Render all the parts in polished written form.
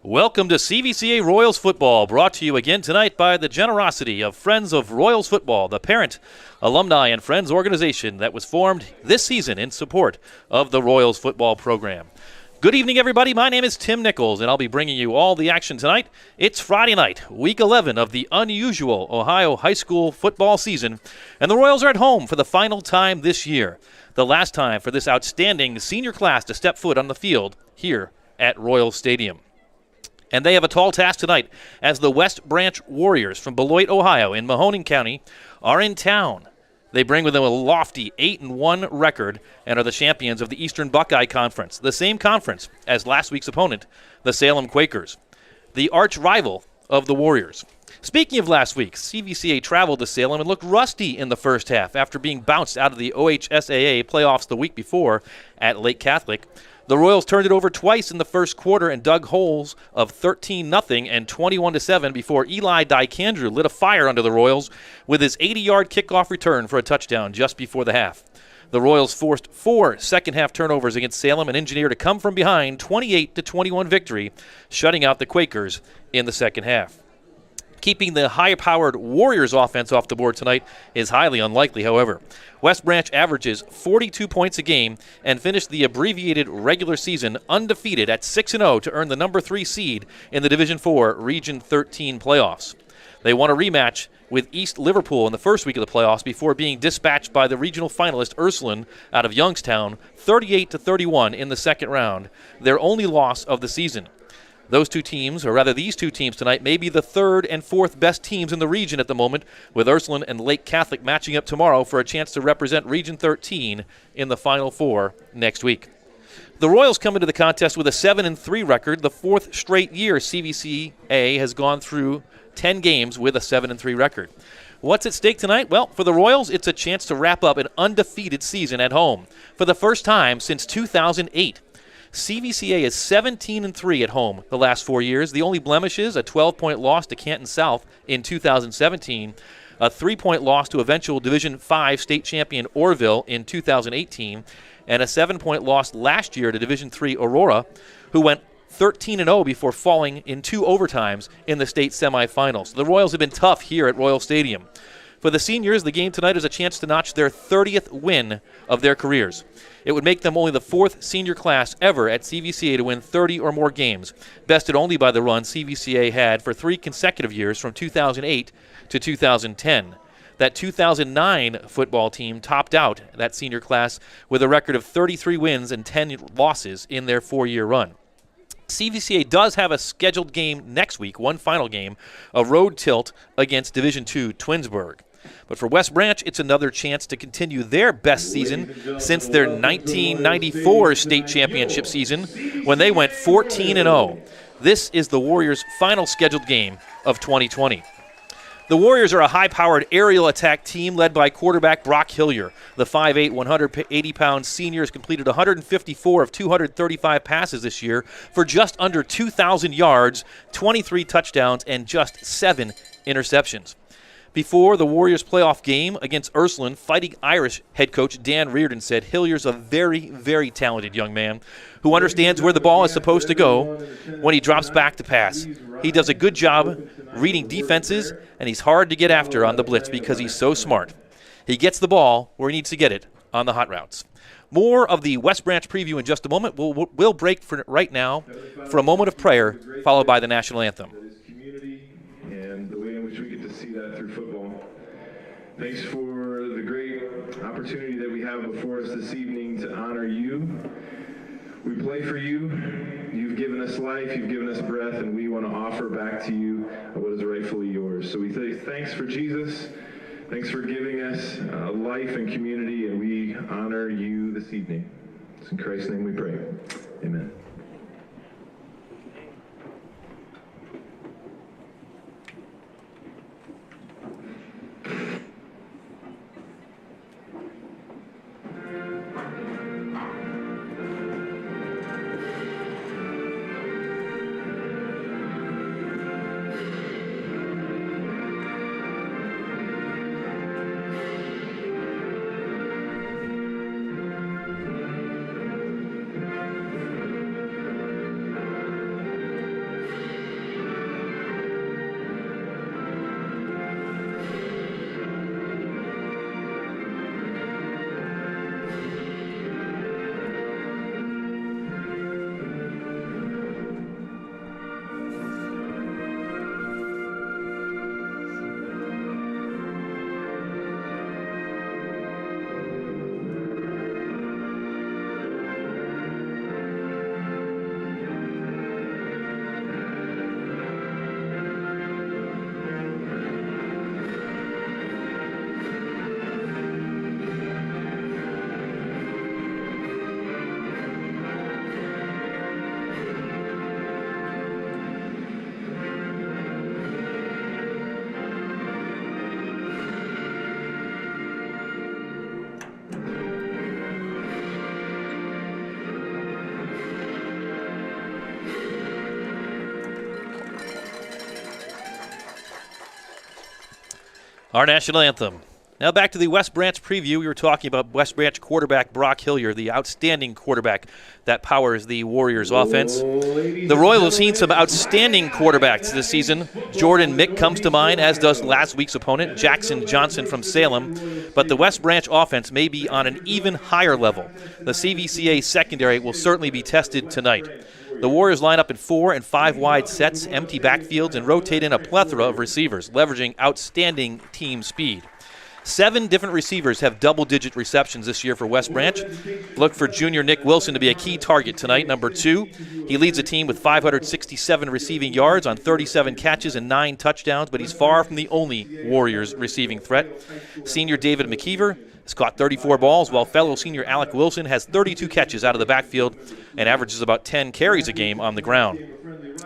Welcome to CVCA Royals Football, brought to you again tonight by the generosity of Friends of Royals Football, the parent, alumni, and friends organization that was formed this season in support of the Royals football program. Good evening, everybody. My name is Tim Nichols, and I'll be bringing you all the action tonight. It's Friday night, Week 11 of the unusual Ohio high school football season, and the Royals are at home for the final time this year, the last time for this outstanding senior class to step foot on the field here at Royals Stadium. And they have a tall task tonight as the West Branch Warriors from Beloit, Ohio in Mahoning County are in town. They bring with them a lofty 8-1 record and are the champions of the Eastern Buckeye Conference, the same conference as last week's opponent, the Salem Quakers, the arch rival of the Warriors. Speaking of last week, CVCA traveled to Salem and looked rusty in the first half after being bounced out of the OHSAA playoffs the week before at Lake Catholic. The Royals turned it over twice in the first quarter and dug holes of 13-0 and 21-7 before Eli Dykandrew lit a fire under the Royals with his 80-yard kickoff return for a touchdown just before the half. The Royals forced 4 second-half turnovers against Salem and engineered a come-from-behind 28-21 victory, shutting out the Quakers in the second half. Keeping the high-powered Warriors offense off the board tonight is highly unlikely, however. West Branch averages 42 points a game and finished the abbreviated regular season undefeated at 6-0 to earn the number 3 seed in the Division IV Region 13 playoffs. They won a rematch with East Liverpool in the first week of the playoffs before being dispatched by the regional finalist Ursuline out of Youngstown 38-31 in the second round, their only loss of the season. These two teams tonight may be the third and fourth best teams in the region at the moment, with Ursuline and Lake Catholic matching up tomorrow for a chance to represent Region 13 in the Final Four next week. The Royals come into the contest with a 7-3 record, the fourth straight year CVCA has gone through 10 games with a 7-3 record. What's at stake tonight? Well, for the Royals, it's a chance to wrap up an undefeated season at home for the first time since 2008. CVCA is 17-3 at home the last 4 years. The only blemish is a 12-point loss to Canton South in 2017, a 3-point loss to eventual Division V state champion Orrville in 2018, and a 7-point loss last year to Division III Aurora, who went 13-0 before falling in 2 overtimes in the state semifinals. The Royals have been tough here at Royal Stadium. For the seniors, the game tonight is a chance to notch their 30th win of their careers. It would make them only the 4th senior class ever at CVCA to win 30 or more games, bested only by the run CVCA had for 3 consecutive years from 2008 to 2010. That 2009 football team topped out that senior class with a record of 33 wins and 10 losses in their 4-year run. CVCA does have a scheduled game next week, one final game, a road tilt against Division II Twinsburg. But for West Branch, it's another chance to continue their best season since their 1994 state championship season when they went 14-0. This is the Warriors' final scheduled game of 2020. The Warriors are a high-powered aerial attack team led by quarterback Brock Hillier. The 5'8", 180-pound senior has completed 154 of 235 passes this year for just under 2,000 yards, 23 touchdowns, and just 7 interceptions. Before the Warriors' playoff game against Ursuline, Fighting Irish head coach Dan Reardon said Hillier's a very, very talented young man who understands where the ball is supposed to go when he drops back to pass. He does a good job reading defenses, and he's hard to get after on the blitz because he's so smart. He gets the ball where he needs to get it on the hot routes. More of the West Branch preview in just a moment. We'll break for right now for a moment of prayer, followed by the national anthem. And the way in which we get to see that through football. Thanks for the great opportunity that we have before us this evening to honor you. We play for you. You've given us life, you've given us breath, and we want to offer back to you what is rightfully yours. So we say thanks for Jesus. Thanks for giving us life and community, and we honor you this evening. It's in Christ's name we pray. Amen. Our national anthem. Now back to the West Branch preview. We were talking about West Branch quarterback Brock Hillier, the outstanding quarterback that powers the Warriors offense. The Royals have seen some outstanding quarterbacks this season. Jordan Mick comes to mind, as does last week's opponent, Jackson Johnson from Salem. But the West Branch offense may be on an even higher level. The CVCA secondary will certainly be tested tonight. The Warriors line up in 4 and 5 wide sets, empty backfields, and rotate in a plethora of receivers, leveraging outstanding team speed. 7 different receivers have double-digit receptions this year for West Branch. Look for junior Nick Wilson to be a key target tonight, number 2. He leads the team with 567 receiving yards on 37 catches and 9 touchdowns, but he's far from the only Warriors receiving threat. Senior David McKeever has caught 34 balls, while fellow senior Alec Wilson has 32 catches out of the backfield and averages about 10 carries a game on the ground.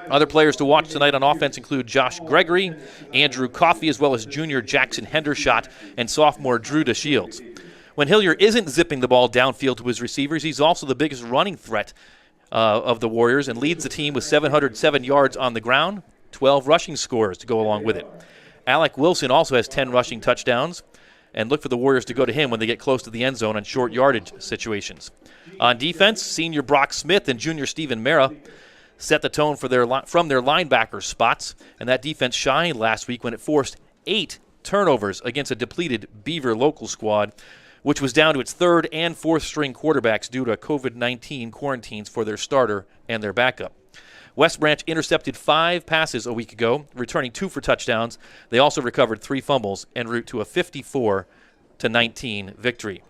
Other players to watch tonight on offense include Josh Gregory, Andrew Coffey, as well as junior Jackson Hendershot and sophomore Drew DeShields. When Hillier isn't zipping the ball downfield to his receivers, he's also the biggest running threat of the Warriors and leads the team with 707 yards on the ground, 12 rushing scores to go along with it. Alec Wilson also has 10 rushing touchdowns, and look for the Warriors to go to him when they get close to the end zone on short yardage situations. On defense, senior Brock Smith and junior Stephen Mara set the tone for from their linebacker spots, and that defense shined last week when it forced 8 turnovers against a depleted Beaver local squad, which was down to its 3rd and 4th string quarterbacks due to COVID-19 quarantines for their starter and their backup. West Branch intercepted 5 passes a week ago, returning 2 for touchdowns. They also recovered 3 fumbles en route to a 54-19 victory.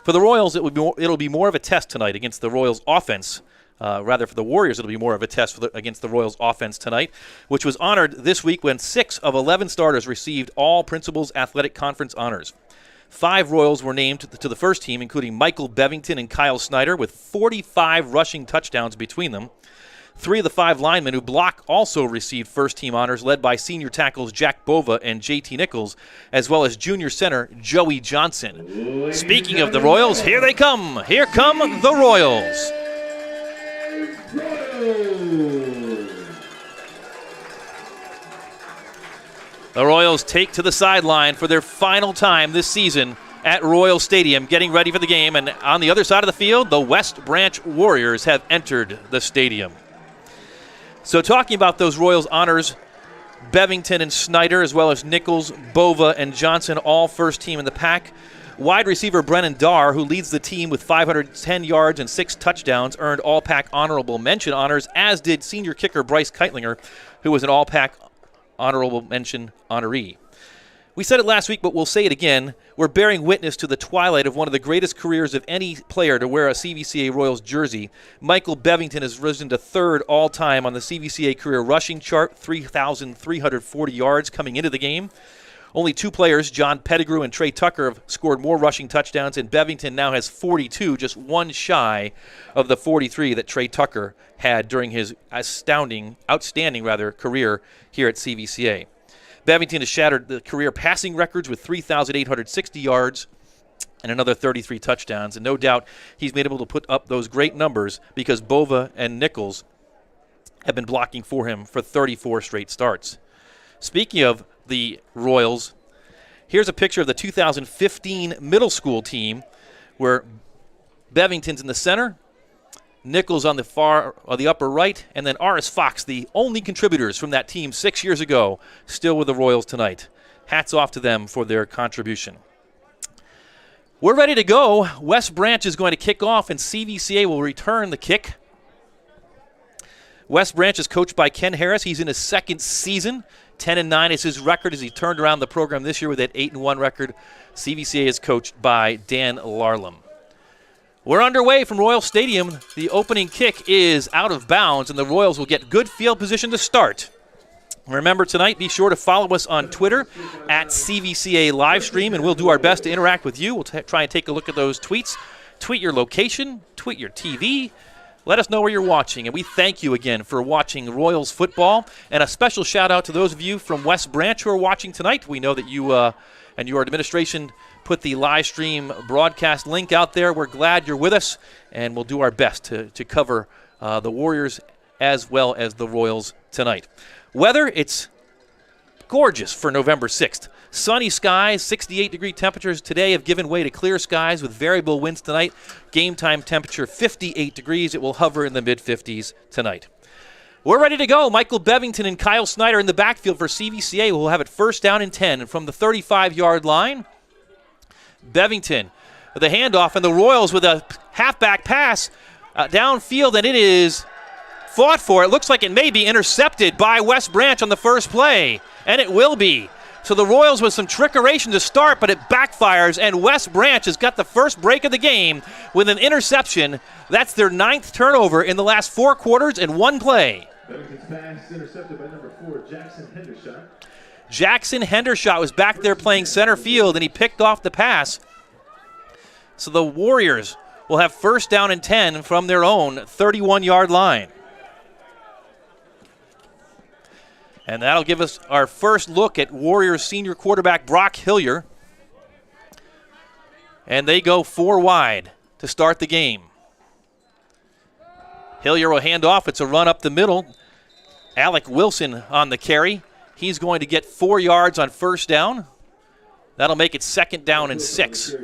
For the Royals, it'll be more of a test tonight against the Royals offense. For the Warriors, it'll be more of a test against the Royals offense tonight, which was honored this week when 6 of 11 starters received all Principals Athletic Conference honors. 5 Royals were named to the first team, including Michael Bevington and Kyle Snyder, with 45 rushing touchdowns between them. 3 of the 5 linemen who block also received first-team honors, led by senior tackles Jack Bova and J.T. Nichols, as well as junior center Joey Johnson. Speaking of the Royals, here they come. Here come the Royals. The Royals take to the sideline for their final time this season at Royal Stadium, getting ready for the game. And on the other side of the field, the West Branch Warriors have entered the stadium. So talking about those Royals honors, Bevington and Snyder, as well as Nichols, Bova, and Johnson, all first team in the pack. Wide receiver Brennan Darr, who leads the team with 510 yards and 6 touchdowns, earned All-Pac honorable mention honors, as did senior kicker Bryce Keitlinger, who was an All-Pac honorable mention honoree. We said it last week, but we'll say it again. We're bearing witness to the twilight of one of the greatest careers of any player to wear a CVCA Royals jersey. Michael Bevington has risen to 3rd all-time on the CVCA career rushing chart, 3,340 yards coming into the game. Only 2 players, John Pettigrew and Trey Tucker, have scored more rushing touchdowns, and Bevington now has 42, just 1 shy of the 43 that Trey Tucker had during his outstanding career here at CVCA. Bevington has shattered the career passing records with 3,860 yards and another 33 touchdowns, and no doubt he's been able to put up those great numbers because Bova and Nichols have been blocking for him for 34 straight starts. Speaking of the Royals, here's a picture of the 2015 middle school team where Bevington's in the center, Nichols on the upper right, and then Aris Fox, the only contributors from that team 6 years ago, still with the Royals tonight. Hats off to them for their contribution. We're ready to go. West Branch is going to kick off, and CVCA will return the kick. West Branch is coached by Ken Harris. He's in his 2nd season. 10-9 is his record as he turned around the program this year with that 8-1 record. CVCA is coached by Dan Larlam. We're underway from Royal Stadium. The opening kick is out of bounds, and the Royals will get good field position to start. Remember tonight, be sure to follow us on Twitter at CVCA Livestream, and we'll do our best to interact with you. We'll try and take a look at those tweets. Tweet your location, tweet your TV. Let us know where you're watching, and we thank you again for watching Royals football. And a special shout-out to those of you from West Branch who are watching tonight. We know that you and your administration put the live stream broadcast link out there. We're glad you're with us, and we'll do our best to cover the Warriors as well as the Royals tonight. Weather, it's gorgeous for November 6th. Sunny skies, 68-degree temperatures today have given way to clear skies with variable winds tonight. Game time temperature 58 degrees. It will hover in the mid-50s tonight. We're ready to go. Michael Bevington and Kyle Snyder in the backfield for CVCA. We'll have it first down and 10 from the 35-yard line. Bevington with a handoff, and the Royals with a halfback pass downfield, and it is fought for. It looks like it may be intercepted by West Branch on the first play, and it will be. So the Royals with some trickeration to start, but it backfires, and West Branch has got the first break of the game with an interception. That's their 9th turnover in the last 4 quarters and 1 play. Bevington's pass intercepted by number 4, Jackson Hendershot. Jackson Hendershot was back there playing center field, and he picked off the pass. So the Warriors will have first down and 10 from their own 31-yard line. And that'll give us our first look at Warriors senior quarterback Brock Hillier. And they go 4 wide to start the game. Hillier will hand off. It's a run up the middle. Alec Wilson on the carry. He's going to get 4 yards on first down. That'll make it 2nd down and 6.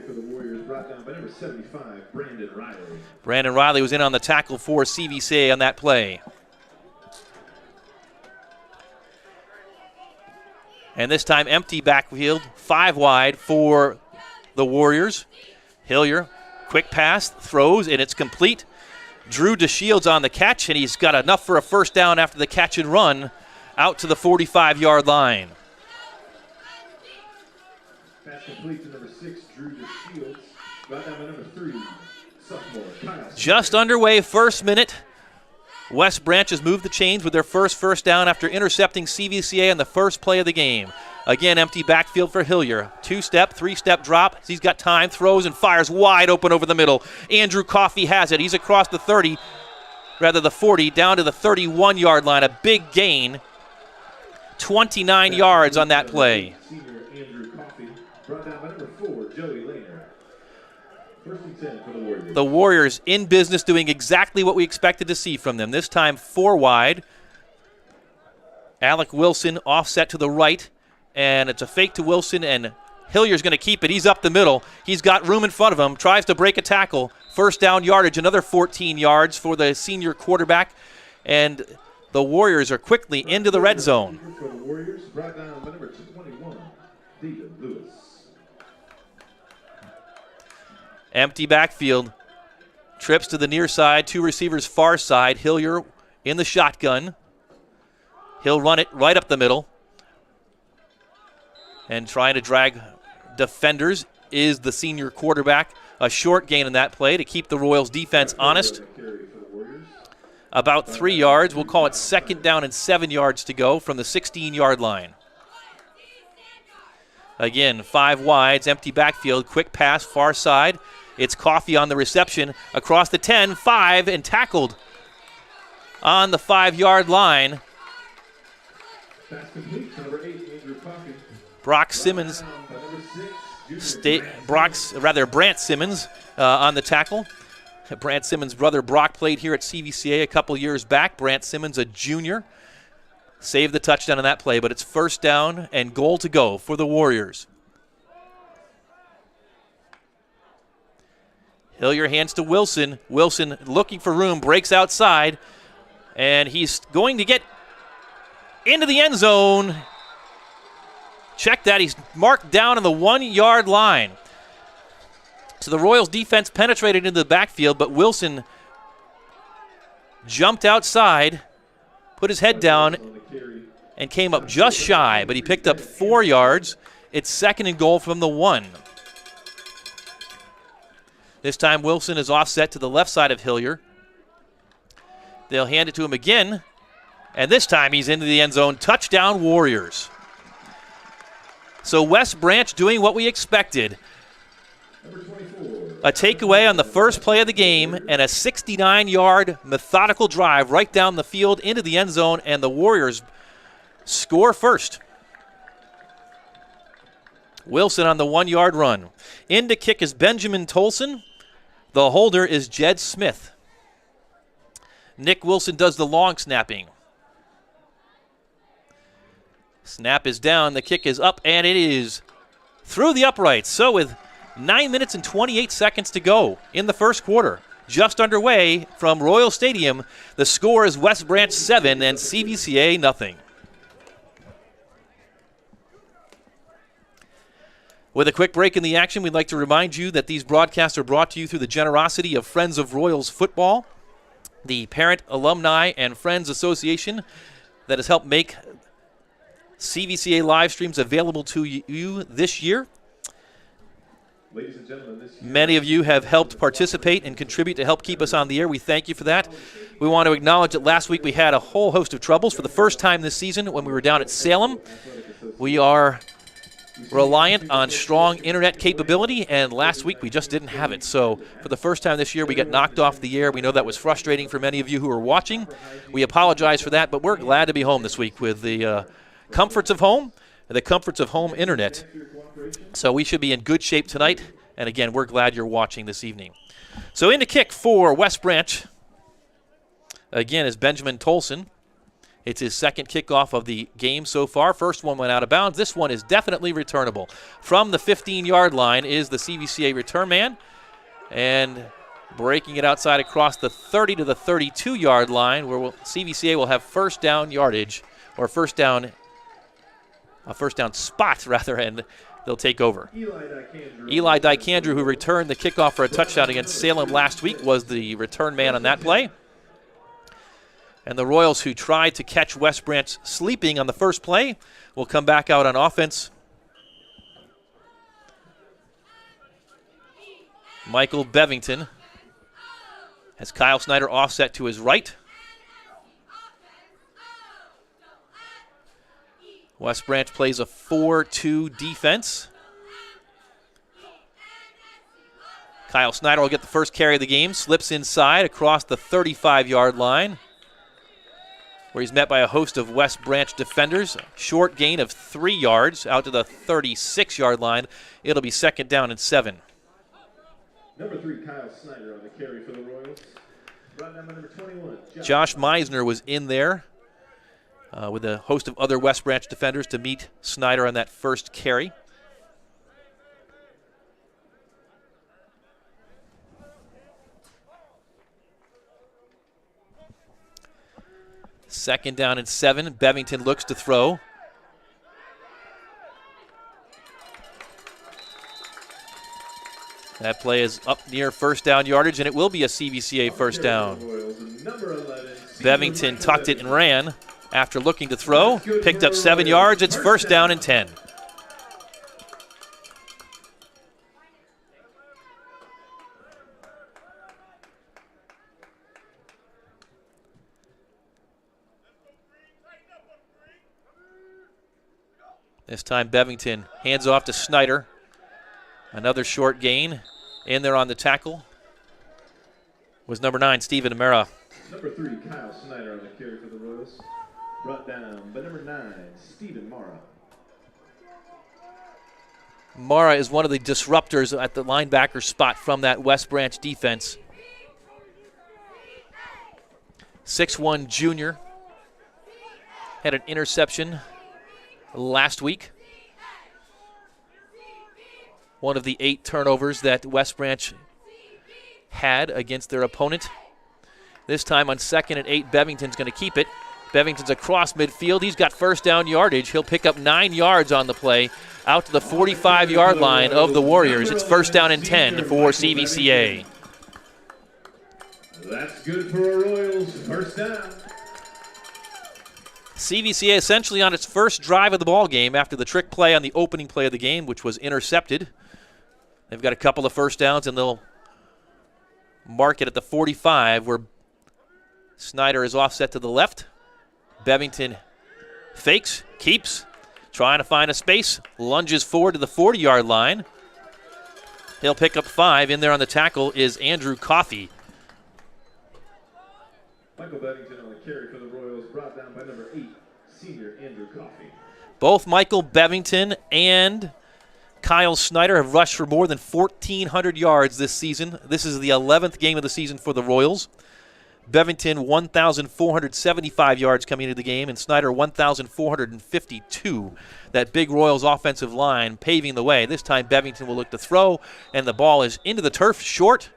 Brandon Riley was in on the tackle for CVCA on that play. And this time empty backfield, 5 wide for the Warriors. Hillier, quick pass, throws, and it's complete. Drew DeShields on the catch, and he's got enough for a first down after the catch and run out to the 45-yard line. Pass complete to number 6, Drew DeShields. Brought down by number 3, sophomore Kyle. Just underway, first minute. West Branch has moved the chains with their first down after intercepting CVCA on the first play of the game. Again, empty backfield for Hillier. 2-step, 3-step drop. He's got time, throws, and fires wide open over the middle. Andrew Coffey has it. He's across the 30, rather the 40, down to the 31-yard line. A big gain. 29 yards on that play. Senior Andrew Coffey, brought down by number 4, Joey Lehner. First and 10 for the Warriors. The Warriors in business, doing exactly what we expected to see from them. This time 4 wide. Alec Wilson offset to the right, and it's a fake to Wilson, and Hillier's going to keep it. He's up the middle. He's got room in front of him, tries to break a tackle. First down yardage, another 14 yards for the senior quarterback, and the Warriors are quickly into the red zone. For the Warriors, brought down by number 21, David Lewis. Empty backfield. Trips to the near side, 2 receivers far side. Hillier in the shotgun. He'll run it right up the middle. And trying to drag defenders is the senior quarterback. A short gain in that play to keep the Royals defense honest. About 3 yards. We'll call it 2nd down and 7 yards to go from the 16-yard line. Again, 5 wides, empty backfield, quick pass, far side. It's Coffey on the reception across the 10, 5, and tackled on the 5-yard line. Pass complete to number 8, Andrew Coffey. Brock Simmons, Brant Simmons on the tackle. Brant Simmons' brother Brock played here at CVCA a couple years back. Brant Simmons, a junior, saved the touchdown on that play, but it's first down and goal to go for the Warriors. Hillier hands to Wilson. Wilson looking for room, breaks outside, and he's going to get into the end zone. Check that, he's marked down on the 1-yard line. So the Royals defense penetrated into the backfield, but Wilson jumped outside, put his head down, and came up just shy, but he picked up 4 yards. It's 2nd and goal from the 1. This time Wilson is offset to the left side of Hillier. They'll hand it to him again, and this time he's into the end zone. Touchdown, Warriors. So West Branch doing what we expected. A takeaway on the first play of the game and a 69-yard methodical drive right down the field into the end zone, and the Warriors score first. Wilson on the 1-yard run. In to kick is Benjamin Tolson. The holder is Jed Smith. Nick Wilson does the long snapping. Snap is down, the kick is up, and it is through the uprights. So with 9 minutes and 28 seconds to go in the first quarter, just underway from Royal Stadium, the score is West Branch 7 and CVCA nothing. With a quick break in the action, we'd like to remind you that these broadcasts are brought to you through the generosity of Friends of Royals Football, the Parent, Alumni, and Friends Association that has helped make CVCA live streams available to you this year. Ladies and gentlemen, this year, many of you have helped participate and contribute to help keep us on the air. We thank you for that. We want to acknowledge that last week we had a whole host of troubles. For the first time this season, when we were down at Salem, we are reliant on strong internet capability, and last week we just didn't have it. So for the first time this year, we got knocked off the air. We know that was frustrating for many of you who are watching. We apologize for that, but we're glad to be home this week with the comforts of home and the comforts of home internet. So we should be in good shape tonight, and again, we're glad you're watching this evening. So in to kick for West Branch, again, is Benjamin Tolson. It's his second kickoff of the game so far. First one went out of bounds. This one is definitely returnable. From the 15-yard line is the CVCA return man, and breaking it outside across the 30 to the 32-yard line, where CVCA will have first down yardage, or a first down spot, rather, and they'll take over. Eli Dykandrew, who returned the kickoff for a touchdown against Salem last week, was the return man on that play. And the Royals, who tried to catch West Branch sleeping on the first play, will come back out on offense. Michael Bevington has Kyle Snyder offset to his right. West Branch plays a 4-2 defense. Kyle Snyder will get the first carry of the game, slips inside across the 35-yard line, where he's met by a host of West Branch defenders. A short gain of 3 yards out to the 36-yard line. It'll be second down and 7. Number 3, Kyle Snyder on the carry for the Royals. Brought down by number 21, Josh Meisner was in there with a host of other West Branch defenders to meet Snyder on that first carry. Second down and 7. Bevington looks to throw. That play is up near first down yardage, and it will be a CVCA first down. Bevington tucked it and ran after looking to throw. Picked up 7 yards. It's first down and 10. This time Bevington hands off to Snyder. Another short gain. In there on the tackle was number 9, Stephen Amera. Number 3, Kyle Snyder on the carry for the Royals. Brought down by number 9, Stephen Mara. Mara is one of the disruptors at the linebacker spot from that West Branch defense. 6'1" junior. Had an interception last week. One of the 8 turnovers that West Branch had against their opponent. This time on 2nd and 8, Bevington's going to keep it. Bevington's across midfield. He's got first down yardage. He'll pick up 9 yards on the play out to the 45-yard line of the Warriors. It's first down and 10 for CVCA. That's good for our Royals. First down. CVCA essentially on its first drive of the ball game after the trick play on the opening play of the game, which was intercepted. They've got a couple of first downs, and they'll mark it at the 45, where Snyder is offset to the left. Bevington fakes, keeps, trying to find a space, lunges forward to the 40-yard line. He'll pick up 5. In there on the tackle is Andrew Coffey. Michael Bevington on the carry for the Royals, brought down by number 8, senior Andrew Coffey. Both Michael Bevington and Kyle Snyder have rushed for more than 1,400 yards this season. This is the 11th game of the season for the Royals. Bevington 1,475 yards coming into the game, and Snyder 1,452. That big Royals offensive line paving the way. This time Bevington will look to throw, and the ball is into the turf, short.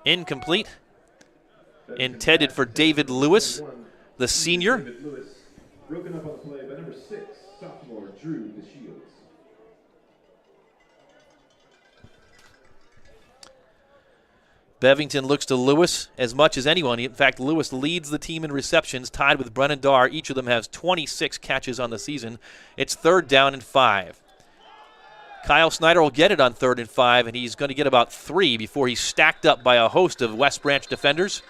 Incomplete. Intended for David Lewis, the senior. David Lewis, broken up on the play by number 6, sophomore Drew DeShields. Bevington looks to Lewis as much as anyone. In fact, Lewis leads the team in receptions, tied with Brennan Darr. Each of them has 26 catches on the season. It's 3rd down and 5. Kyle Snyder will get it on 3rd and 5, and he's going to get about 3 before he's stacked up by a host of West Branch defenders.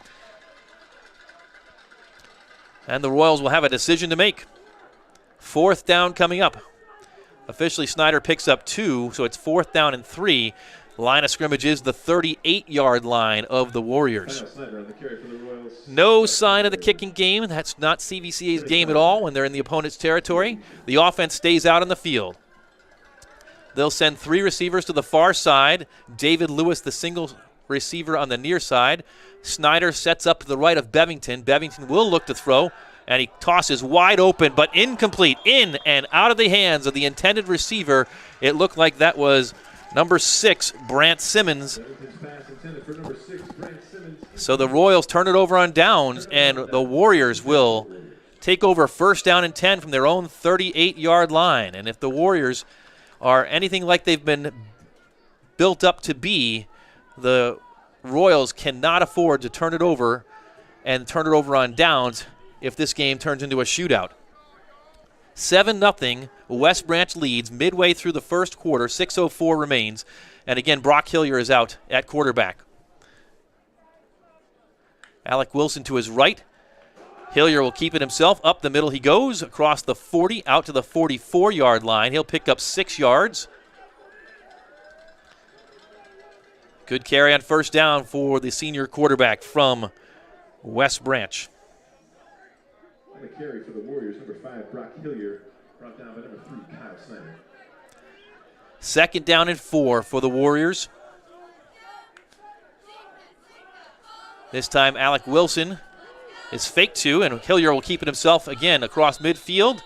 And the Royals will have a decision to make. 4th down coming up. Officially, Snyder picks up 2, so it's 4th down and 3. Line of scrimmage is the 38-yard line of the Warriors. No sign of the kicking game. That's not CVCA's game at all when they're in the opponent's territory. The offense stays out on the field. They'll send 3 receivers to the far side. David Lewis, the single receiver on the near side. Snyder sets up to the right of Bevington. Bevington will look to throw, and he tosses wide open, but incomplete, in and out of the hands of the intended receiver. It looked like that was number 6, Brant Simmons. So the Royals turn it over on downs, and the Warriors will take over 1st down and 10 from their own 38-yard line. And if the Warriors are anything like they've been built up to be, the Royals cannot afford to turn it over and turn it over on downs if this game turns into a shootout. 7-0, West Branch leads midway through the first quarter. 6:04 remains. And again, Brock Hillier is out at quarterback. Alec Wilson to his right. Hillier will keep it himself. Up the middle he goes, across the 40, out to the 44-yard line. He'll pick up 6 yards. Good carry on 1st down for the senior quarterback from West Branch. The carry for the Warriors, number 5, Brock Hillier, brought down by number 3, Kyle Snyder. 2nd down and 4 for the Warriors. This time Alec Wilson is faked to, and Hillier will keep it himself again across midfield.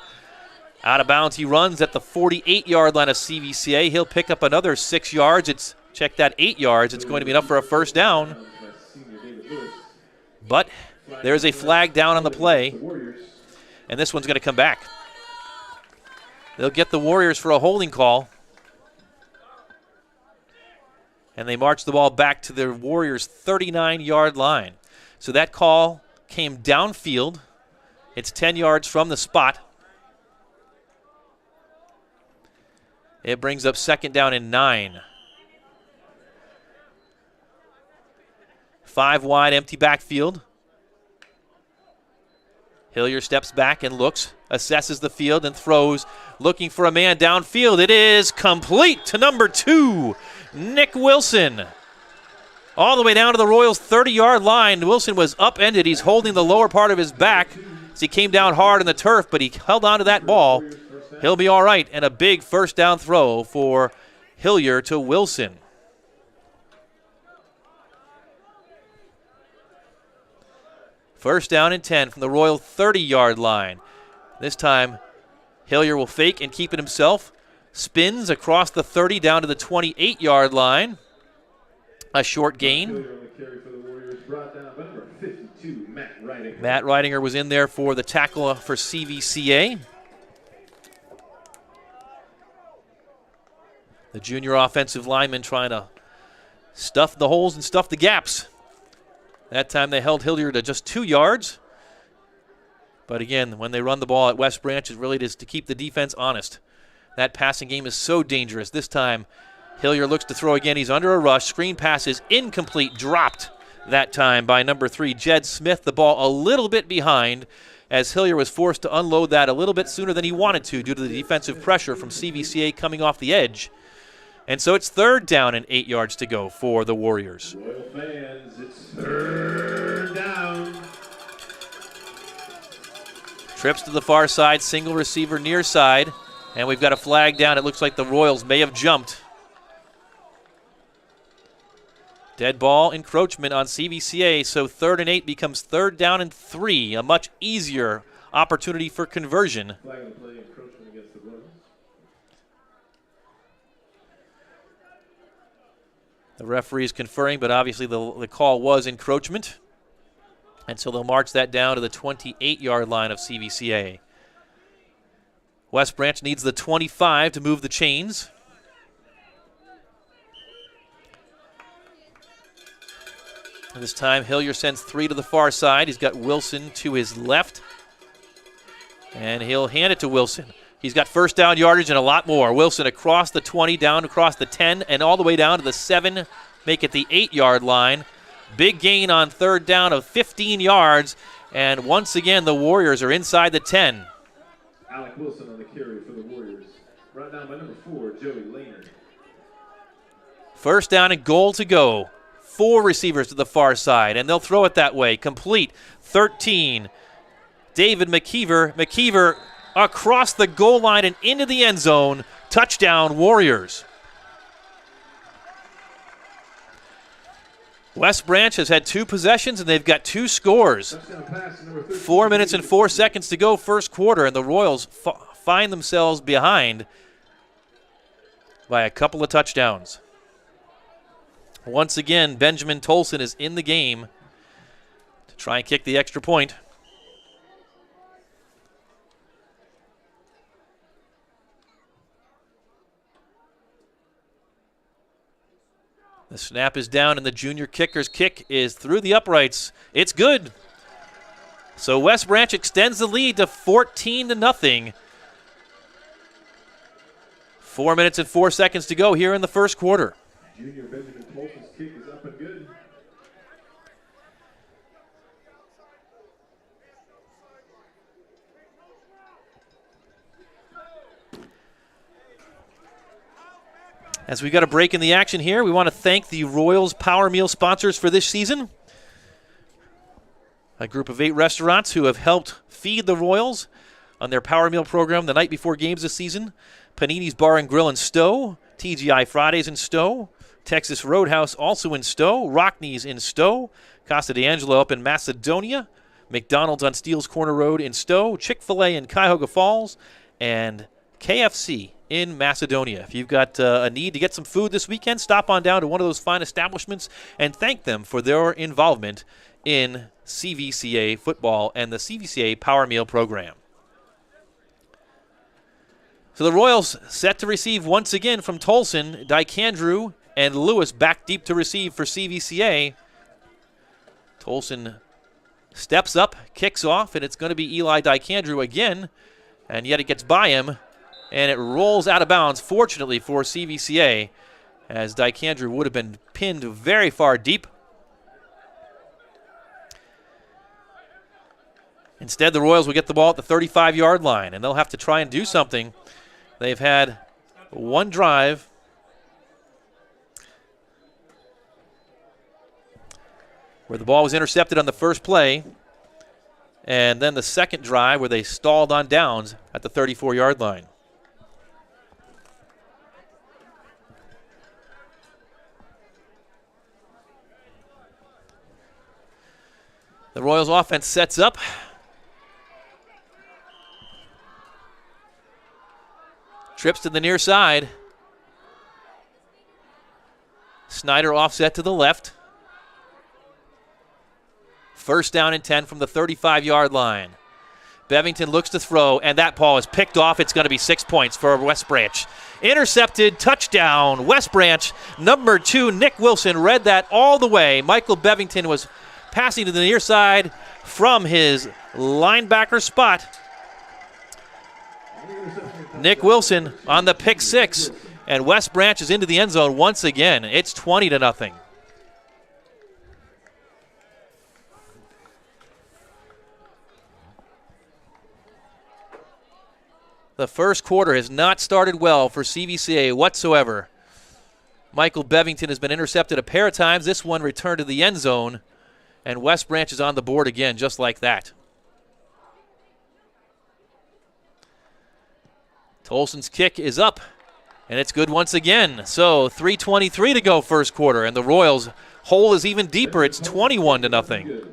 Out of bounds he runs at the 48-yard line of CVCA. He'll pick up another 6 yards. Check that, 8 yards. It's going to be enough for a 1st down. But there's a flag down on the play, and this one's going to come back. They'll get the Warriors for a holding call, and they march the ball back to their Warriors' 39-yard line. So that call came downfield. It's 10 yards from the spot. It brings up 2nd down and 9. 5 wide, empty backfield. Hillier steps back and looks, assesses the field, and throws, looking for a man downfield. It is complete to number 2, Nick Wilson. All the way down to the Royals' 30-yard line. Wilson was upended. He's holding the lower part of his back as he came down hard in the turf, but he held on to that ball. He'll be all right, and a big 1st down throw for Hillier to Wilson. First down and 10 from the Royal 30-yard line. This time, Hillier will fake and keep it himself. Spins across the 30 down to the 28-yard line. A short gain. Matt Reidinger was in there for the tackle for CVCA. The junior offensive lineman trying to stuff the holes and stuff the gaps. That time they held Hillier to just 2 yards. But again, when they run the ball at West Branch, it really is to keep the defense honest. That passing game is so dangerous. This time, Hillier looks to throw again. He's under a rush. Screen pass is incomplete. Dropped that time by number 3, Jed Smith. The ball a little bit behind as Hillier was forced to unload that a little bit sooner than he wanted to due to the defensive pressure from CVCA coming off the edge. And so it's 3rd down and 8 yards to go for the Warriors. Royal fans, it's 3rd down. Trips to the far side, single receiver near side, and we've got a flag down. It looks like the Royals may have jumped. Dead ball encroachment on CVCA, so 3rd and 8 becomes 3rd down and 3, a much easier opportunity for conversion. Flag on the play, encroachment against the Royals. The referee is conferring, but obviously the call was encroachment. And so they'll march that down to the 28-yard line of CVCA. West Branch needs the 25 to move the chains. And this time, Hillier sends 3 to the far side. He's got Wilson to his left. And he'll hand it to Wilson. He's got first down yardage and a lot more. Wilson across the 20, down across the 10, and all the way down to the 7, make it the 8-yard line. Big gain on 3rd down of 15 yards. And once again, the Warriors are inside the 10. Alec Wilson on the carry for the Warriors. Brought down by number 4, Joey Lehner. First down and goal to go. 4 receivers to the far side, and they'll throw it that way. Complete. 13. David McKeever. McKeever across the goal line and into the end zone. Touchdown, Warriors. West Branch has had 2 possessions, and they've got 2 scores. 4 minutes and 4 seconds to go first quarter, and the Royals find themselves behind by a couple of touchdowns. Once again, Benjamin Tolson is in the game to try and kick the extra point. The snap is down, and the junior kicker's kick is through the uprights. It's good. So West Branch extends the lead to 14-0. 4 minutes and 4 seconds to go here in the first quarter. Junior Benjamin Tolson's kick is up and good. As we got a break in the action here, we want to thank the Royals Power Meal sponsors for this season. A group of 8 restaurants who have helped feed the Royals on their Power Meal program the night before games this season. Panini's Bar and Grill in Stowe, TGI Fridays in Stowe, Texas Roadhouse also in Stowe, Rockney's in Stowe, Casa d'Angelo up in Macedonia, McDonald's on Steele's Corner Road in Stowe, Chick-fil-A in Cuyahoga Falls, and KFC in Macedonia. If you've got a need to get some food this weekend, stop on down to one of those fine establishments and thank them for their involvement in CVCA football and the CVCA Power Meal program. So the Royals set to receive once again from Tolson, Dykandrew, and Lewis back deep to receive for CVCA. Tolson steps up, kicks off, and it's going to be Eli Dykandrew again, and yet it gets by him, and it rolls out of bounds, fortunately for CVCA, as Dykandrew would have been pinned very far deep. Instead, the Royals will get the ball at the 35-yard line, and they'll have to try and do something. They've had one drive where the ball was intercepted on the first play, and then the second drive where they stalled on downs at the 34-yard line. The Royals offense sets up. Trips to the near side. Snyder offset to the left. First down and 10 from the 35-yard line. Bevington looks to throw, and that ball is picked off. It's going to be 6 points for West Branch. Intercepted, touchdown, West Branch. Number 2, Nick Wilson, read that all the way. Michael Bevington was passing to the near side from his linebacker spot. Nick Wilson on the pick 6, and West Branch is into the end zone once again. It's 20-0. The first quarter has not started well for CVCA whatsoever. Michael Bevington has been intercepted a pair of times. This one returned to the end zone, and West Branch is on the board again just like that. Tolson's kick is up, and it's good once again. So 3:23 to go first quarter, and the Royals hole is even deeper. It's 21-0.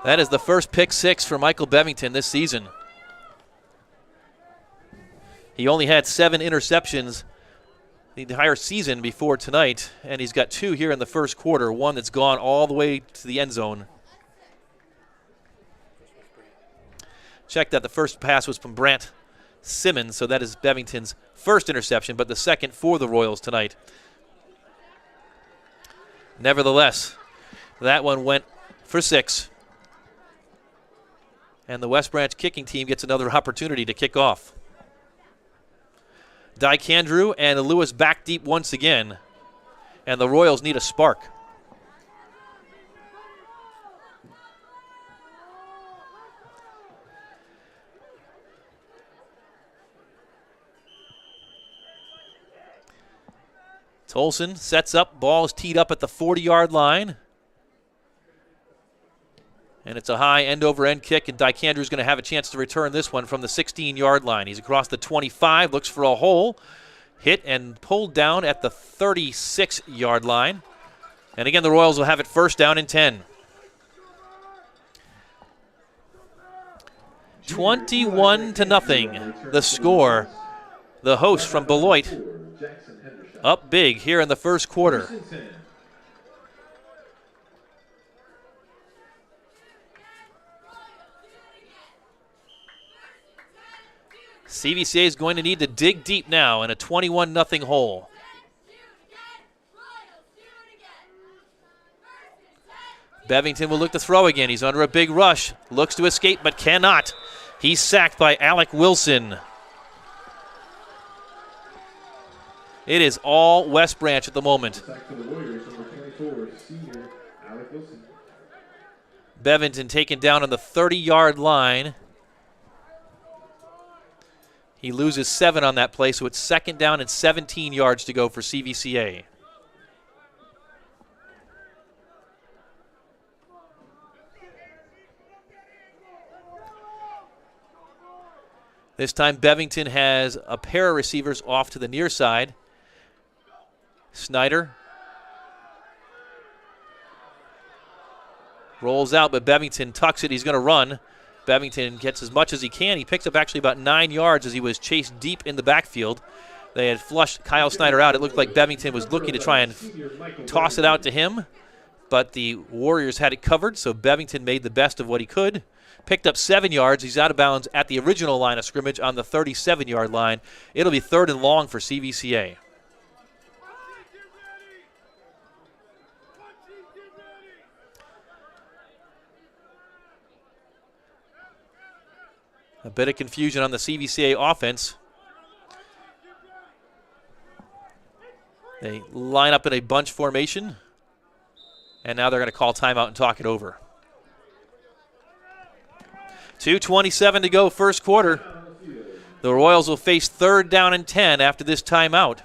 That is the first pick six for Michael Bevington this season. He only had 7 interceptions the entire season before tonight, and he's got 2 here in the first quarter, one that's gone all the way to the end zone. Check that the first pass was from Brant Simmons, so that is Bevington's first interception, but the second for the Royals tonight. Nevertheless, that one went for 6. And the West Branch kicking team gets another opportunity to kick off. Dyke Andrew and Lewis back deep once again. And the Royals need a spark. Tolson sets up, ball is teed up at the 40-yard line. And it's a high end-over-end kick, and Dyke Andrew's going to have a chance to return this one from the 16-yard line. He's across the 25, looks for a hole, hit and pulled down at the 36-yard line. And again, the Royals will have it first down and 10. 21-0, the score. The host from Beloit up big here in the first quarter. CVCA is going to need to dig deep now in a 21-0 hole. Bevington will look to throw again. He's under a big rush. Looks to escape but cannot. He's sacked by Alec Wilson. It is all West Branch at the moment. Bevington taken down on the 30-yard line. He loses 7 on that play, so it's second down and 17 yards to go for CVCA. This time Bevington has a pair of receivers off to the near side. Snyder rolls out, but Bevington tucks it. He's going to run. Bevington gets as much as he can. He picks up actually about 9 yards as he was chased deep in the backfield. They had flushed Kyle Snyder out. It looked like Bevington was looking to try and toss it out to him, but the Warriors had it covered, so Bevington made the best of what he could. Picked up 7 yards. He's out of bounds at the original line of scrimmage on the 37-yard line. It'll be 3rd and long for CVCA. A bit of confusion on the CVCA offense. They line up in a bunch formation, and now they're going to call timeout and talk it over. 2:27 to go, first quarter. The Royals will face 3rd down and 10 after this timeout.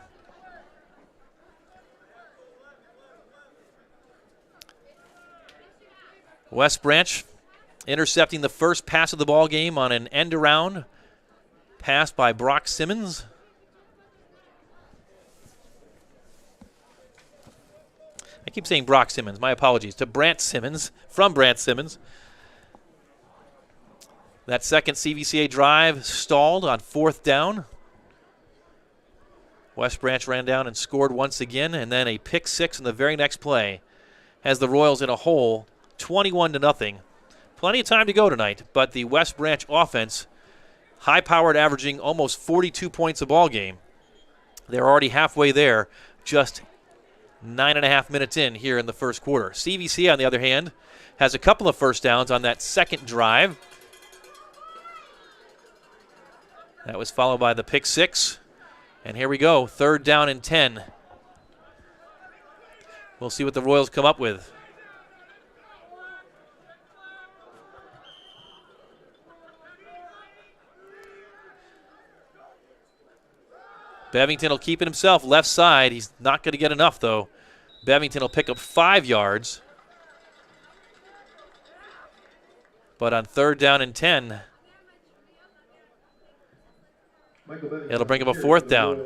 West Branch intercepting the first pass of the ball game on an end-around pass by Brock Simmons. I keep saying Brock Simmons. My apologies to Brant Simmons, from Brant Simmons. That second CVCA drive stalled on 4th down. West Branch ran down and scored once again, and then a pick 6 in the very next play has the Royals in a hole, 21-0. Plenty of time to go tonight, but the West Branch offense, high-powered, averaging almost 42 points a ball game. They're already halfway there, just 9.5 minutes in here in the first quarter. CVCA, on the other hand, has a couple of first downs on that second drive. That was followed by the pick 6. And here we go, 3rd down and 10. We'll see what the Royals come up with. Bevington will keep it himself, left side. He's not going to get enough, though. Bevington will pick up 5 yards. But on 3rd down and 10, it'll bring up a 4th down.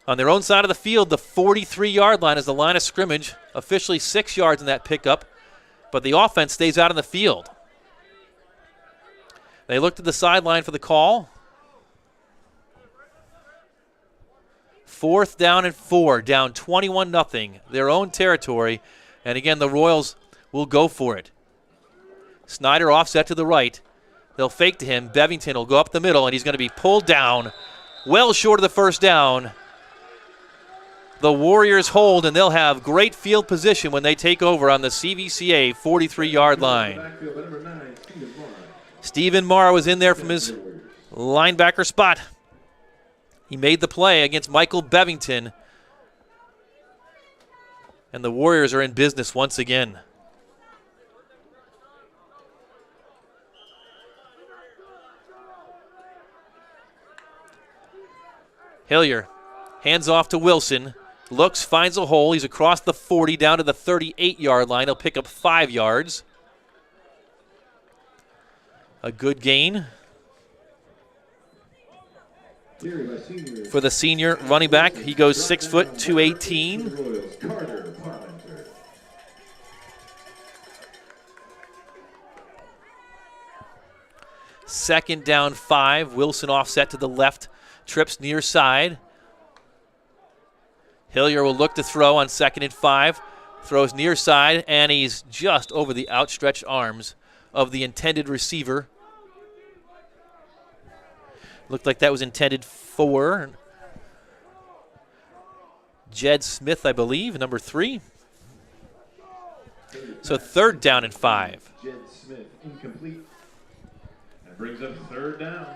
On their own side of the field, the 43-yard line is the line of scrimmage. Officially 6 yards in that pickup, but the offense stays out on the field. They looked at the sideline for the call. 4th down and 4, down 21-0, their own territory. And again, the Royals will go for it. Snyder offset to the right. They'll fake to him. Bevington will go up the middle, and he's going to be pulled down well short of the 1st down. The Warriors hold, and they'll have great field position when they take over on the CVCA 43-yard line. Stephen Morrow is in there from his linebacker spot. He made the play against Michael Bevington. And the Warriors are in business once again. Hillier hands off to Wilson. Looks, finds a hole. He's across the 40 down to the 38-yard line. He'll pick up 5 yards. A good gain for the senior running back. He goes 6 foot, 218. Second down 5. Wilson offset to the left. Trips near side. Hillier will look to throw on 2nd and 5. Throws near side, and he's just over the outstretched arms of the intended receiver. Looked like that was intended for Jed Smith, I believe, number 3. So 3rd down and 5. Jed Smith, incomplete. That brings up 3rd down.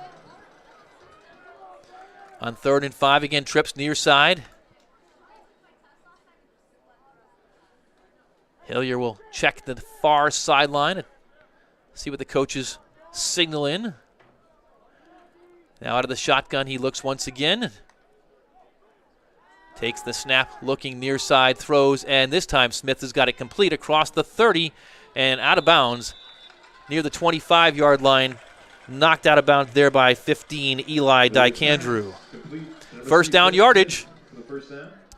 On 3rd and 5, again, trips near side. Hillier will check the far sideline and see what the coaches signal in. Now out of the shotgun, he looks once again. Takes the snap, looking near side, throws, and this time Smith has got it complete across the 30 and out of bounds near the 25-yard line. Knocked out of bounds there by 15, Eli Dykandrew. 1st down yardage.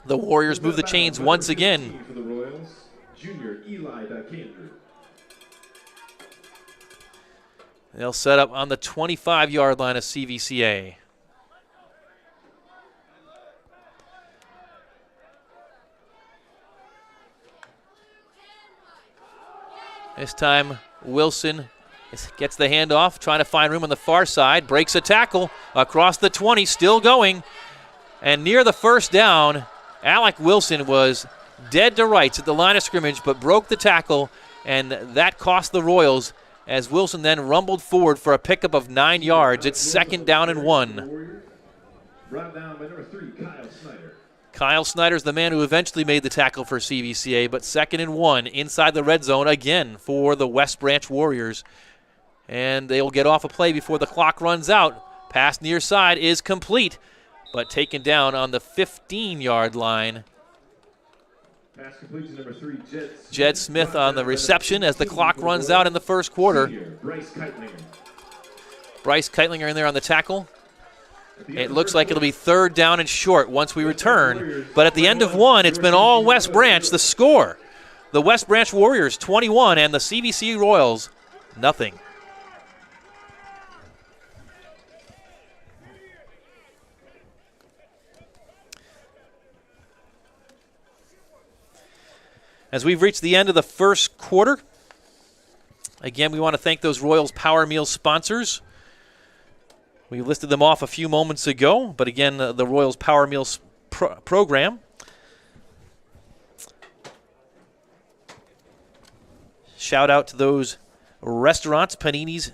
The Warriors move the chains once again. For the Royals, junior Eli Dykandrew. They'll set up on the 25-yard line of CVCA. This time, Wilson gets the handoff, trying to find room on the far side, breaks a tackle across the 20, still going. And near the 1st down, Alec Wilson was dead to rights at the line of scrimmage, but broke the tackle, and that cost the Royals as Wilson then rumbled forward for a pickup of 9 yards. It's 2nd down and 1. Brought down by number 3, Kyle Snyder. Kyle Snyder's the man who eventually made the tackle for CVCA, but 2nd and 1 inside the red zone again for the West Branch Warriors. And they will get off a play before the clock runs out. Pass near side is complete, but taken down on the 15-yard line. Pass complete to number 3, Jed Smith on the reception as the clock runs out in the 1st quarter. Bryce Keitlinger in there on the tackle. It looks like it'll be 3rd down and short once we return. But at the end of 1, it's been all West Branch. The score, the West Branch Warriors 21 and the CVC Royals nothing. As we've reached the end of the 1st quarter, again, we want to thank those Royals Power Meal sponsors. We listed them off a few moments ago, but again, the Royals Power Meals program. Shout out to those restaurants, Panini's,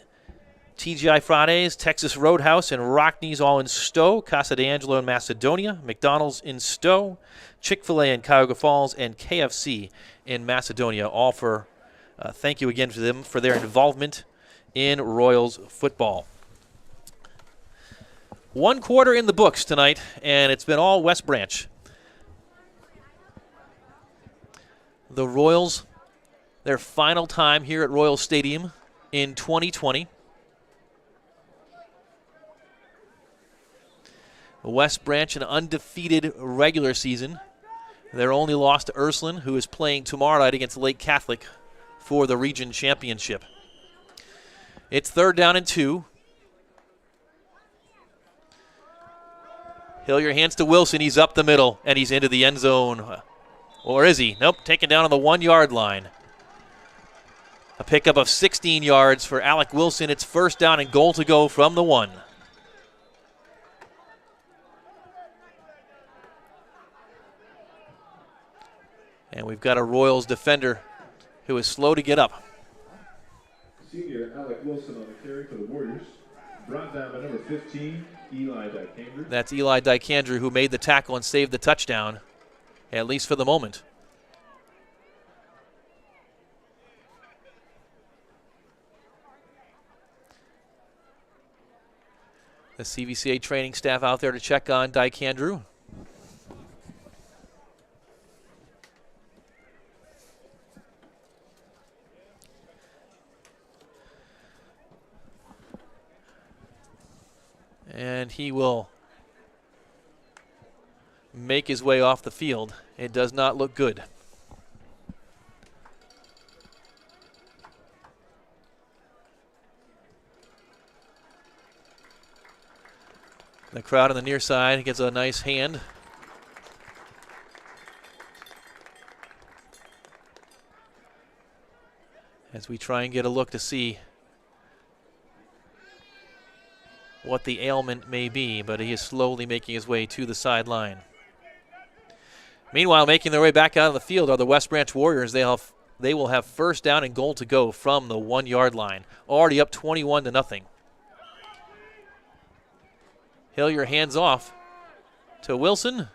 TGI Fridays, Texas Roadhouse, and Rockney's all in Stowe, Casa d'Angelo in Macedonia, McDonald's in Stowe, Chick-fil-A in Cuyahoga Falls, and KFC in Macedonia. All for thank you again to them for their involvement in Royals football. 1 quarter in the books tonight, and it's been all West Branch. the Royals, their final time here at Royal Stadium in 2020. West Branch, an undefeated regular season. Their only loss to Ursuline, who is playing tomorrow night against Lake Catholic for the region championship. It's 3rd down and 2. Hillier hands to Wilson. He's up the middle, and he's into the end zone. Or is he? Nope, taken down on the 1-yard line. A pickup of 16 yards for Alec Wilson. It's 1st down and goal to go from the 1. And we've got a Royals defender who is slow to get up. Senior Alec Wilson on the carry for the Warriors. Brought down by number 15, Eli Dykandrew. That's Eli Dykandrew, who made the tackle and saved the touchdown, at least for the moment. The CVCA training staff out there to check on Dykandrew. And he will make his way off the field. It does not look good. The crowd on the near side gets a nice hand. As we try and get a look to see what the ailment may be, but he is slowly making his way to the sideline. Meanwhile, making their way back out of the field are the West Branch Warriors. They will have 1st down and goal to go from the 1-yard line. Already up 21-0. Hillier hands off to Wilson.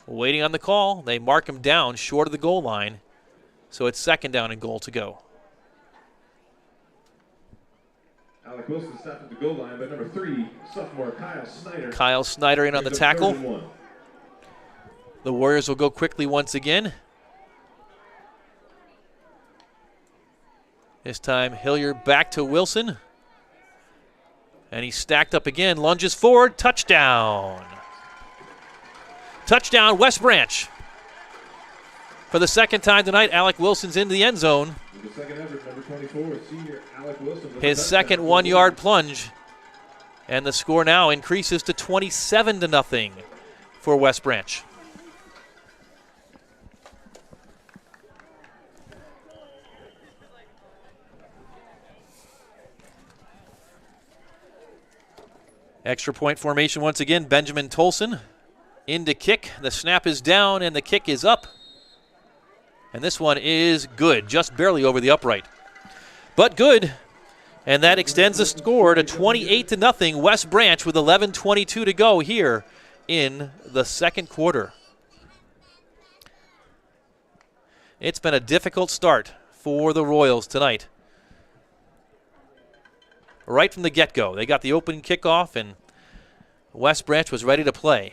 Waiting on the call. They mark him down short of the goal line. So it's 2nd down and goal to go. Alec Wilson stopped at the goal line by number 3, sophomore Kyle Snyder. Kyle Snyder in on the tackle. The Warriors will go quickly once again. This time Hillier back to Wilson. And he's stacked up again, lunges forward, touchdown. Touchdown, West Branch. For the 2nd time tonight, Alec Wilson's in the end zone. With the 2nd effort, number 24, senior Alec Wilson. His 2nd 1-yard plunge. And the score now increases to 27-0 for West Branch. Extra point formation once again. Benjamin Tolson in to kick. The snap is down and the kick is up. And this one is good, just barely over the upright. But good. And that extends the score to 28-0. West Branch with 11:22 to go here in the 2nd quarter. It's been a difficult start for the Royals tonight. Right from the get-go, they got the opening kickoff, and West Branch was ready to play.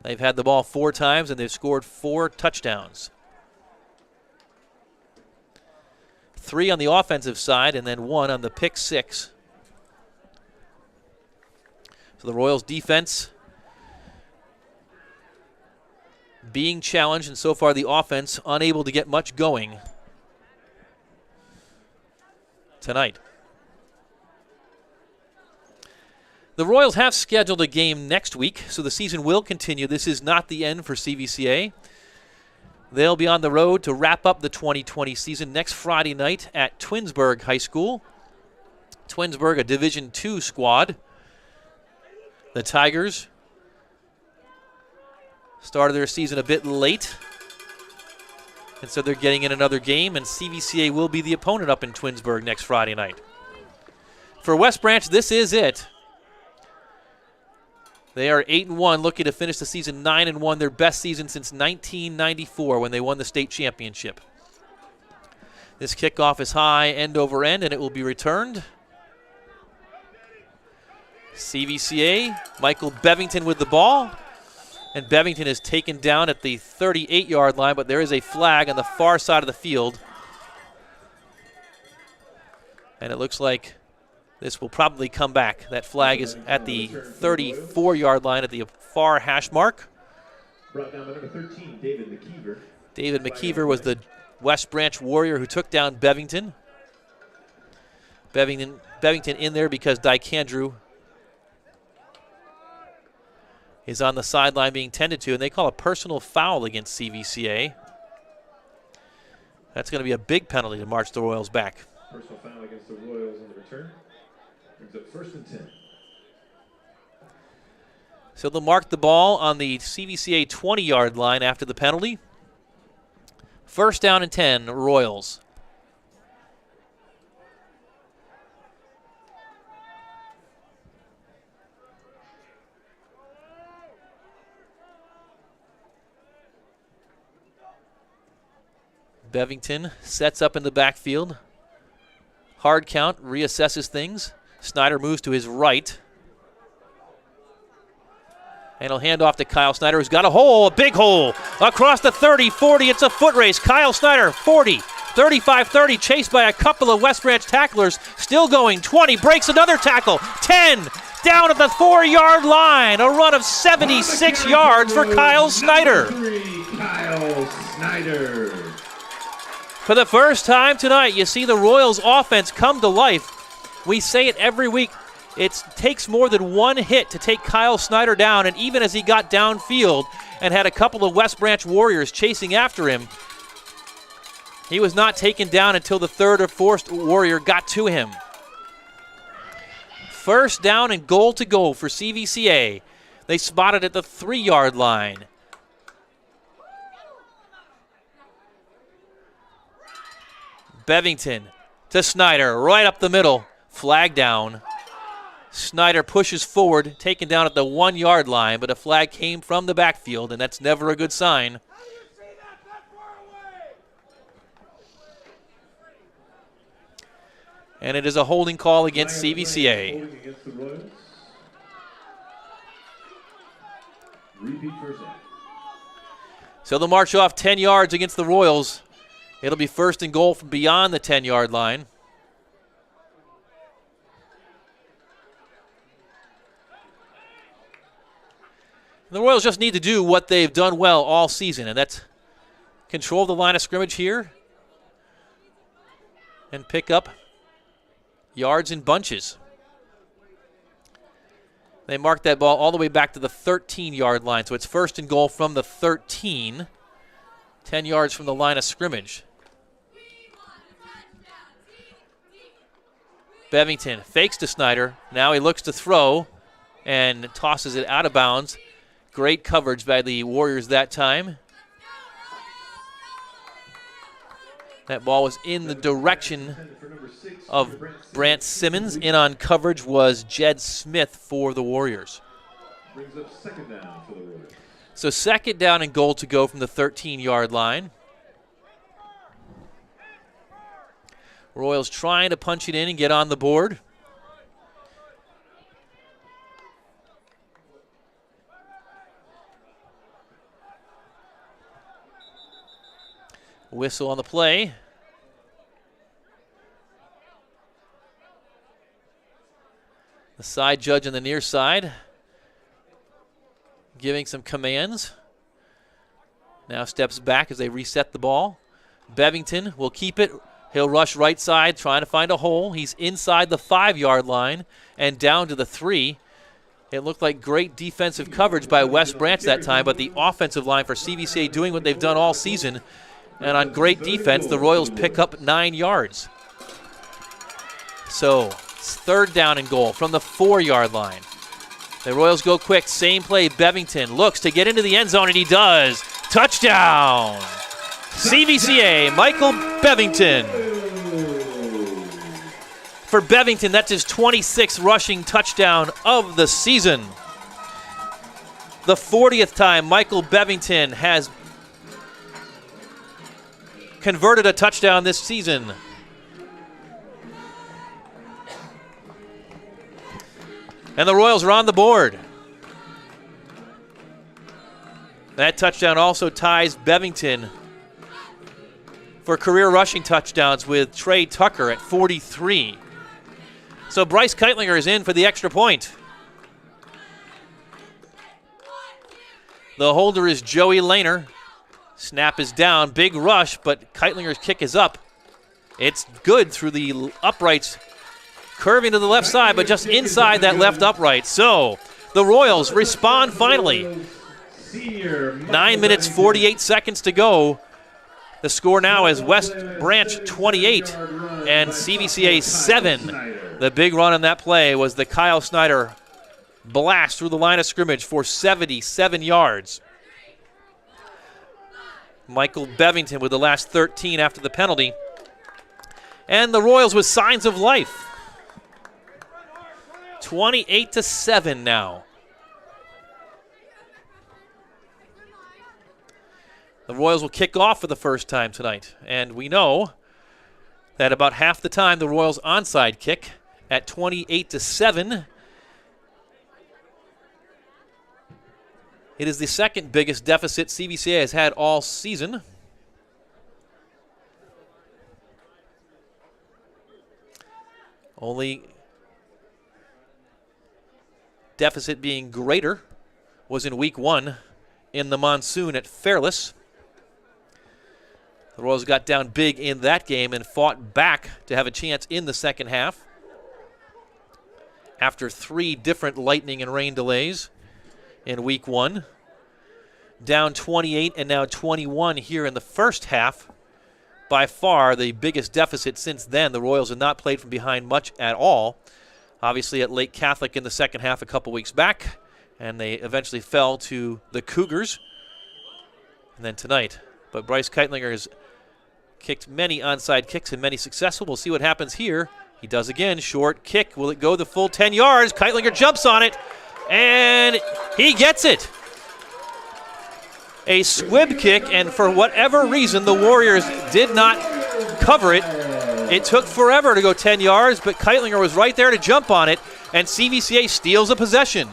They've had the ball 4 times, and they've scored 4 touchdowns. 3 on the offensive side, and then 1 on the pick 6. So the Royals' defense being challenged, and so far the offense unable to get much going tonight. The Royals have scheduled a game next week, so the season will continue. This is not the end for CVCA. They'll be on the road to wrap up the 2020 season next Friday night at Twinsburg High School. Twinsburg, a Division II squad. The Tigers started their season a bit late, and so they're getting in another game, and CVCA will be the opponent up in Twinsburg next Friday night. For West Branch, this is it. They are 8-1, looking to finish the season 9-1, their best season since 1994 when they won the state championship. This kickoff is high, end over end, and it will be returned. CVCA, Michael Bevington with the ball. And Bevington is taken down at the 38-yard line, but there is a flag on the far side of the field. And it looks like this will probably come back. That flag is at the 34-yard line at the far hash mark. Brought down by number 13, David McKeever. David McKeever was the West Branch Warrior who took down Bevington. Bevington in there because Dykandrew is on the sideline being tended to, and they call a personal foul against CVCA. That's going to be a big penalty to march the Royals back. Personal foul against the Royals on the return. Brings up 1st and 10. So they'll mark the ball on the CVCA 20-yard line after the penalty. 1st down and 10, Royals. Bevington sets up in the backfield. Hard count, reassesses things. Snyder moves to his right. And he'll hand off to Kyle Snyder, who's got a hole, a big hole, across the 30, 40. It's a foot race. Kyle Snyder, 40, 35, 30, chased by a couple of West Branch tacklers. Still going, 20, breaks another tackle, 10, down at the 4-yard line. A run of 76 yards for Kyle Snyder. Kyle Snyder. For the first time tonight, you see the Royals offense come to life. We say it every week. It takes more than one hit to take Kyle Snyder down, and even as he got downfield and had a couple of West Branch Warriors chasing after him, he was not taken down until the 3rd or 4th Warrior got to him. 1st down and goal to go for CVCA. They spotted at the 3-yard line. Bevington to Snyder, right up the middle, flag down. Snyder pushes forward, taken down at the 1-yard line, but a flag came from the backfield, and that's never a good sign. And it is a holding call against CVCA. So they'll march off 10 yards against the Royals. It'll be 1st and goal from beyond the 10-yard line. The Royals just need to do what they've done well all season, and that's control the line of scrimmage here and pick up yards in bunches. They mark that ball all the way back to the 13-yard line, so it's 1st and goal from the 13, 10 yards from the line of scrimmage. Bevington fakes to Snyder. Now he looks to throw and tosses it out of bounds. Great coverage by the Warriors that time. That ball was in the direction of Brant Simmons. In on coverage was Jed Smith for the Warriors. Brings up 2nd down for the Warriors. So 2nd down and goal to go from the 13-yard line. Royals trying to punch it in and get on the board. Whistle on the play. The side judge on the near side giving some commands. Now steps back as they reset the ball. Bevington will keep it. He'll rush right side, trying to find a hole. He's inside the 5-yard line and down to the 3. It looked like great defensive coverage by West Branch that time, but the offensive line for CVCA doing what they've done all season. And on great defense, the Royals pick up 9 yards. So it's 3rd down and goal from the 4-yard line. The Royals go quick. Same play. Bevington looks to get into the end zone, and he does. Touchdown! CVCA, Michael Bevington. For Bevington, that's his 26th rushing touchdown of the season. The 40th time Michael Bevington has converted a touchdown this season. And the Royals are on the board. That touchdown also ties Bevington for career rushing touchdowns with Trey Tucker at 43. So Bryce Keitlinger is in for the extra point. The holder is Joey Lehner. Snap is down, big rush, but Keitlinger's kick is up. It's good through the uprights, curving to the left side, but just inside that left upright. So the Royals respond finally. 9 minutes, 48 seconds to go. The score now is West Branch 28 and CVCA 7. The big run on that play was the Kyle Snyder blast through the line of scrimmage for 77 yards. Michael Bevington with the last 13 after the penalty. And the Royals with signs of life. 28-7 now. The Royals will kick off for the first time tonight. And we know that about half the time the Royals onside kick at 28-7. It is the second biggest deficit CVCA has had all season. Only deficit being greater was in week 1 in the monsoon at Fairless. The Royals got down big in that game and fought back to have a chance in the second half after 3 different lightning and rain delays in week 1. Down 28 and now 21 here in the first half. By far the biggest deficit since then. The Royals have not played from behind much at all. Obviously at Lake Catholic in the second half a couple weeks back, and they eventually fell to the Cougars. And then tonight. But Bryce Keitlinger has kicked many onside kicks and many successful. We'll see what happens here. He does again. Short kick. Will it go the full 10 yards? Keitlinger jumps on it, and he gets it. A squib kick, and for whatever reason, the Warriors did not cover it. It took forever to go 10 yards, but Keitlinger was right there to jump on it, and CVCA steals a possession.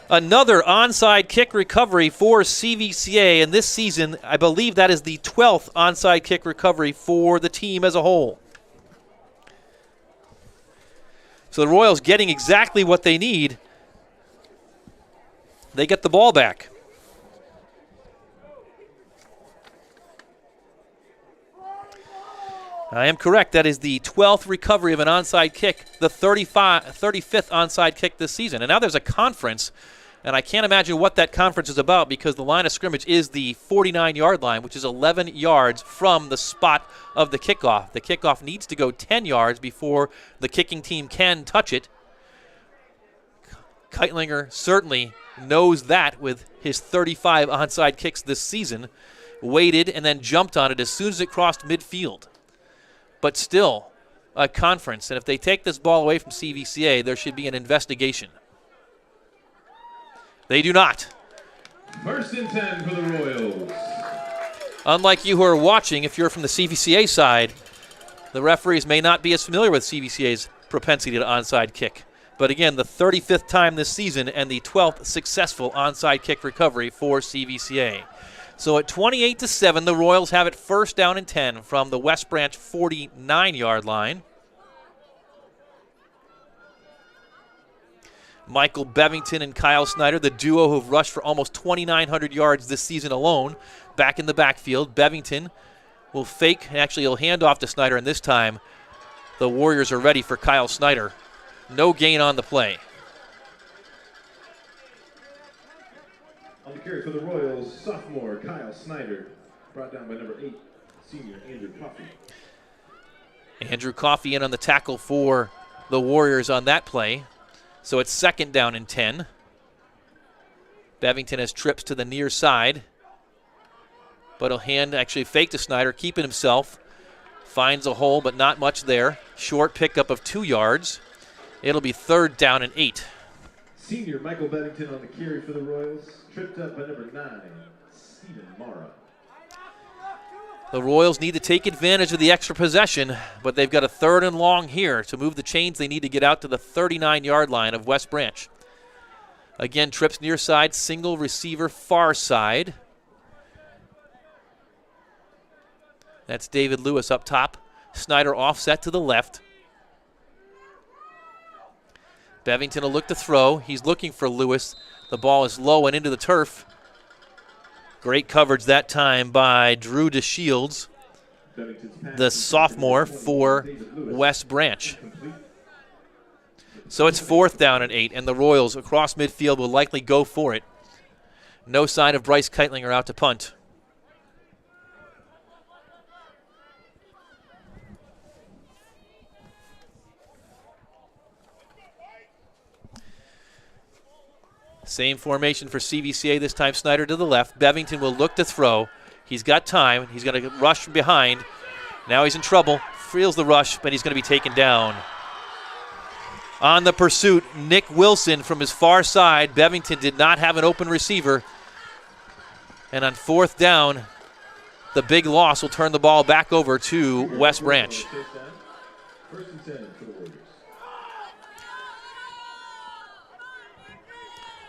Another onside kick recovery for CVCA, and this season, I believe that is the 12th onside kick recovery for the team as a whole. So the Royals getting exactly what they need. They get the ball back. I am correct. That is the 12th recovery of an onside kick, the 35th onside kick this season. And now there's a conference, and I can't imagine what that conference is about because the line of scrimmage is the 49-yard line, which is 11 yards from the spot of the kickoff. The kickoff needs to go 10 yards before the kicking team can touch it. Keitlinger certainly knows that with his 35 onside kicks this season. Waited and then jumped on it as soon as it crossed midfield. But still, a conference. And if they take this ball away from CVCA, there should be an investigation. They do not. 1st and 10 for the Royals. Unlike you who are watching, if you're from the CVCA side, the referees may not be as familiar with CVCA's propensity to onside kick. But again, the 35th time this season and the 12th successful onside kick recovery for CVCA. So at 28-7, the Royals have it 1st down and 10 from the West Branch 49-yard line. Michael Bevington and Kyle Snyder, the duo who've rushed for almost 2,900 yards this season alone, back in the backfield. Bevington will fake, and actually he'll hand off to Snyder, and this time the Warriors are ready for Kyle Snyder. No gain on the play. On the carry for the Royals, sophomore Kyle Snyder, brought down by number 8, senior Andrew Coffey. Andrew Coffey in on the tackle for the Warriors on that play. So it's 2nd down and 10. Bevington has trips to the near side, but he'll hand actually fake to Snyder, keeping himself. Finds a hole, but not much there. Short pickup of 2 yards. It'll be 3rd down and 8. Senior Michael Bevington on the carry for the Royals, tripped up by number 9, Stephen Mara. The Royals need to take advantage of the extra possession, but they've got a 3rd and long here. To move the chains, they need to get out to the 39-yard line of West Branch. Again, trips near side, single receiver far side. That's David Lewis up top. Snyder offset to the left. Bevington will look to throw. He's looking for Lewis. The ball is low and into the turf. Great coverage that time by Drew DeShields, the sophomore for West Branch. So it's 4th down and 8, and the Royals across midfield will likely go for it. No sign of Bryce Keitlinger out to punt. Same formation for CVCA, this time Snyder to the left. Bevington will look to throw. He's got time. He's going to rush from behind. Now he's in trouble. Feels the rush, but he's going to be taken down. On the pursuit, Nick Wilson from his far side. Bevington did not have an open receiver. And on 4th down, the big loss will turn the ball back over to West Branch.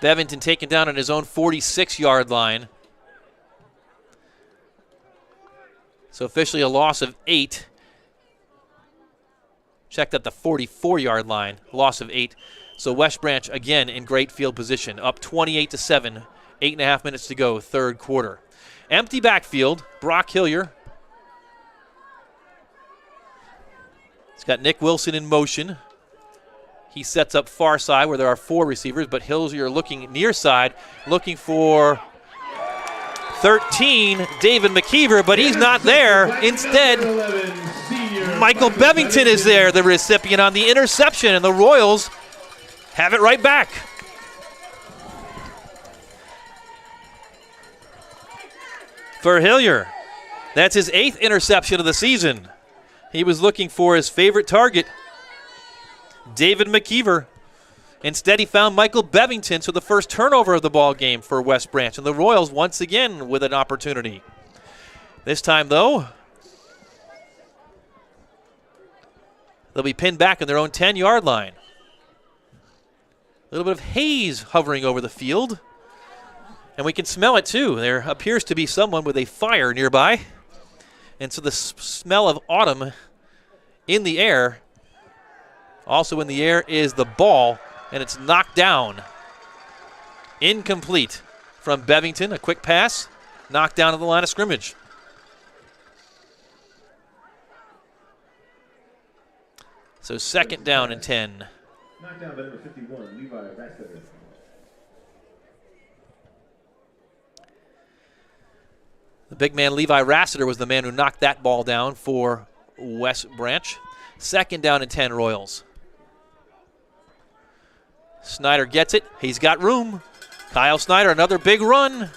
Bevington taken down on his own 46-yard line. So officially a loss of 8. Checked at the 44-yard line, loss of 8. So West Branch again in great field position, up 28-7, 8.5 minutes to go, 3rd quarter. Empty backfield, Brock Hillier. It's got Nick Wilson in motion. He sets up far side where there are 4 receivers, but Hillier looking near side, looking for 13, David McKeever, but he's not there. Instead, Michael Bevington is there, the recipient on the interception, and the Royals have it right back. For Hillier, that's his 8th interception of the season. He was looking for his favorite target, David McKeever. Instead, he found Michael Bevington, so the first turnover of the ball game for West Branch, and the Royals once again with an opportunity. This time, though, they'll be pinned back on their own 10-yard line. A little bit of haze hovering over the field, and we can smell it too. There appears to be someone with a fire nearby, and so the smell of autumn in the air. Also in the air is the ball, and it's knocked down. Incomplete from Bevington. A quick pass, knocked down at the line of scrimmage. So 2nd down and 10. Knocked down by number 51, Levi Rassler. The big man Levi Rassler was the man who knocked that ball down for West Branch. 2nd down and 10 Royals. Snyder gets it. He's got room. Kyle Snyder, another big run.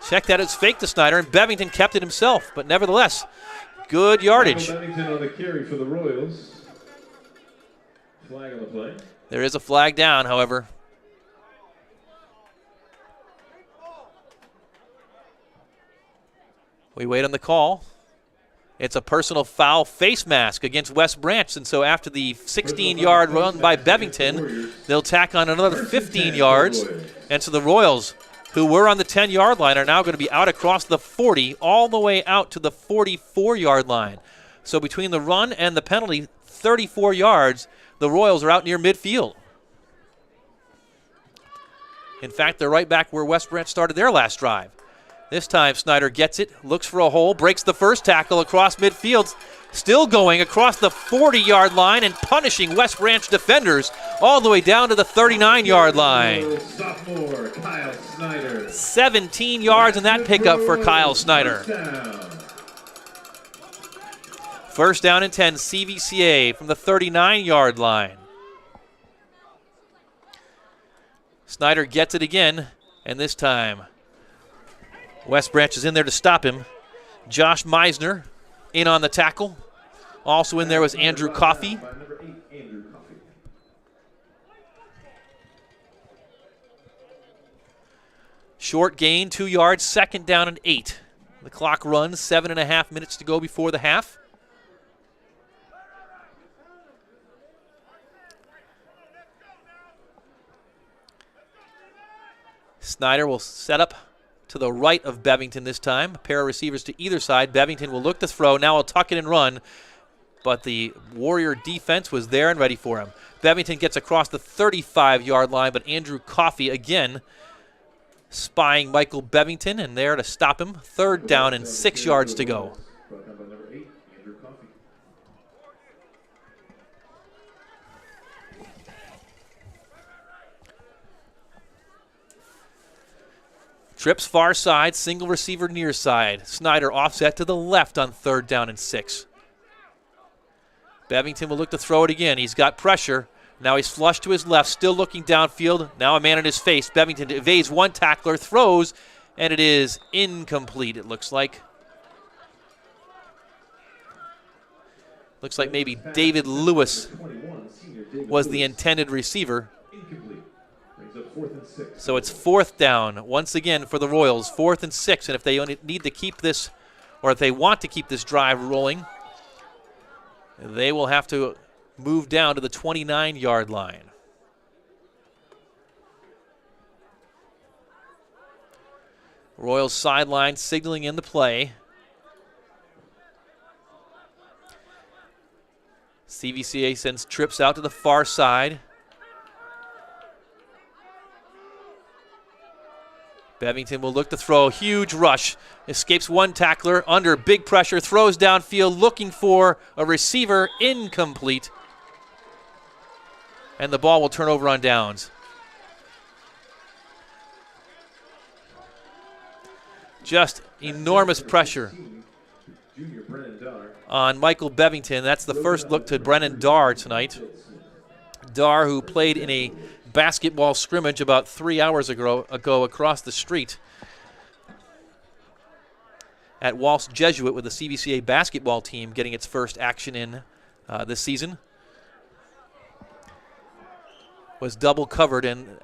Check that, it's fake to Snyder, and Bevington kept it himself, but nevertheless, good yardage. Bevington on the carry for the Royals. Flag on the play. There is a flag down, however. We wait on the call. It's a personal foul face mask against West Branch, and so after the 16-yard run by Bevington, they'll tack on another 15 yards. And so the Royals, who were on the 10-yard line, are now going to be out across the 40, all the way out to the 44-yard line. So between the run and the penalty, 34 yards, the Royals are out near midfield. In fact, they're right back where West Branch started their last drive. This time Snyder gets it, looks for a hole, breaks the first tackle across midfield, still going across the 40-yard line and punishing West Branch defenders all the way down to the 39-yard line. Sophomore Kyle Snyder. 17 yards in that pickup for Kyle Snyder. 1st down and 10, CVCA from the 39-yard line. Snyder gets it again, and this time West Branch is in there to stop him. Josh Meisner in on the tackle. Also in there was Andrew Coffey. Short gain, 2 yards, 2nd down and 8. The clock runs, 7.5 minutes to go before the half. Snyder will set up to the right of Bevington this time. A pair of receivers to either side. Bevington will look to throw. Now he'll tuck it and run. But the Warrior defense was there and ready for him. Bevington gets across the 35-yard line, but Andrew Coffey again spying Michael Bevington and there to stop him. 3rd down and 6 yards to go. Trips far side, single receiver near side. Snyder offset to the left on 3rd down and 6. Bevington will look to throw it again. He's got pressure. Now he's flushed to his left, still looking downfield. Now a man in his face. Bevington evades one tackler, throws, and it is incomplete, it looks like. Looks like maybe David Lewis was the intended receiver. So it's 4th down once again for the Royals, 4th and 6. And if they need to keep this, or if they want to keep this drive rolling, they will have to move down to the 29-yard line. Royals sideline signaling in the play. CVCA sends trips out to the far side. Bevington will look to throw. Huge rush. Escapes one tackler under big pressure. Throws downfield looking for a receiver. Incomplete. And the ball will turn over on downs. Just enormous pressure on Michael Bevington. That's the first look to Brennan Darr tonight. Darr, who played in a basketball scrimmage about 3 hours ago across the street at Walsh Jesuit with the CVCA basketball team getting its first action in this season. Was double covered and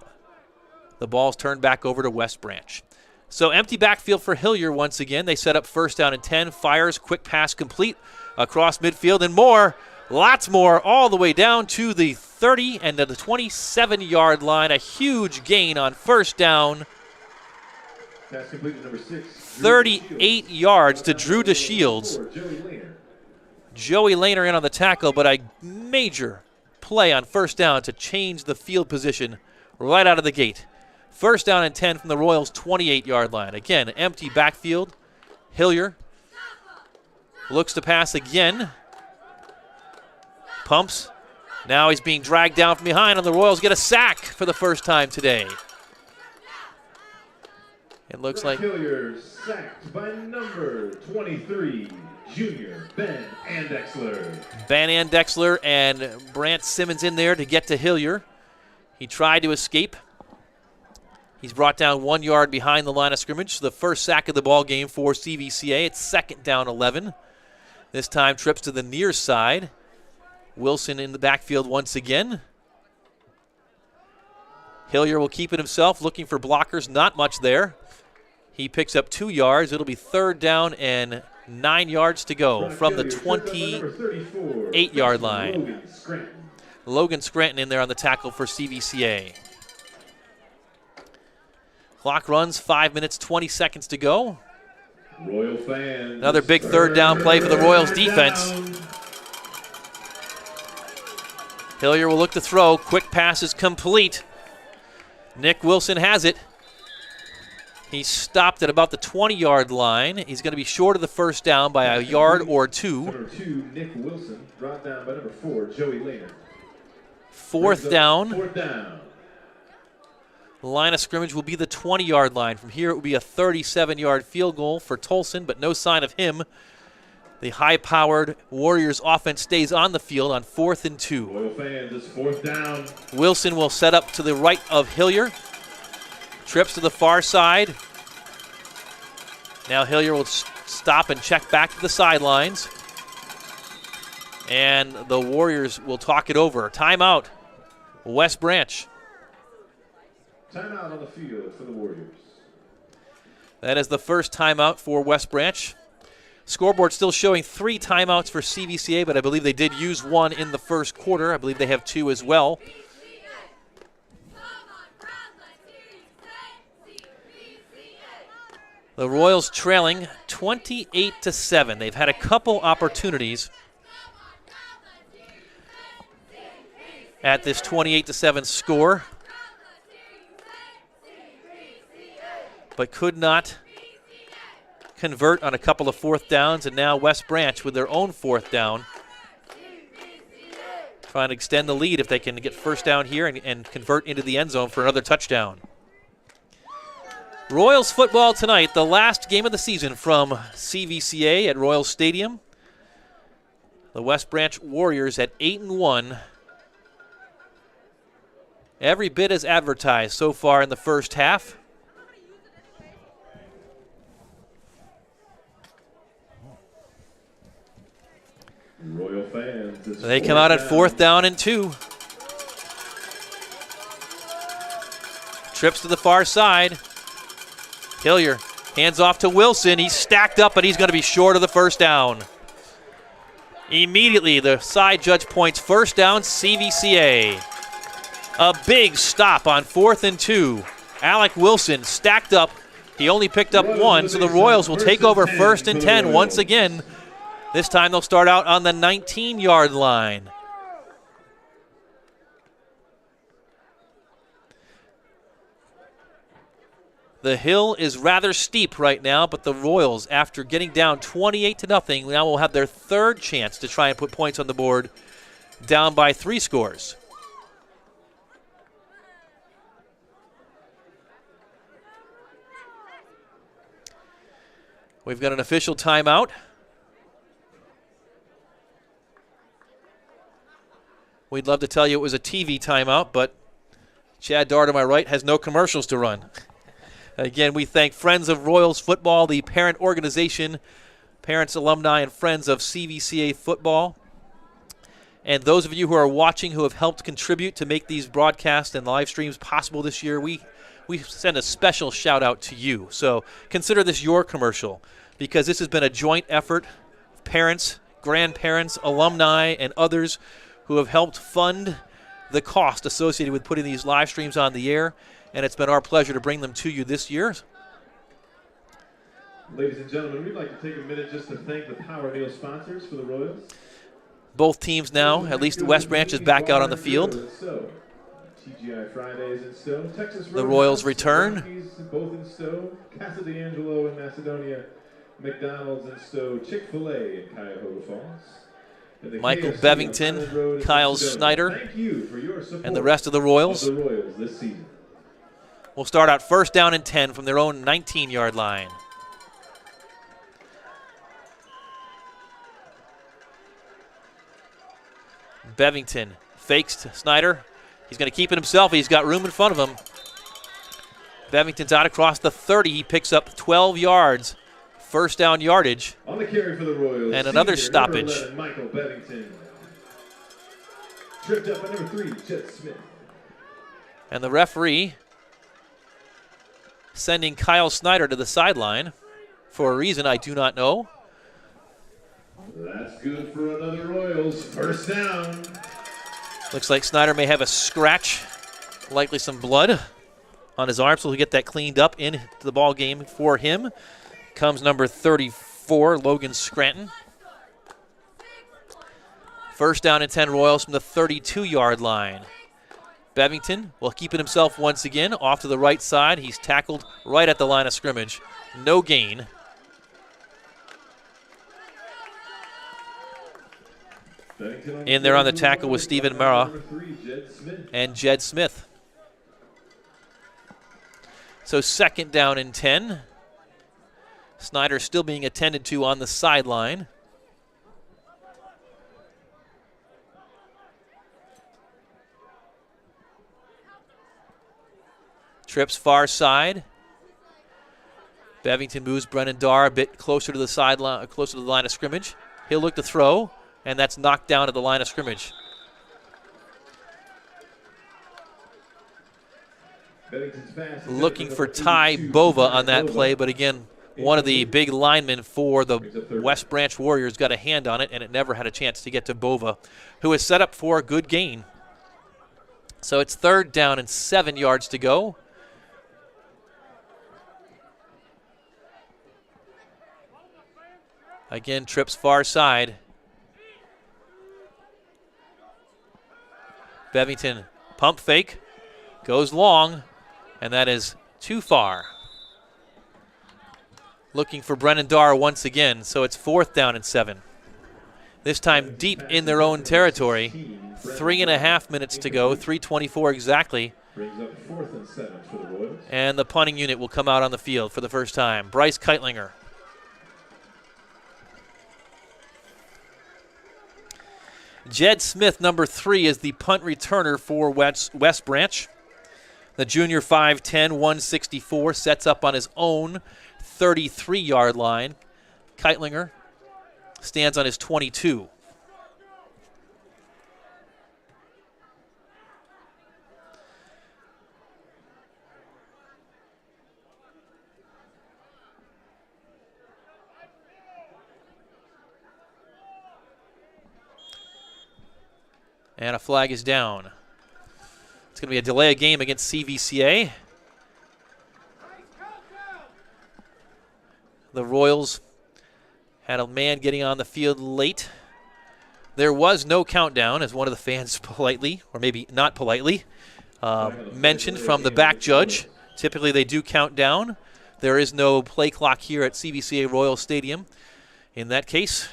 the ball's turned back over to West Branch. So empty backfield for Hillier once again. They set up 1st down and 10. Fires, quick pass complete across midfield and more. Lots more all the way down to the 30 and to the 27-yard line. A huge gain on 1st down. Pass completed, number 6. 38 yards to Drew DeShields. Joey Lehner in on the tackle, but a major play on 1st down to change the field position right out of the gate. 1st down and 10 from the Royals' 28-yard line. Again, empty backfield. Hillier looks to pass again. Pumps. Now he's being dragged down from behind, and the Royals get a sack for the first time today. It looks like Hillier sacked by number 23, junior Ben Andexler. Ben Andexler and Brant Simmons in there to get to Hillier. He tried to escape. He's brought down 1 yard behind the line of scrimmage. The first sack of the ball game for CVCA. It's 2nd down 11. This time trips to the near side. Wilson in the backfield once again. Hillier will keep it himself, looking for blockers. Not much there. He picks up 2 yards. It'll be 3rd down and 9 yards to go from the 28-yard line. Logan Scranton in there on the tackle for CVCA. Clock runs, 5 minutes, 20 seconds to go. Royal fans. Another big 3rd down play for the Royals defense. Hillier will look to throw. Quick pass is complete. Nick Wilson has it. He's stopped at about the 20-yard line. He's going to be short of the 1st down by a yard or 2. Number 2, Nick Wilson, brought down by number 4, Joey Lehner. 4th down. 4th down. The line of scrimmage will be the 20-yard line. From here, it will be a 37-yard field goal for Tolson, but no sign of him. The high-powered Warriors offense stays on the field on 4th and 2. Royal fans, it's 4th down. Wilson will set up to the right of Hillier. Trips to the far side. Now Hillier will stop and check back to the sidelines. And the Warriors will talk it over. Timeout, West Branch. Timeout on the field for the Warriors. That is the first timeout for West Branch. Scoreboard still showing 3 timeouts for CVCA, but I believe they did use 1 in the first quarter. I believe they have 2 as well. The Royals trailing 28-7. They've had a couple opportunities at this 28-7 score, but could not convert on a couple of fourth downs, and now West Branch with their own fourth down, trying to extend the lead if they can get first down here and convert into the end zone for another touchdown. Royals football tonight, the last game of the season from CVCA at Royals Stadium. The West Branch Warriors at 8-1. Every bit as advertised so far in the first half. Royal fans. They come out at fourth down and 2. Trips to the far side. Hillier hands off to Wilson. He's stacked up, but he's going to be short of the first down. Immediately, the side judge points first down, CVCA. A big stop on 4th and 2. Alec Wilson stacked up. He only picked up 1, so the Royals will take over 1st and 10 once again. This time they'll start out on the 19-yard line. The hill is rather steep right now, but the Royals, after getting down 28-0, now will have their third chance to try and put points on the board, down by 3 scores. We've got an official timeout. We'd love to tell you it was a TV timeout, but Chad Dart to my right has no commercials to run. Again, we thank Friends of Royals Football, the parent organization, parents, alumni, and friends of CVCA football. And those of you who are watching who have helped contribute to make these broadcasts and live streams possible this year, we send a special shout out to you. So consider this your commercial, because this has been a joint effort of parents, grandparents, alumni, and others who have helped fund the cost associated with putting these live streams on the air. And it's been our pleasure to bring them to you this year. Ladies and gentlemen, we'd like to take a minute just to thank the Power Meal sponsors for the Royals. Both teams now, at least the West Branch, is back out on the field. TGI Fridays in Stowe, Texas the Royals return. Both in Stowe, Casa D'Angelo in Macedonia, McDonald's in Stowe, Chick-fil-A in Cuyahoga Falls. Michael Bevington, Kyle Snyder, and the rest of the Royals. This season. We'll start out first down and 10 from their own 19-yard line. Bevington fakes to Snyder. He's going to keep it himself. He's got room in front of him. Bevington's out across the 30. He picks up 12 yards. First down yardage. On the carry for the Royals, and another stoppage. 11, Michael Bevington. Tripped up by number 3, Jed Smith. And the referee sending Kyle Snyder to the sideline for a reason I do not know. That's good for another Royals. First down. Looks like Snyder may have a scratch, likely some blood on his arm, so he'll get that cleaned up into the ball game for him. Comes number 34, Logan Scranton. First down and 10 Royals from the 32-yard line. Bevington will keep it himself once again. Off to the right side. He's tackled right at the line of scrimmage. No gain. In there on the tackle was Stephen Mara and Jed Smith. So second down and 10. Snyder still being attended to on the sideline. Trips far side. Bevington moves Brennan Darr a bit closer to the sideline, closer to the line of scrimmage. He'll look to throw, and that's knocked down at the line of scrimmage. Looking for Ty Bova on that play, but again, one of the big linemen for the West Branch Warriors got a hand on it, and it never had a chance to get to Bova, who is set up for a good gain. So it's third down and 7 yards to go. Again, trips far side. Bevington pump fake, goes long, and that is too far. Looking for Brennan Darr once again, so it's 4th down and 7. This time deep in their own territory. 3.5 minutes to go, 3:24 exactly. Brings up 4th and 7 for the Royals. And the punting unit will come out on the field for the first time. Bryce Keitlinger. Jed Smith, number 3, is the punt returner for West Branch. The junior 5'10", 164, sets up on his own 33-yard line. Keitlinger stands on his 22. And a flag is down. It's going to be a delay of game against CVCA. The Royals had a man getting on the field late. There was no countdown, as one of the fans politely, or maybe not politely, mentioned from the back judge. Typically they do count down. There is no play clock here at CVCA Royal Stadium. In that case,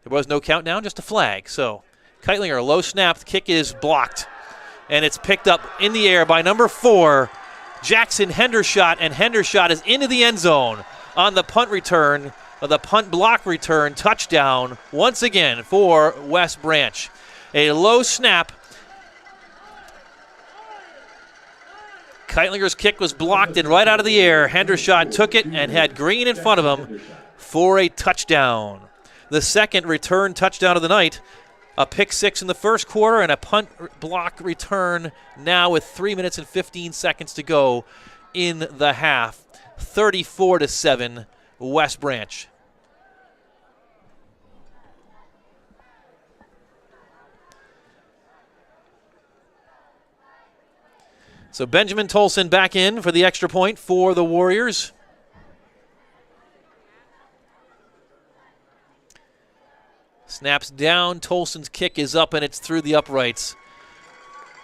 there was no countdown, just a flag. So Keitlinger, low snap, the kick is blocked. And it's picked up in the air by number 4, Jackson Hendershot, and Hendershot is into the end zone on the punt return, or the punt block return, touchdown once again for West Branch. A low snap. Keitlinger's kick was blocked, and right out of the air, Hendershot took it and had Green in front of him for a touchdown. The second return touchdown of the night. A pick 6 in the first quarter and a punt block return now with 3 minutes and 15 seconds to go in the half. 34-7, West Branch. So Benjamin Tolson back in for the extra point for the Warriors. Snaps down, Tolson's kick is up, and it's through the uprights.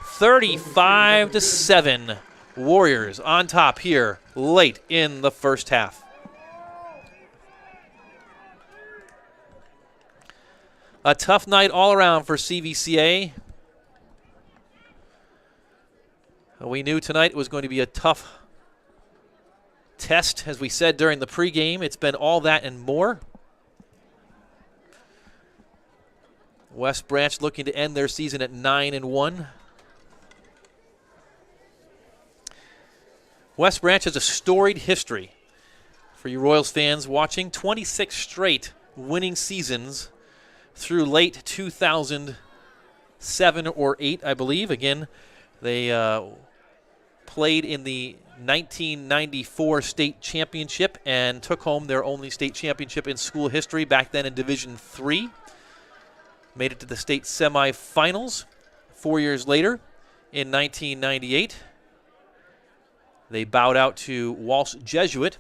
35-7, Warriors on top here late in the first half. A tough night all around for CVCA. We knew tonight was going to be a tough test, as we said during the pregame. It's been all that and more. West Branch looking to end their season at 9-1. West Branch has a storied history for you Royals fans watching. 26 straight winning seasons through late 2007 or 8, I believe. Again, they played in the 1994 state championship and took home their only state championship in school history, back then in Division III. Made it to the state semifinals 4 years later in 1998. They bowed out to Walsh Jesuit,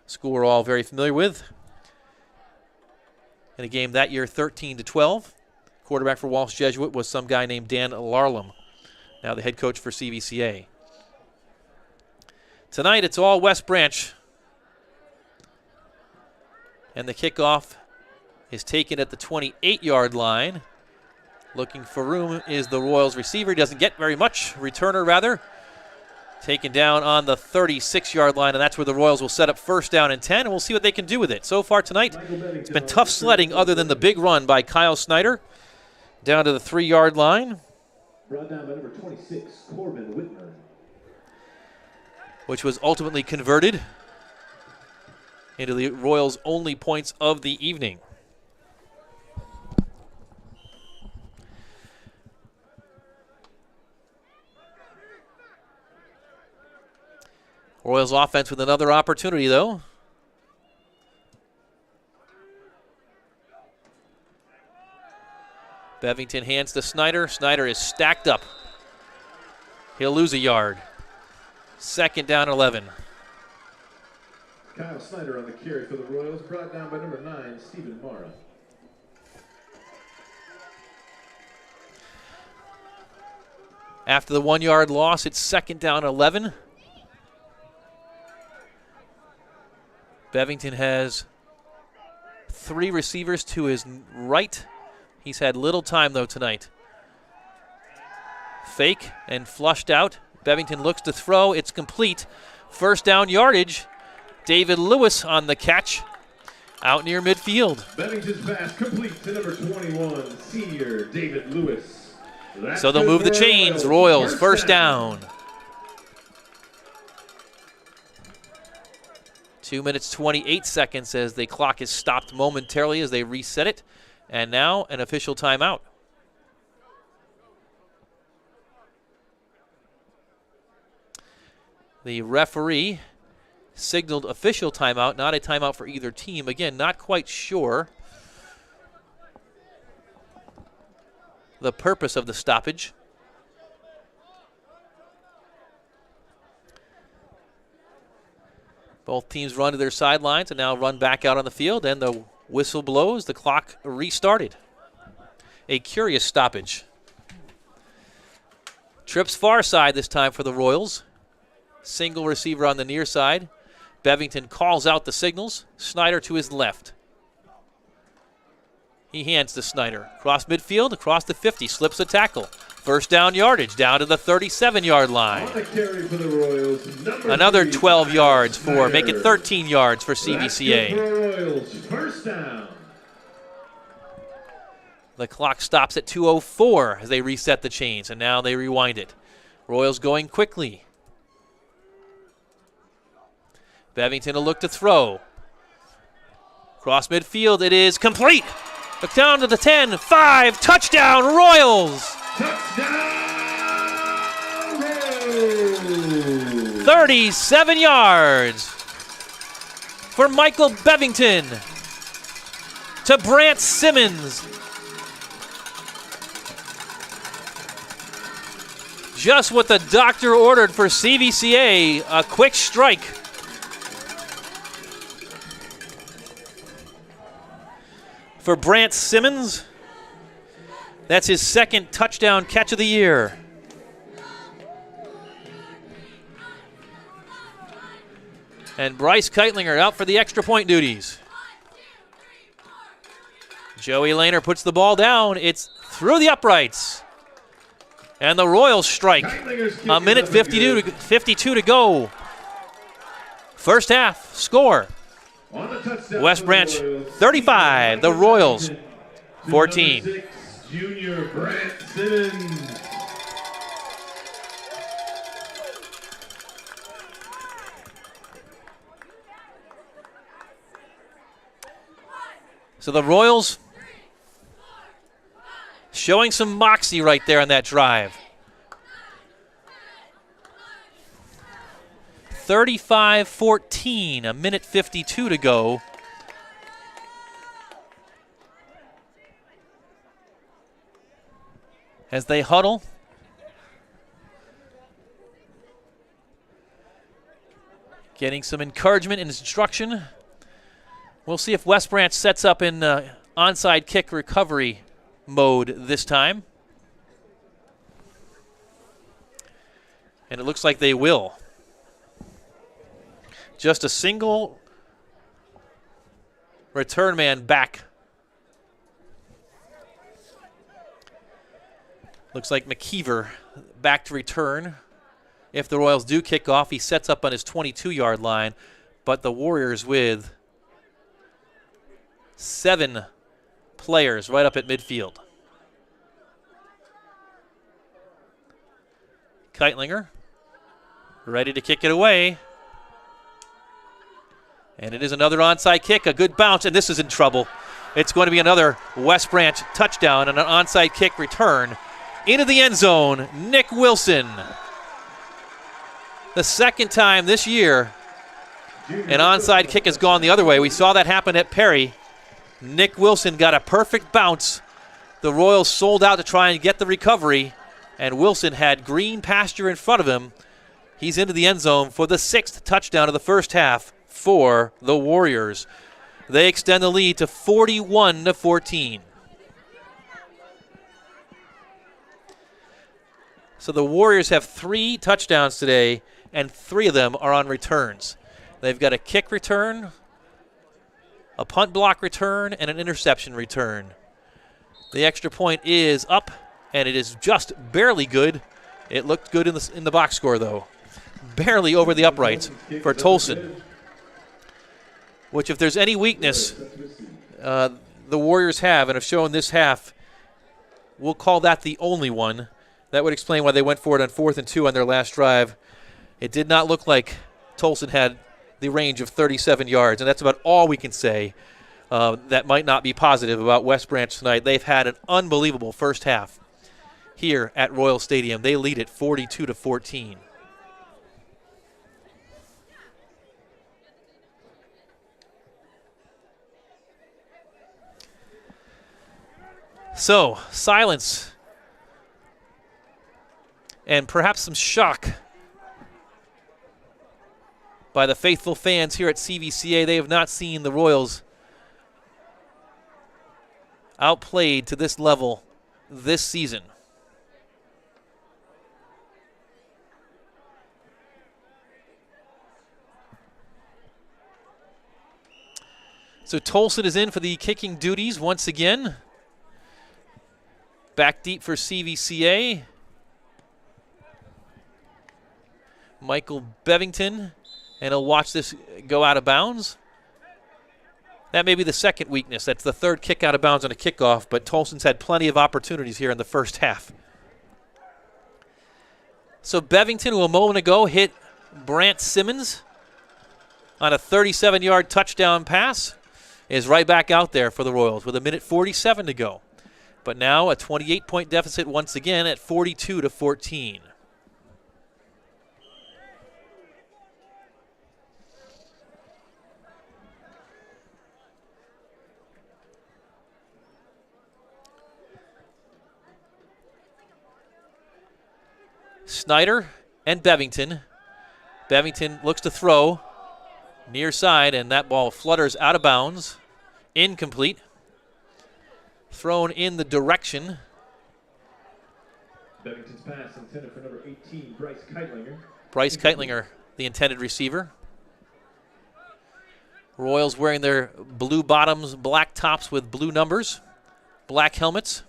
a school we're all very familiar with. In a game that year, 13-12. Quarterback for Walsh Jesuit was some guy named Dan Larlam, now the head coach for CVCA. Tonight, it's all West Branch. And the kickoff is taken at the 28-yard line. Looking for room is the Royals receiver. He doesn't get very much. Returner, rather. Taken down on the 36-yard line, and that's where the Royals will set up 1st down and 10, and we'll see what they can do with it. So far tonight, it's been tough sledding other than the big run by Kyle Snyder down to the 3-yard line. Brought down by number 26, Corbin Whitmer. Which was ultimately converted into the Royals' only points of the evening. Royals offense with another opportunity, though. Bevington hands to Snyder. Snyder is stacked up. He'll lose a yard. 2nd down, 11. Kyle Snyder on the carry for the Royals, brought down by number 9, Stephen Mara. After the 1 yard loss, it's 2nd down 11. Bevington has 3 receivers to his right. He's had little time, though, tonight. Fake and flushed out. Bevington looks to throw. It's complete. 1st down yardage. David Lewis on the catch out near midfield. Bevington's pass complete to number 21, senior David Lewis. So they'll move the chains. Royals, 1st down. 2 minutes, 28 seconds as the clock is stopped momentarily as they reset it. And now an official timeout. The referee signaled official timeout, not a timeout for either team. Again, not quite sure the purpose of the stoppage. Both teams run to their sidelines and now run back out on the field, and the whistle blows. The clock restarted. A curious stoppage. Trips far side this time for the Royals. Single receiver on the near side. Bevington calls out the signals. Snyder to his left. He hands to Snyder. Across midfield, across the 50, slips a tackle. 1st down yardage, down to the 37-yard line. On the carry for the Royals, Another 3, 12 yards Snyder. for, make it 13 yards for CVCA. Royals, 1st down. The clock stops at 2:04 as they reset the chains, and now they rewind it. Royals going quickly. Bevington a look to throw. Cross midfield, it is complete. Look down to the 10, 5, touchdown Royals! Touchdown Royals! 37 yards for Michael Bevington to Brant Simmons. Just what the doctor ordered for CVCA, a quick strike. For Brant Simmons, that's his 2nd touchdown catch of the year. And Bryce Keitlinger out for the extra point duties. Joey Lehner puts the ball down. It's through the uprights. And the Royals strike. A minute 52 to go. 1st half score. West Branch 35, the Royals 14. 6, junior Brant Simmons. So the Royals showing some moxie right there on that drive. 35-14, a minute 52 to go. As they huddle. Getting some encouragement and instruction. We'll see if West Branch sets up in onside kick recovery mode this time. And it looks like they will. Just a single return man back. Looks like McKeever back to return. If the Royals do kick off, he sets up on his 22-yard line, but the Warriors with 7 players right up at midfield. Keitlinger ready to kick it away. And it is another onside kick, a good bounce, and this is in trouble. It's going to be another West Branch touchdown and an onside kick return into the end zone. Nick Wilson. The 2nd time this year an onside kick has gone the other way. We saw that happen at Perry. Nick Wilson got a perfect bounce. The Royals sold out to try and get the recovery, and Wilson had green pasture in front of him. He's into the end zone for the 6th touchdown of the 1st half for the Warriors. They extend the lead to 41-14. So the Warriors have 3 touchdowns today, and 3 of them are on returns. They've got a kick return, a punt block return, and an interception return. The extra point is up, and it is just barely good. It looked good in the box score, though. Barely over the uprights for Tolson, which if there's any weakness the Warriors have and have shown this half, we'll call that the only one. That would explain why they went for it on 4th and 2 on their last drive. It did not look like Tolson had the range of 37 yards, and that's about all we can say that might not be positive about West Branch tonight. They've had an unbelievable first half here at Royal Stadium. They lead it 42-14. So, silence and perhaps some shock by the faithful fans here at CVCA. They have not seen the Royals outplayed to this level this season. So Tolson is in for the kicking duties once again. Back deep for CVCA. Michael Bevington, and he'll watch this go out of bounds. That may be the second weakness. That's the third kick out of bounds on a kickoff, but Tolson's had plenty of opportunities here in the first half. So Bevington, who a moment ago hit Brant Simmons on a 37-yard touchdown pass, is right back out there for the Royals with 1:47 to go. But now a 28-point deficit once again at 42-14. Snyder and Bevington. Bevington looks to throw near side, and that ball flutters out of bounds. Incomplete. Thrown in the direction. Bevington's pass intended for number 18, Bryce Keitlinger. Bryce Keitlinger, the intended receiver. Royals wearing their blue bottoms, black tops with blue numbers, black helmets.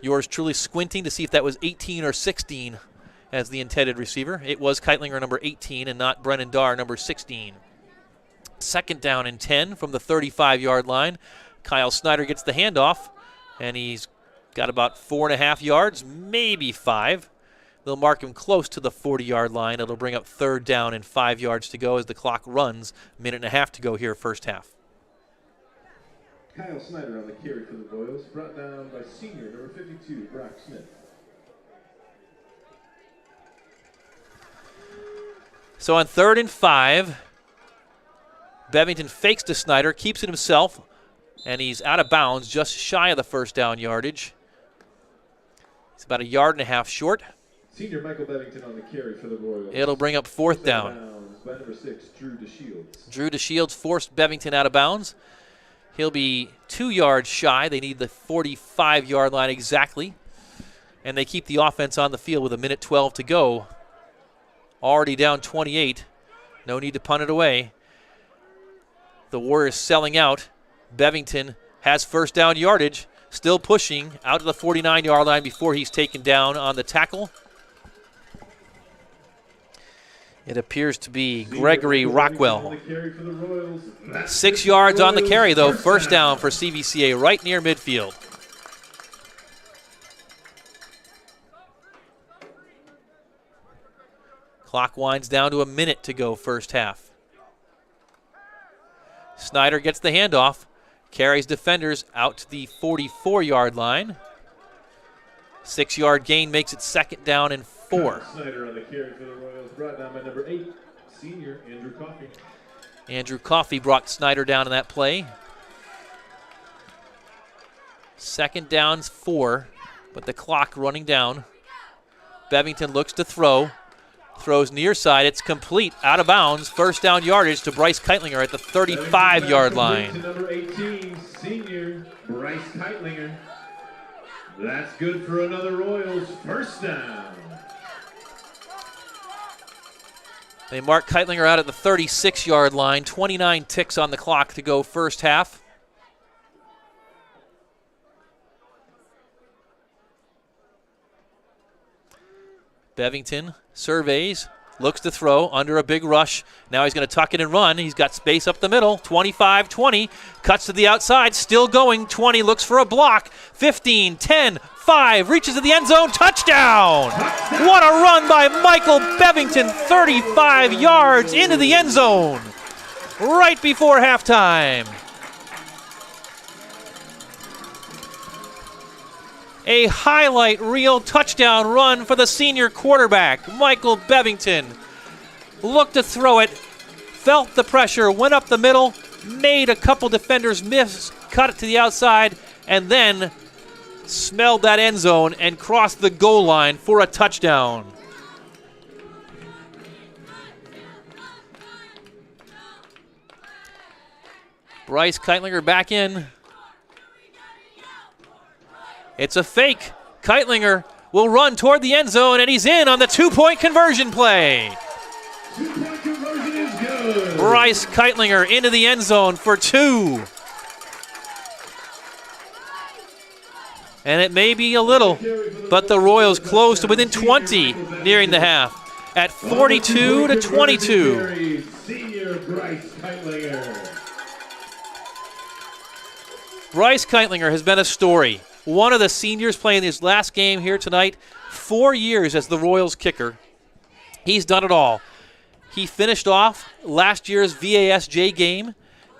Yours truly squinting to see if that was 18 or 16 as the intended receiver. It was Keitlinger, number 18, and not Brennan Darr, number 16. Second down and 10 from the 35-yard line. Kyle Snyder gets the handoff, and he's got about 4.5 yards, maybe 5. They'll mark him close to the 40-yard line. It'll bring up third down and 5 yards to go as the clock runs. 1.5 to go here first half. Kyle Snyder on the carry for the Royals, brought down by senior number 52, Brock Smith. So on 3rd and 5, Bevington fakes to Snyder, keeps it himself, and he's out of bounds, just shy of the first down yardage. He's about 1.5 yards short. Senior Michael Bevington on the carry for the Royals. It'll bring up fourth down. By number 6, Drew DeShields. Drew DeShields forced Bevington out of bounds. He'll be 2 yards shy. They need the 45-yard line exactly. And they keep the offense on the field with 1:12 to go. Already down 28. No need to punt it away. The Warriors selling out. Bevington has first down yardage. Still pushing out to the 49-yard line before he's taken down on the tackle. It appears to be Gregory Rockwell. 6 yards on the carry, though. First down for CVCA right near midfield. Clock winds down to 1 minute to go first half. Snyder gets the handoff. Carries defenders out to the 44-yard line. 6-yard gain makes it second down and 4. Snyder on the carry for the Royals, brought down by number 8, senior Andrew Coffey. Andrew Coffey brought Snyder down in that play. Second down's 4, but the clock running down. Bevington looks to throw. Throws near side. It's complete. Out of bounds. First down yardage to Bryce Keitlinger at the 35-yard line. To number 18, senior Bryce Keitlinger. That's good for another Royals first down. They mark Keitlinger out at the 36-yard line. 29 ticks on the clock to go first half. Bevington surveys, looks to throw under a big rush. Now he's going to tuck it and run. He's got space up the middle. 25-20, cuts to the outside, still going. 20, looks for a block. 15, 10, 5, reaches to the end zone. Touchdown! What a run by Michael Bevington. 35 yards into the end zone right before halftime. A highlight reel touchdown run for the senior quarterback, Michael Bevington. Looked to throw it, felt the pressure, went up the middle, made a couple defenders miss, cut it to the outside, and then smelled that end zone and crossed the goal line for a touchdown. Bryce Keitlinger back in. It's a fake. Keitlinger will run toward the end zone, and he's in on the two-point conversion play. Two-point conversion is good. Bryce Keitlinger into the end zone for 2. And it may be a little, but the Royals close to within 20 nearing the half at 42-22. Senior Bryce Keitlinger. Bryce Keitlinger has been a story. One of the seniors playing his last game here tonight, 4 years as the Royals kicker. He's done it all. He finished off last year's VASJ game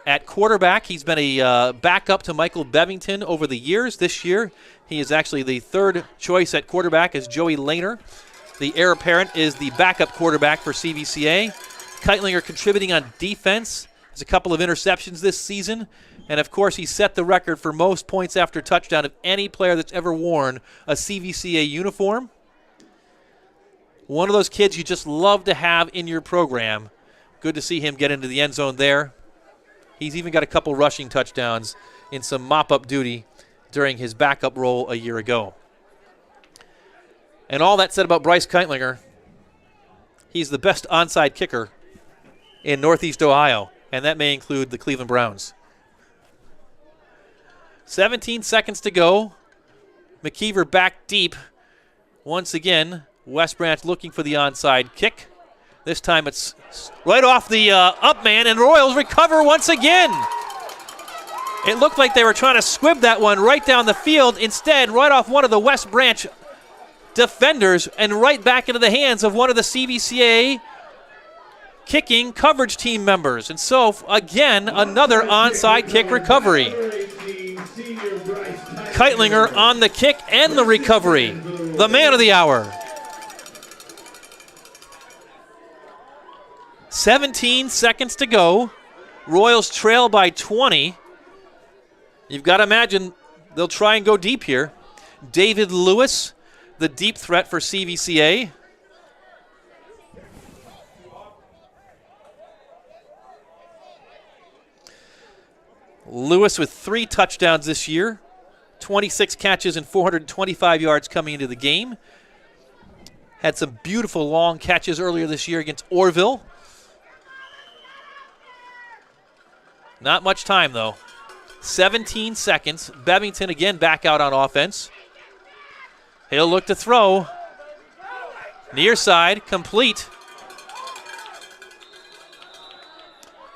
at quarterback. He's been a backup to Michael Bevington over the years. This year, he is actually the third choice at quarterback as Joey Lehner. The heir apparent is the backup quarterback for CVCA. Keitlinger contributing on defense. Has a couple of interceptions this season. And, of course, he set the record for most points after touchdown of any player that's ever worn a CVCA uniform. One of those kids you just love to have in your program. Good to see him get into the end zone there. He's even got a couple rushing touchdowns in some mop-up duty during his backup role a year ago. And all that said about Bryce Keitlinger, he's the best onside kicker in Northeast Ohio, and that may include the Cleveland Browns. 17 seconds to go. McKeever back deep. Once again, West Branch looking for the onside kick. This time it's right off the up man, and Royals recover once again. It looked like they were trying to squib that one right down the field. Instead, right off one of the West Branch defenders and right back into the hands of one of the CVCA kicking coverage team members. And so, again, another onside kick recovery. Keitlinger on the kick and the recovery. The man of the hour. 17 seconds to go. Royals trail by 20. You've got to imagine they'll try and go deep here. David Lewis, the deep threat for CVCA. Lewis with 3 touchdowns this year. 26 catches and 425 yards coming into the game. Had some beautiful long catches earlier this year against Orville. Not much time, though. 17 seconds. Bevington again back out on offense. He'll look to throw. Near side, complete.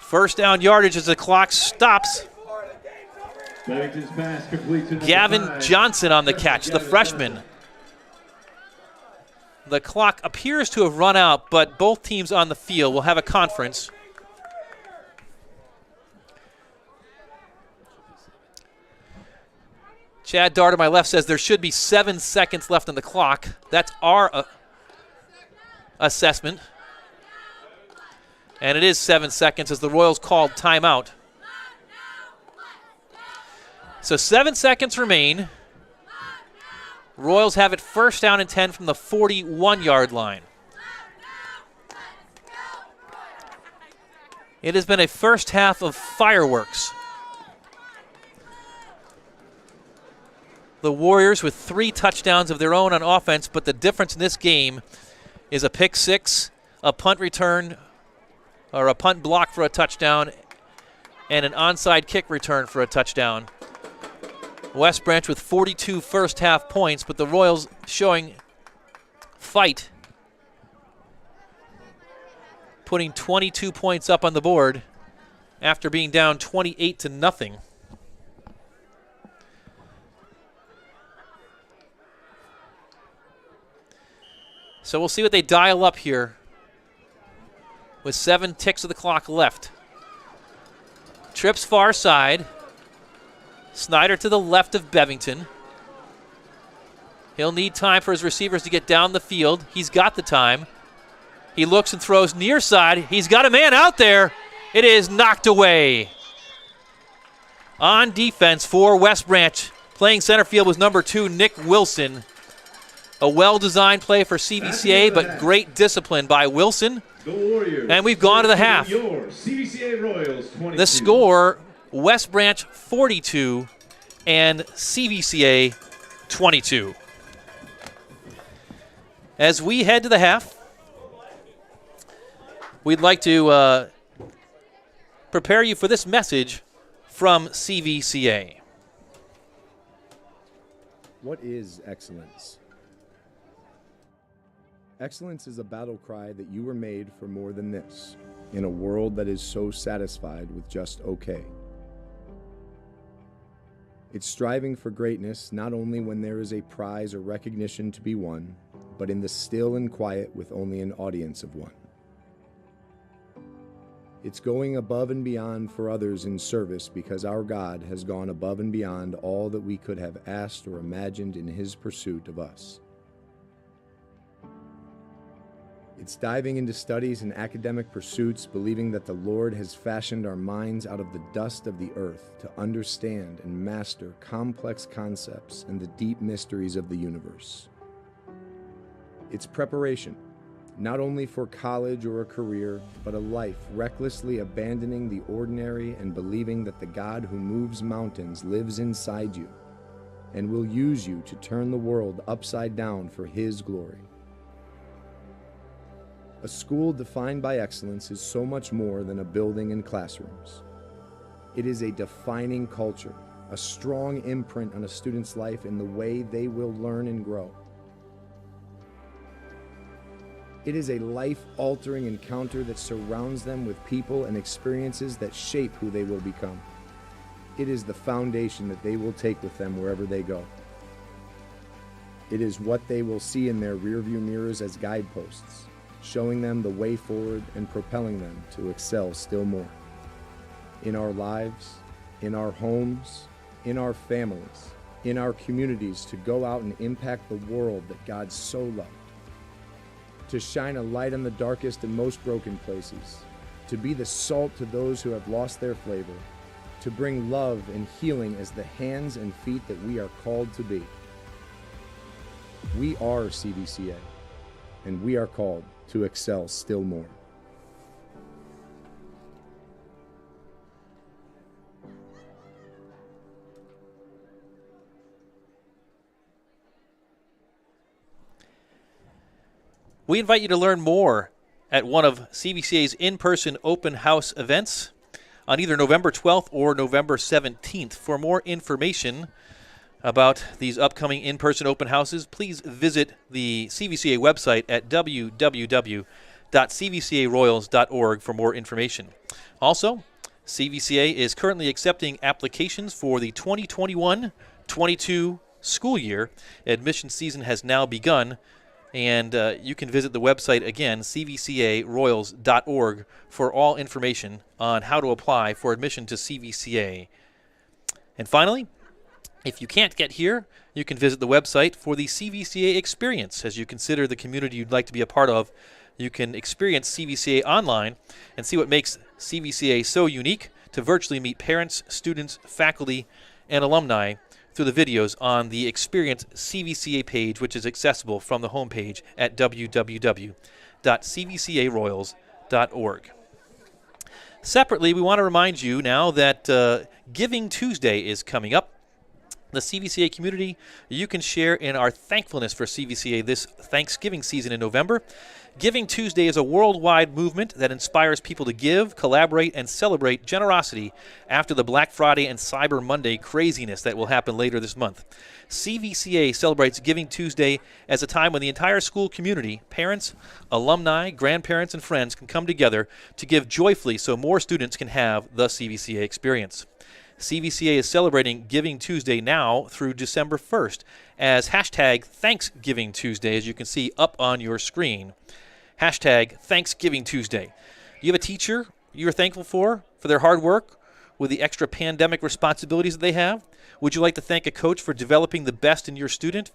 First down yardage as the clock stops. Pass complete to Gavin 5. Johnson on the catch, the freshman. The clock appears to have run out, but both teams on the field will have a conference. Chad Dart on my left says there should be 7 seconds left on the clock. That's our assessment. And it is 7 seconds as the Royals called timeout. So 7 seconds remain. Royals have it first down and 10 from the 41-yard line. It has been a first half of fireworks. The Warriors with 3 touchdowns of their own on offense, but the difference in this game is a pick 6, a punt return, or a punt block for a touchdown, and an onside kick return for a touchdown. West Branch with 42 first half points, but the Royals showing fight, putting 22 points up on the board after being down 28-0. So we'll see what they dial up here with 7 ticks of the clock left. Trips far side. Snyder to the left of Bevington. He'll need time for his receivers to get down the field. He's got the time. He looks and throws near side. He's got a man out there. It is knocked away. On defense for West Branch, playing center field was number 2, Nick Wilson. A well-designed play for CVCA, but great discipline by Wilson. And we've gone to the half. The score, West Branch 42 and CVCA 22. As we head to the half, we'd like to prepare you for this message from CVCA. What is excellence? Excellence is a battle cry that you were made for more than this, in a world that is so satisfied with just okay. It's striving for greatness not only when there is a prize or recognition to be won, but in the still and quiet with only an audience of one. It's going above and beyond for others in service because our God has gone above and beyond all that we could have asked or imagined in His pursuit of us. It's diving into studies and academic pursuits, believing that the Lord has fashioned our minds out of the dust of the earth to understand and master complex concepts and the deep mysteries of the universe. It's preparation, not only for college or a career, but a life recklessly abandoning the ordinary and believing that the God who moves mountains lives inside you and will use you to turn the world upside down for His glory. A school defined by excellence is so much more than a building and classrooms. It is a defining culture, a strong imprint on a student's life in the way they will learn and grow. It is a life-altering encounter that surrounds them with people and experiences that shape who they will become. It is the foundation that they will take with them wherever they go. It is what they will see in their rearview mirrors as guideposts, showing them the way forward and propelling them to excel still more. In our lives, in our homes, in our families, in our communities, to go out and impact the world that God so loved. To shine a light on the darkest and most broken places. To be the salt to those who have lost their flavor. To bring love and healing as the hands and feet that we are called to be. We are CVCA, and we are called to excel still more. We invite you to learn more at one of CVCA's in-person open house events on either November 12th or November 17th. For more information about these upcoming in-person open houses, please visit the CVCA website at www.cvcaroyals.org for more information. Also, CVCA is currently accepting applications for the 2021-22 school year. Admission season has now begun, and you can visit the website again, cvcaroyals.org, for all information on how to apply for admission to CVCA. And finally, if you can't get here, you can visit the website for the CVCA experience. As you consider the community you'd like to be a part of, you can experience CVCA online and see what makes CVCA so unique to virtually meet parents, students, faculty, and alumni through the videos on the Experience CVCA page, which is accessible from the homepage at www.cvcaroyals.org. Separately, we want to remind you now that Giving Tuesday is coming up. The CVCA community, you can share in our thankfulness for CVCA this Thanksgiving season in November. Giving Tuesday is a worldwide movement that inspires people to give, collaborate, and celebrate generosity after the Black Friday and Cyber Monday craziness that will happen later this month. CVCA celebrates Giving Tuesday as a time when the entire school community, parents, alumni, grandparents, and friends can come together to give joyfully so more students can have the CVCA experience. CVCA is celebrating Giving Tuesday now through December 1st as hashtag Thanksgiving Tuesday, as you can see up on your screen. Hashtag Thanksgiving Tuesday. Do you have a teacher you're thankful for their hard work with the extra pandemic responsibilities that they have? Would you like to thank a coach for developing the best in your student?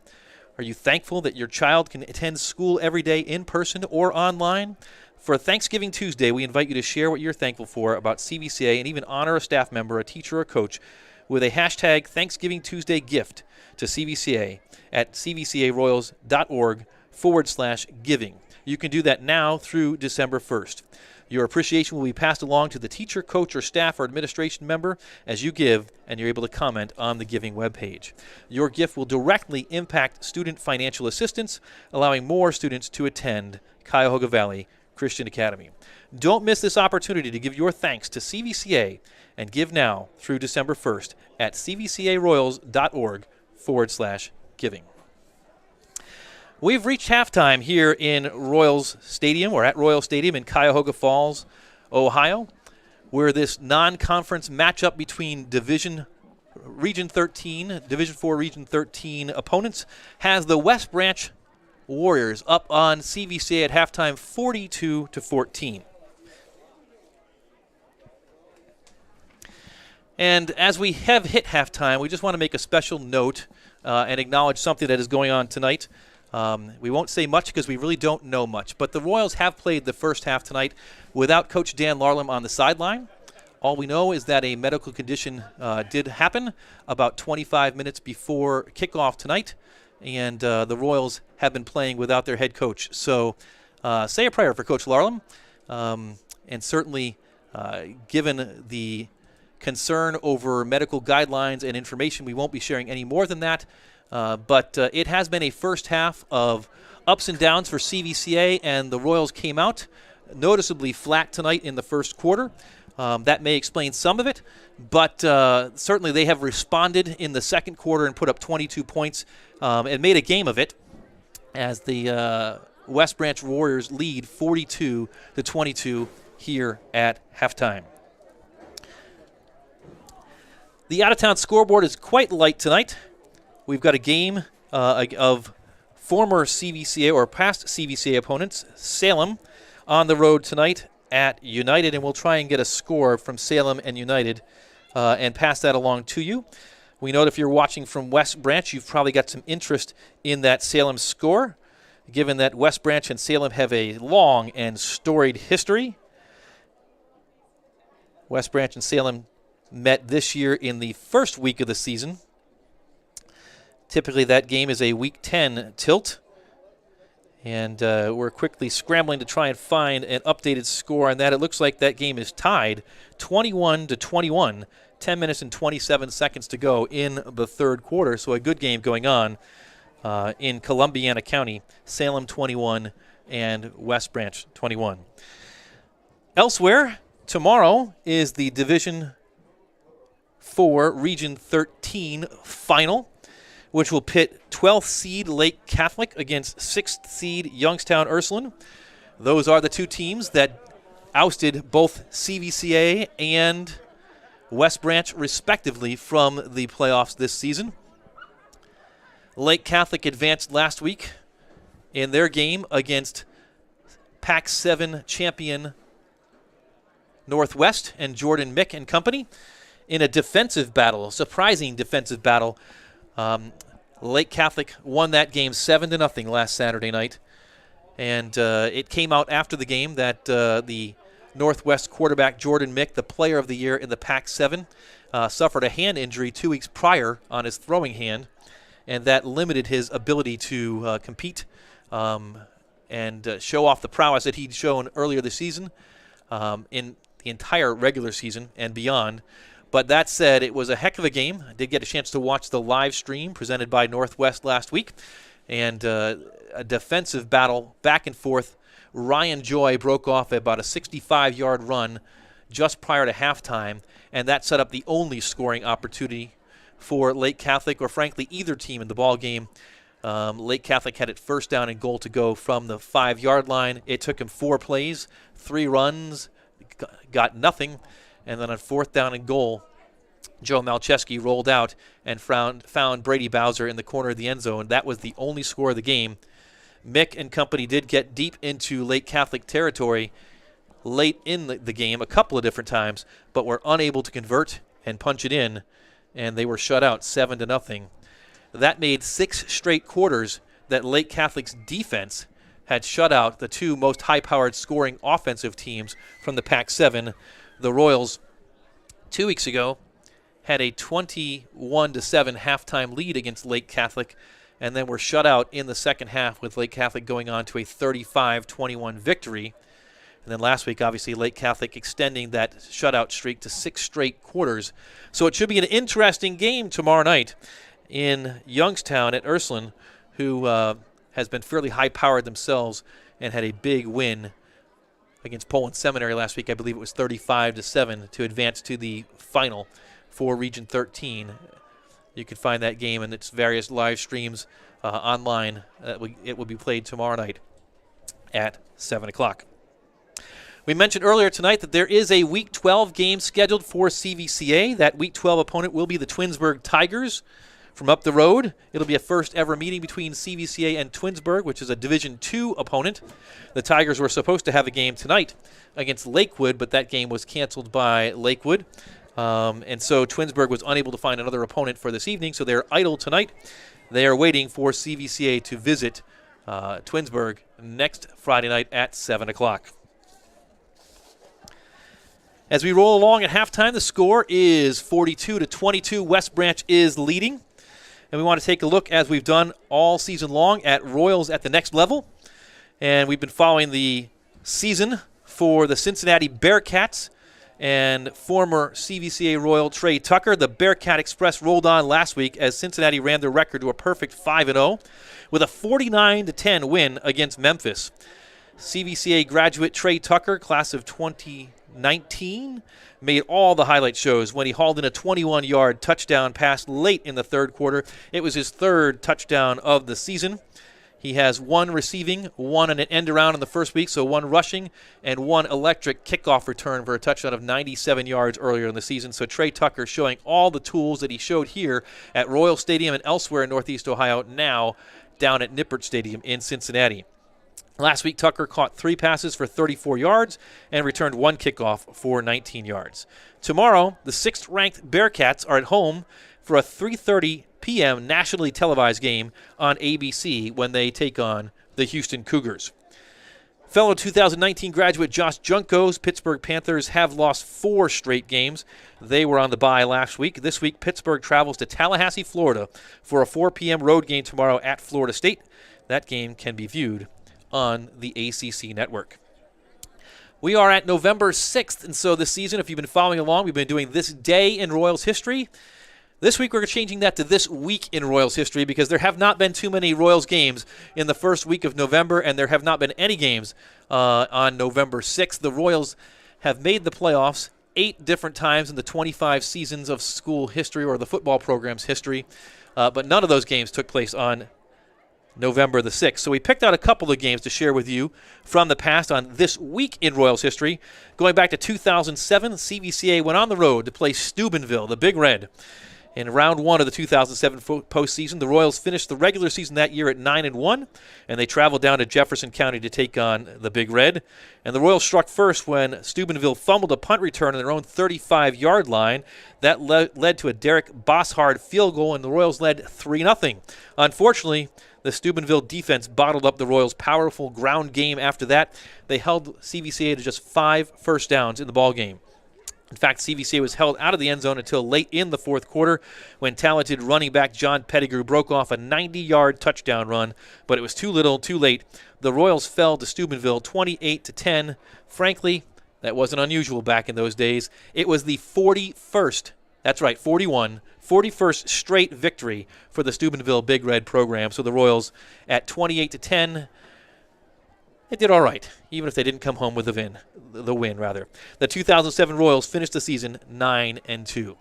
Are you thankful that your child can attend school every day in person or online? For Thanksgiving Tuesday, we invite you to share what you're thankful for about CVCA and even honor a staff member, a teacher, or a coach with a hashtag Thanksgiving Tuesday gift to CVCA at cvcaroyals.org/giving. You can do that now through December 1st. Your appreciation will be passed along to the teacher, coach, or staff or administration member as you give, and you're able to comment on the giving webpage. Your gift will directly impact student financial assistance, allowing more students to attend Cuyahoga Valley Christian Academy. Don't miss this opportunity to give your thanks to CVCA and give now through December 1st at cvcaroyals.org/giving. We've reached halftime here in Royals Stadium, or at Royal Stadium in Cuyahoga Falls, Ohio, where this non-conference matchup between Division 4 Region 13 opponents has the West Branch Warriors up on CVCA at halftime 42-14. And as we have hit halftime, we just want to make a special note and acknowledge something that is going on tonight. We won't say much because we really don't know much, but the Royals have played the first half tonight without Coach Dan Larlam on the sideline. All we know is that a medical condition did happen about 25 minutes before kickoff tonight, and the Royals have been playing without their head coach. So say a prayer for Coach Larlam, and certainly given the concern over medical guidelines and information, we won't be sharing any more than that. But it has been a first half of ups and downs for CVCA, and the Royals came out noticeably flat tonight in the first quarter. That may explain some of it, but certainly they have responded in the second quarter and put up 22 points and made a game of it as the West Branch Warriors lead 42-22 here at halftime. The out-of-town scoreboard is quite light tonight. We've got a game of former CVCA or past CVCA opponents, Salem, on the road tonight at United, and we'll try and get a score from Salem and United and pass that along to you. We know that if you're watching from West Branch, you've probably got some interest in that Salem score, given that West Branch and Salem have a long and storied history. West Branch and Salem met this year in the first week of the season. Typically that game is a Week 10 tilt, and we're quickly scrambling to try and find an updated score on that. It looks like that game is tied 21-21, 10 minutes and 27 seconds to go in the third quarter, so a good game going on in Columbiana County, Salem 21 and West Branch 21. Elsewhere, tomorrow is the Division 4 Region 13 final, which will pit 12th seed Lake Catholic against 6th seed Youngstown Ursuline. Those are the two teams that ousted both CVCA and West Branch, respectively, from the playoffs this season. Lake Catholic advanced last week in their game against Pac-7 champion Northwest and Jordan Mick and company in a defensive battle, a surprising defensive battle. Lake Catholic won that game 7-0 last Saturday night, and it came out after the game that the Northwest quarterback Jordan Mick, the player of the year in the Pac-7, suffered a hand injury 2 weeks prior on his throwing hand, and that limited his ability to compete and show off the prowess that he'd shown earlier this season. the entire regular season and beyond. But that said, it was a heck of a game. I did get a chance to watch the live stream presented by Northwest last week, and a defensive battle back and forth. Ryan Joy broke off about a 65-yard run just prior to halftime, and that set up the only scoring opportunity for Lake Catholic, or frankly either team in the ball game. Lake Catholic had it first down and goal to go from the 5-yard line. It took him 4 plays, 3 runs, got nothing, and then on 4th down and goal, Joe Malcheski rolled out and found Brady Bowser in the corner of the end zone. That was the only score of the game. Mick and company did get deep into Lake Catholic territory late in the game a couple of different times, but were unable to convert and punch it in, and they were shut out 7-0. That made 6 straight quarters that Lake Catholic's defense had shut out the 2 most high-powered scoring offensive teams from the Pac-7. The Royals 2 weeks ago had a 21-7 halftime lead against Lake Catholic, and then were shut out in the second half, with Lake Catholic going on to a 35-21 victory. And then last week, obviously, Lake Catholic extending that shutout streak to 6 straight quarters. So it should be an interesting game tomorrow night in Youngstown at Ursuline, who has been fairly high-powered themselves and had a big win against Poland Seminary last week. I believe it was 35-7 to advance to the final for Region 13. You can find that game and its various live streams online. It will be played tomorrow night at 7 o'clock. We mentioned earlier tonight that there is a Week 12 game scheduled for CVCA. That Week 12 opponent will be the Twinsburg Tigers from up the road. It'll be a first-ever meeting between CVCA and Twinsburg, which is a Division II opponent. The Tigers were supposed to have a game tonight against Lakewood, but that game was canceled by Lakewood. And so Twinsburg was unable to find another opponent for this evening, so they're idle tonight. They are waiting for CVCA to visit Twinsburg next Friday night at 7 o'clock. As we roll along at halftime, the score is 42-22. West Branch is leading. And we want to take a look, as we've done all season long, at Royals at the next level. And we've been following the season for the Cincinnati Bearcats and former CVCA Royal Trey Tucker. The Bearcat Express rolled on last week as Cincinnati ran their record to a perfect 5-0 with a 49-10 win against Memphis. CVCA graduate Trey Tucker, class of 2019, made all the highlight shows when he hauled in a 21-yard touchdown pass late in the third quarter. It was his 3rd touchdown of the season. He has 1 receiving, 1 on an end around in the first week, so 1 rushing, and 1 electric kickoff return for a touchdown of 97 yards earlier in the season. So Trey Tucker showing all the tools that he showed here at Royal Stadium and elsewhere in Northeast Ohio, now down at Nippert Stadium in Cincinnati. Last week, Tucker caught 3 passes for 34 yards and returned 1 kickoff for 19 yards. Tomorrow, the 6th-ranked Bearcats are at home for a 3:30 p.m. nationally televised game on ABC when they take on the Houston Cougars. Fellow 2019 graduate Josh Junko's Pittsburgh Panthers have lost 4 straight games. They were on the bye last week. This week, Pittsburgh travels to Tallahassee, Florida for a 4 p.m. road game tomorrow at Florida State. That game can be viewed on the ACC network. We are at November 6th, and so this season, if you've been following along, we've been doing This Day in Royals History. This week we're changing that to This Week in Royals History because there have not been too many Royals games in the first week of November, and there have not been any games on November 6th. The Royals have made the playoffs 8 different times in the 25 seasons of school history or the football program's history, but none of those games took place on November the 6th. So we picked out a couple of games to share with you from the past on This Week in Royals History. Going back to 2007, CVCA went on the road to play Steubenville, the Big Red. In round 1 of the 2007 postseason, the Royals finished the regular season that year at 9-1, and they traveled down to Jefferson County to take on the Big Red. And the Royals struck first when Steubenville fumbled a punt return on their own 35-yard line. That led to a Derek Bosshard field goal, and the Royals led 3-0. Unfortunately, the Steubenville defense bottled up the Royals' powerful ground game after that. They held CVCA to just 5 first downs in the ballgame. In fact, CVCA was held out of the end zone until late in the fourth quarter when talented running back John Pettigrew broke off a 90-yard touchdown run, but it was too little, too late. The Royals fell to Steubenville 28-10. Frankly, That wasn't unusual back in those days. It was the 41st, that's right, 41st straight victory for the Steubenville Big Red program. So the Royals at 28-10, they did all right, even if they didn't come home with the win. The 2007 Royals finished the season 9-2.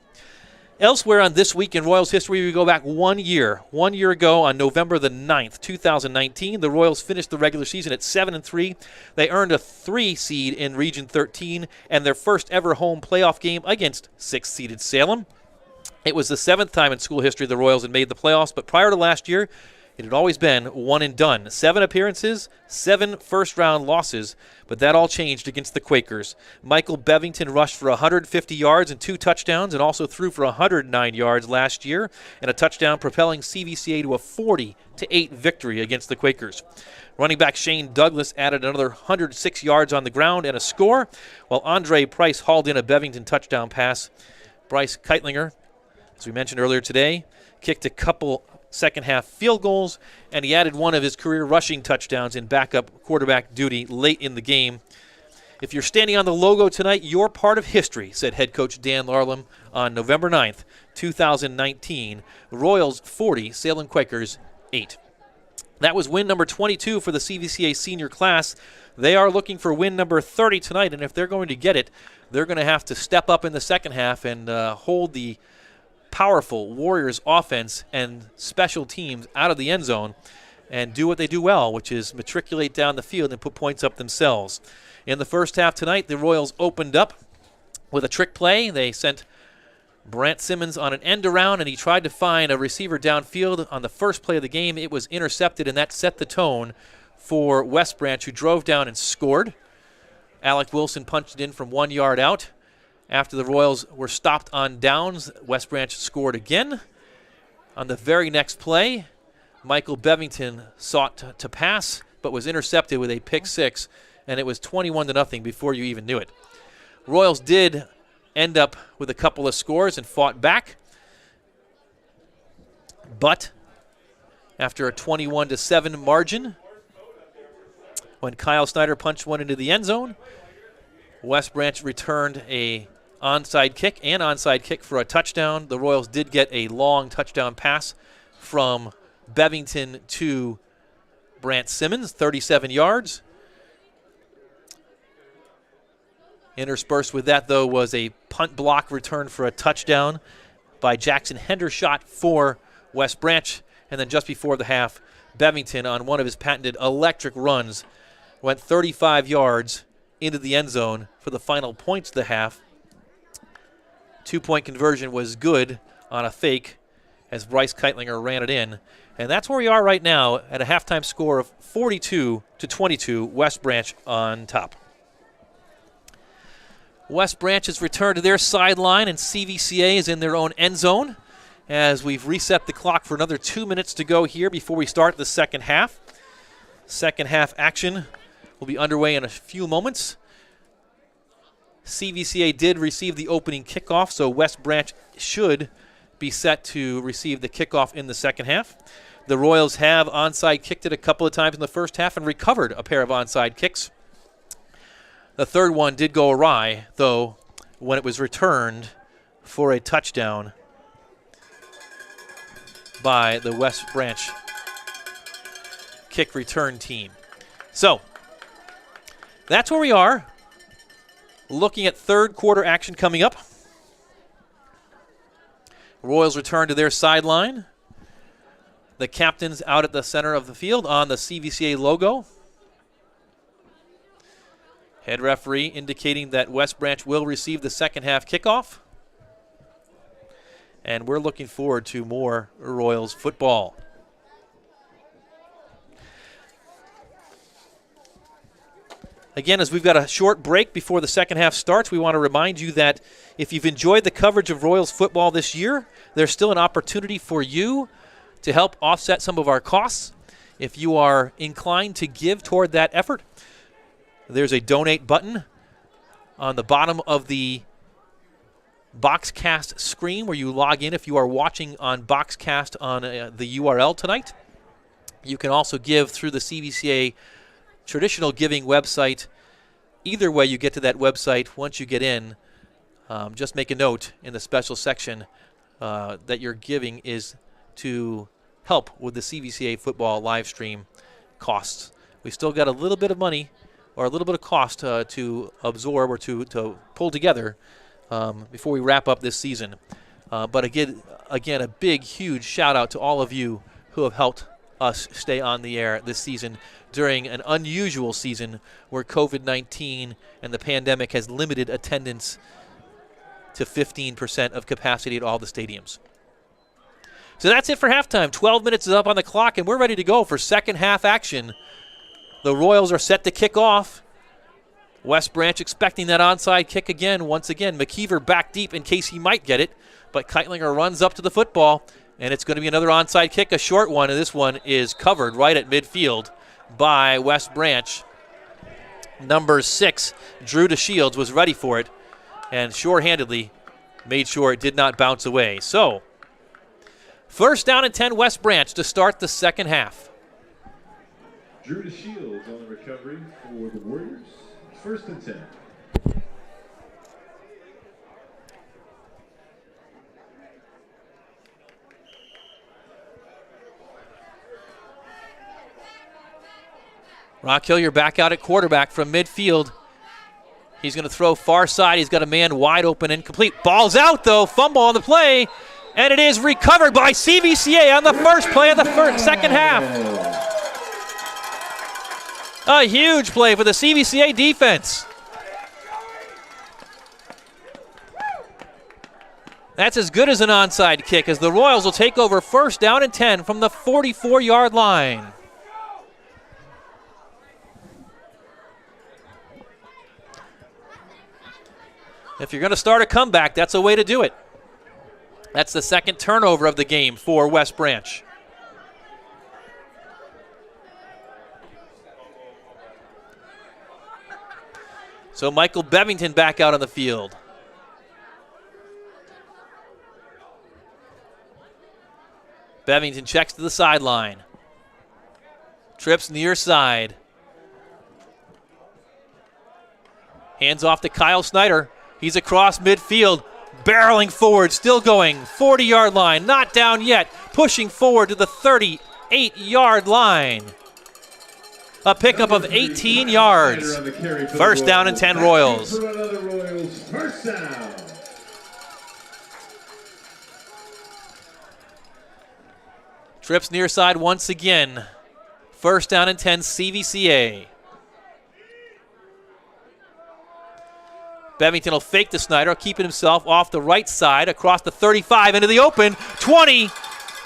Elsewhere on This Week in Royals history, we go back 1 year. 1 year ago on November the 9th, 2019, the Royals finished the regular season at 7-3. They earned a 3 seed in Region 13 and their first ever home playoff game against 6th-seeded Salem. It was the 7th time in school history the Royals had made the playoffs, but prior to last year, it had always been one and done. 7 appearances, 7 first-round losses, but that all changed against the Quakers. Michael Bevington rushed for 150 yards and 2 touchdowns and also threw for 109 yards last year and a touchdown, propelling CVCA to a 40-8 victory against the Quakers. Running back Shane Douglas added another 106 yards on the ground and a score, while Andre Price hauled in a Bevington touchdown pass. Bryce Keitlinger, as we mentioned earlier today, kicked a couple second-half field goals, and he added one of his career rushing touchdowns in backup quarterback duty late in the game. If you're standing on the logo tonight, you're part of history, said head coach Dan Larlam on November 9th, 2019. Royals 40, Salem Quakers 8. That was win number 22 for the CVCA senior class. They are looking for win number 30 tonight, and if they're going to get it, they're going to have to step up in the second half and hold the powerful Warriors offense and special teams out of the end zone and do what they do well, which is matriculate down the field and put points up themselves. In the first half tonight, the Royals opened up with a trick play. They sent Brant Simmons on an end around, and he tried to find a receiver downfield on the first play of the game. It was intercepted, and that set the tone for West Branch, who drove down and scored. Alec Wilson punched it in from 1 yard out. After the Royals were stopped on downs, West Branch scored again. On the very next play, Michael Bevington sought to pass, but was intercepted with a pick six, and it was 21-0 before you even knew it. Royals did end up with a couple of scores and fought back, but after a 21-7 margin, when Kyle Snyder punched one into the end zone, West Branch returned a onside kick for a touchdown. The Royals did get a long touchdown pass from Bevington to Brant Simmons, 37 yards. Interspersed with that, though, was a punt block return for a touchdown by Jackson Hendershot for West Branch. And then just before the half, Bevington, on one of his patented electric runs, went 35 yards into the end zone for the final points of the half. 2-point conversion was good on a fake as Bryce Keitlinger ran it in. And that's where we are right now at a halftime score of 42-22, West Branch on top. West Branch has returned to their sideline, and CVCA is in their own end zone as we've reset the clock for another 2 minutes to go here before we start the second half. Second half action will be underway in a few moments. CVCA did receive the opening kickoff, so West Branch should be set to receive the kickoff in the second half. The Royals have onside kicked it a couple of times in the first half and recovered a pair of onside kicks. The third one did go awry, though, when it was returned for a touchdown by the West Branch kick return team. So, that's where we are. Looking at third quarter action coming up. Royals return to their sideline. The captains out at the center of the field on the CVCA logo. Head referee indicating that West Branch will receive the second half kickoff. And we're looking forward to more Royals football. Again, as we've got a short break before the second half starts, we want to remind you that if you've enjoyed the coverage of Royals football this year, there's still an opportunity for you to help offset some of our costs. If you are inclined to give toward that effort, there's a donate button on the bottom of the Boxcast screen where you log in if you are watching on Boxcast on the URL tonight. You can also give through the CVCA traditional giving website either way you get to that website, once you get in, just make a note in the special section that your giving is to help with the CVCA football live stream costs. We still got a little bit of money or a little bit of cost to absorb or to pull together before we wrap up this season. But again, a big, huge shout out to all of you who have helped us stay on the air this season during an unusual season where COVID-19 and the pandemic has limited attendance to 15% of capacity at all the stadiums. So that's it for halftime. 12 minutes is up on the clock, and we're ready to go for second half action. The Royals are set to kick off. West Branch expecting that onside kick again. Once again, McKeever back deep in case he might get it, but Keitlinger runs up to the football, and it's going to be another onside kick, a short one, and this one is covered right at midfield by West Branch. Number 6, Drew DeShields, was ready for it and sure-handedly made sure it did not bounce away. So, first down and 10 West Branch to start the second half. Drew DeShields on the recovery for the Warriors. First and 10. Rock Hillier back out at quarterback from midfield. He's going to throw far side. He's got a man wide open, incomplete. Ball's out, though. Fumble on the play, and it is recovered by CVCA on the first play of the second half. A huge play for the CVCA defense. That's as good as an onside kick, as the Royals will take over first down and 10 from the 44-yard line. If you're going to start a comeback, that's a way to do it. That's the second turnover of the game for West Branch. So Michael Bevington back out on the field. Bevington checks to the sideline. Trips near side. Hands off to Kyle Snyder. He's across midfield, barreling forward, still going, 40-yard line, not down yet, pushing forward to the 38-yard line. A pickup of 18 yards. First down and 10 Royals. First down. Trips near side once again. First down and 10 CVCA. Bevington will fake to Snyder, keeping himself off the right side, across the 35, into the open, 20,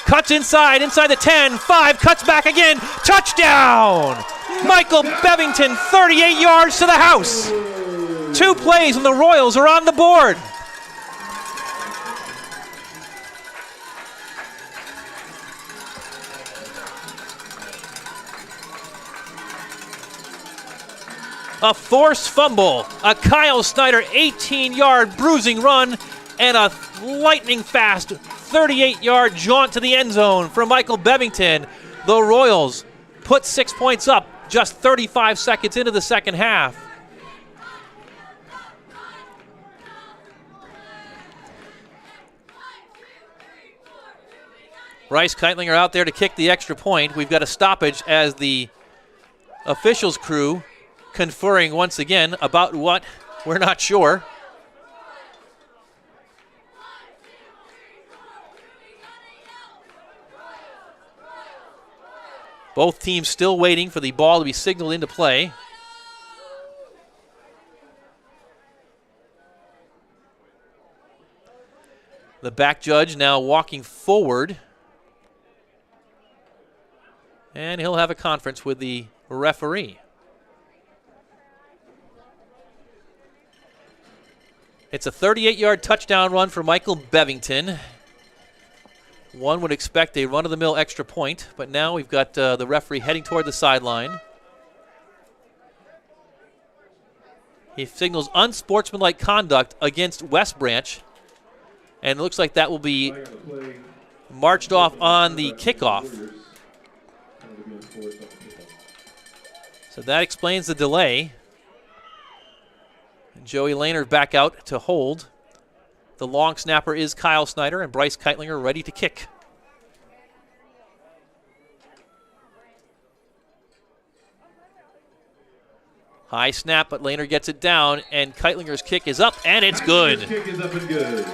cuts inside the 10, 5, cuts back again, touchdown! Michael Bevington, 38 yards to the house. 2 plays and the Royals are on the board. A forced fumble, a Kyle Snyder 18-yard bruising run, and a lightning-fast 38-yard jaunt to the end zone from Michael Bevington. The Royals put 6 points up just 35 seconds into the second half. Bryce Keitlinger out there to kick the extra point. We've got a stoppage as the officials crew conferring once again about what we're not sure. Both teams still waiting for the ball to be signaled into play. The back judge now walking forward, and he'll have a conference with the referee. It's a 38-yard touchdown run for Michael Bevington. One would expect a run-of-the-mill extra point, but now we've got the referee heading toward the sideline. He signals unsportsmanlike conduct against West Branch, and it looks like that will be marched off on the kickoff. So that explains the delay. Joey Lehner back out to hold. The long snapper is Kyle Snyder, and Bryce Keitlinger ready to kick. High snap, but Lehner gets it down, and Keitlinger's kick is up, and it's good. Kick is up and good.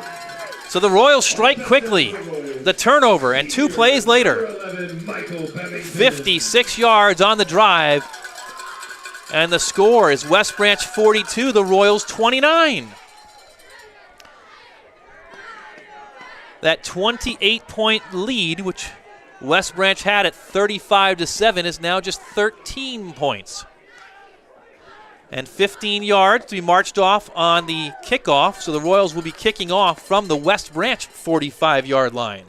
So the Royals strike quickly. The turnover, and 2 plays later. 56 yards on the drive. And the score is West Branch 42, the Royals 29. That 28-point lead, which West Branch had at 35-7, is now just 13 points. And 15 yards to be marched off on the kickoff, so the Royals will be kicking off from the West Branch 45-yard line.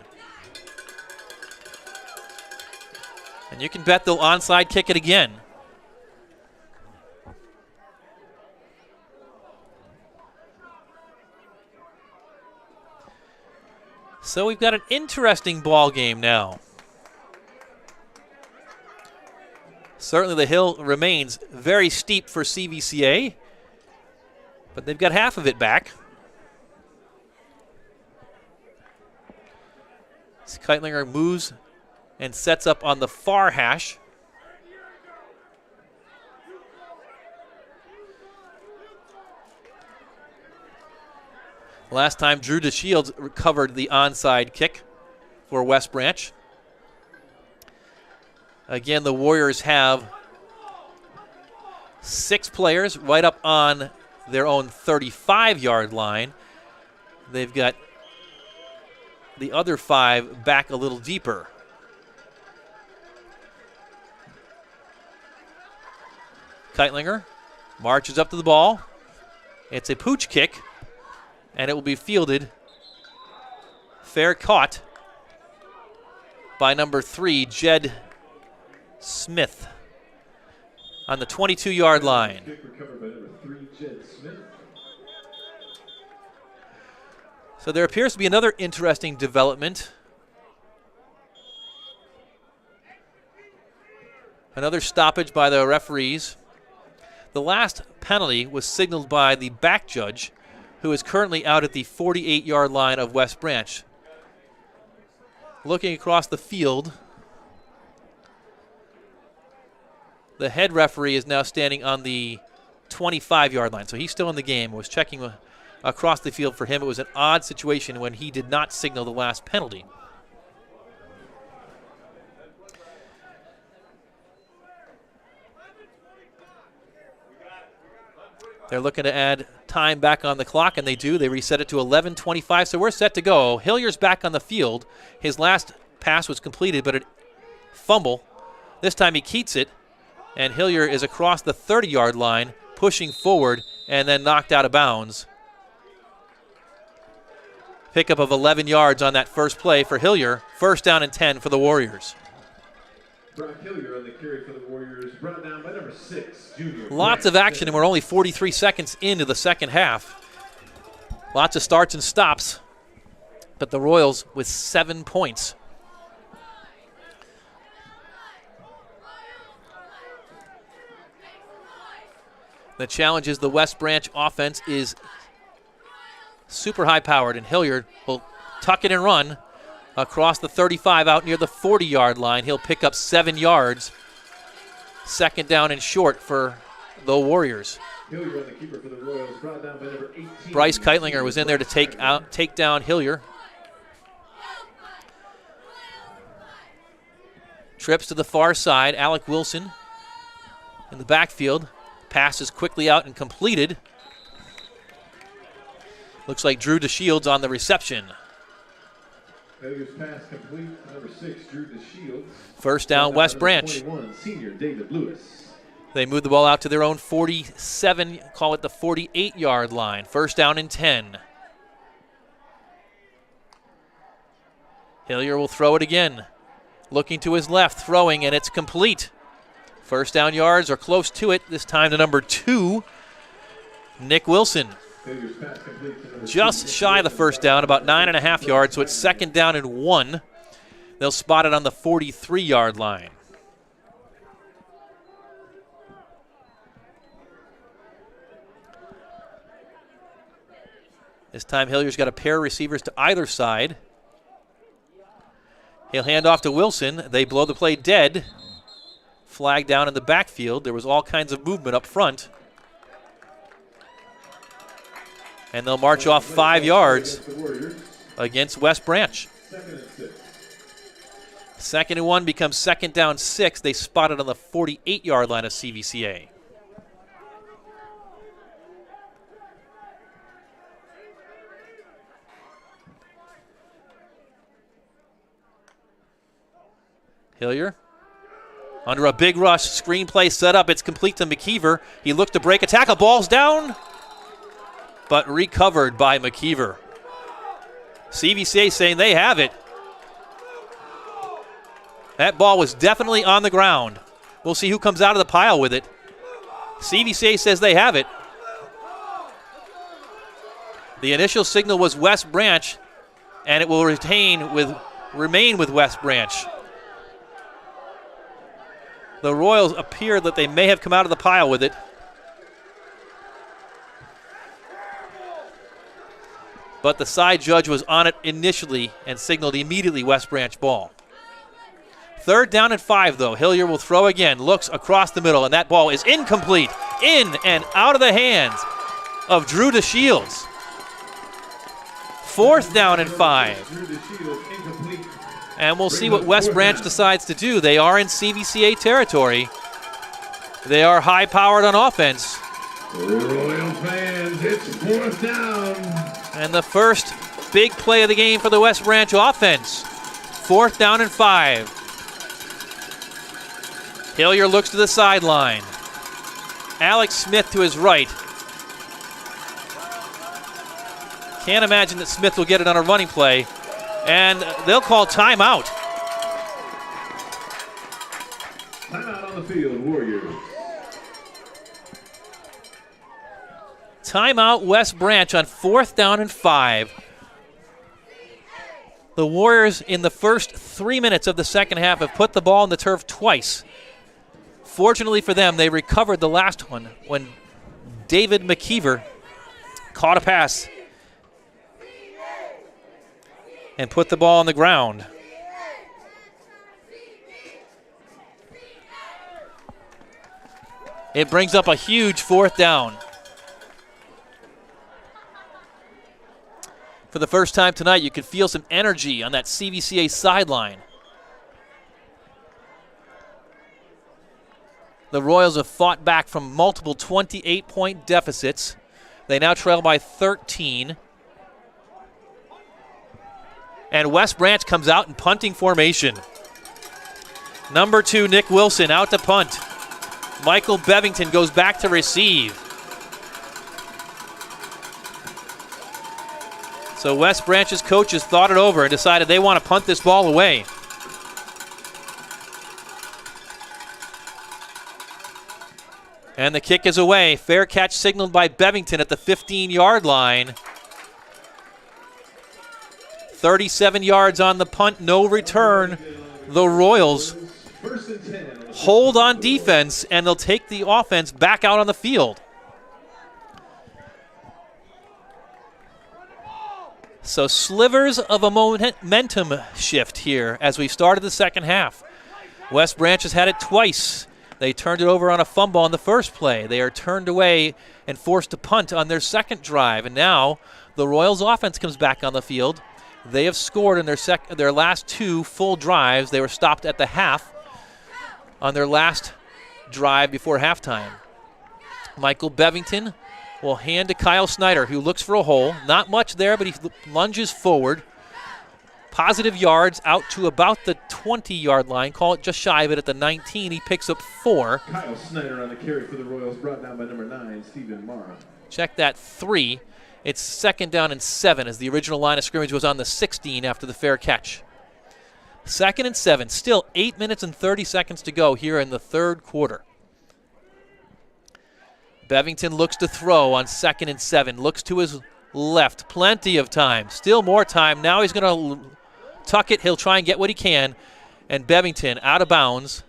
And you can bet they'll onside kick it again. So we've got an interesting ball game now. Certainly the hill remains very steep for CVCA, but they've got half of it back. Keitlinger moves and sets up on the far hash. Last time Drew DeShields recovered the onside kick for West Branch. Again, the Warriors have 6 players right up on their own 35-yard line. They've got the other 5 back a little deeper. Keitlinger marches up to the ball. It's a pooch kick, and it will be fielded. Fair caught by number 3, Jed Smith, on the 22-yard line. So there appears to be another interesting development. Another stoppage by the referees. The last penalty was signaled by the back judge, who is currently out at the 48-yard line of West Branch. Looking across the field, the head referee is now standing on the 25-yard line, so he's still in the game. Was checking across the field. For him, it was an odd situation when he did not signal the last penalty. They're looking to add time back on the clock, and they do. They reset it to 11:25, so we're set to go. Hilyar's back on the field. His last pass was completed, but a fumble. This time he keeps it, and Hilyar is across the 30-yard line, pushing forward, and then knocked out of bounds. Pickup of 11 yards on that first play for Hilyar. First down and 10 for the Warriors. Brock Hilyar on the carry for the Warriors, brought down by number 6, junior. Lots of action, and we're only 43 seconds into the second half. Lots of starts and stops, but the Royals with 7 points. The challenge is the West Branch offense is super high-powered, and Hilyar will tuck it and run across the 35 out near the 40-yard line. He'll pick up 7 yards. Second down and short for the Warriors. Hilyar on the keeper for the Royals, brought down by number 18. Bryce Keitlinger was in there to take down Hilyar. Trips to the far side. Alec Wilson in the backfield. Passes quickly out and completed. Looks like Drew DeShields on the reception. Hilyar's pass complete. Number 6, Drew DeShields. First down, West Branch. 21, senior David Lewis. They move the ball out to their own 47, call it the 48-yard line. First down and 10. Hilyar will throw it again. Looking to his left, throwing, and it's complete. First down yards are close to it, this time to number 2, Nick Wilson. Just shy of the first down, about 9.5 yards, so it's second down and 1. They'll spot it on the 43-yard line. This time Hillier's got a pair of receivers to either side. He'll hand off to Wilson. They blow the play dead. Flag down in the backfield. There was all kinds of movement up front. And they'll march off 5 yards against West Branch. 2nd and 1 becomes 2nd down 6. They spot it on the 48-yard line of CVCA. Hillier under a big rush, screenplay set up. It's complete to McKeever. He looks to break a tackle. Ball's down, but recovered by McKeever. CVCA saying they have it. That ball was definitely on the ground. We'll see who comes out of the pile with it. CVCA says they have it. The initial signal was West Branch, and it will remain with West Branch. The Royals appear that they may have come out of the pile with it. But the side judge was on it initially and signaled immediately West Branch ball. 3rd down and 5, though. Hillier will throw again, looks across the middle, and that ball is incomplete. In and out of the hands of Drew DeShields. 4th down and 5. And we'll see what West Branch decides to do. They are in CVCA territory. They are high-powered on offense. Royal fans, it's 4th down. And the first big play of the game for the West Branch offense. 4th down and 5. Hillier looks to the sideline. Alex Smith to his right. Can't imagine that Smith will get it on a running play. And they'll call timeout. Timeout on the field, Warriors. Timeout West Branch on 4th down and 5. The Warriors in the first 3 minutes of the second half have put the ball on the turf twice. Fortunately for them, they recovered the last one when David McKeever caught a pass and put the ball on the ground. It brings up a huge 4th down. For the first time tonight, you could feel some energy on that CVCA sideline. The Royals have fought back from multiple 28-point deficits. They now trail by 13. And West Branch comes out in punting formation. Number 2, Nick Wilson, out to punt. Michael Bevington goes back to receive. So West Branch's coaches thought it over and decided they want to punt this ball away. And the kick is away. Fair catch signaled by Bevington at the 15-yard line. 37 yards on the punt, no return. The Royals hold on defense, and they'll take the offense back out on the field. So slivers of a momentum shift here as we started the second half. West Branch has had it twice. They turned it over on a fumble on the first play. They are turned away and forced to punt on their second drive. And now the Royals offense comes back on the field. They have scored in their last 2 full drives. They were stopped at the half on their last drive before halftime. Michael Bevington will hand to Kyle Snyder, who looks for a hole. Not much there, but he lunges forward. Positive yards out to about the 20-yard line. Call it just shy of it at the 19. He picks up 4. Kyle Snyder on the carry for the Royals, brought down by number 9, Stephen Mara. Check that, 3. It's 2nd down and 7 as the original line of scrimmage was on the 16 after the fair catch. 2nd and 7, still 8 minutes and 30 seconds to go here in the third quarter. Bevington looks to throw on 2nd and 7, looks to his left, plenty of time, still more time. Now he's going to tuck it, he'll try and get what he can, and Bevington out of bounds.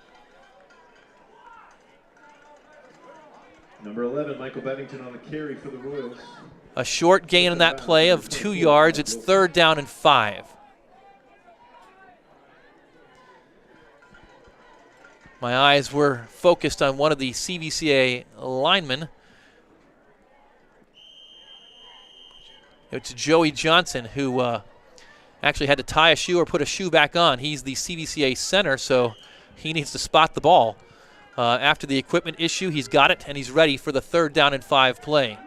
Number 11, Michael Bevington on the carry for the Royals. A short gain on that play of 2 yards. It's 3rd down and 5. My eyes were focused on one of the CVCA linemen. It's Joey Johnson, who actually had to tie a shoe or put a shoe back on. He's the CVCA center, so he needs to spot the ball. After the equipment issue, he's got it, and he's ready for the 3rd down and 5 play.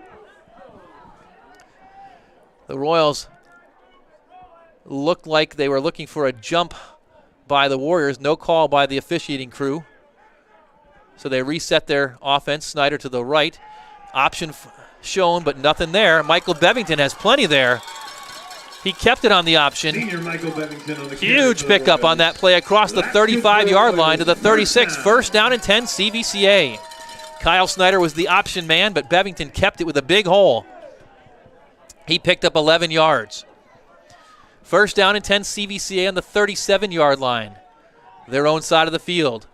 The Royals looked like they were looking for a jump by the Warriors. No call by the officiating crew. So they reset their offense. Snyder to the right. Option shown, but nothing there. Michael Bevington has plenty there. He kept it on the option. Senior Michael Bevington on the Huge pickup on that play across the 35-yard line to the 36. 1st down and 10 CVCA. Kyle Snyder was the option man, but Bevington kept it with a big hole. He picked up 11 yards. 1st down and 10 CVCA on the 37-yard line. Their own side of the field.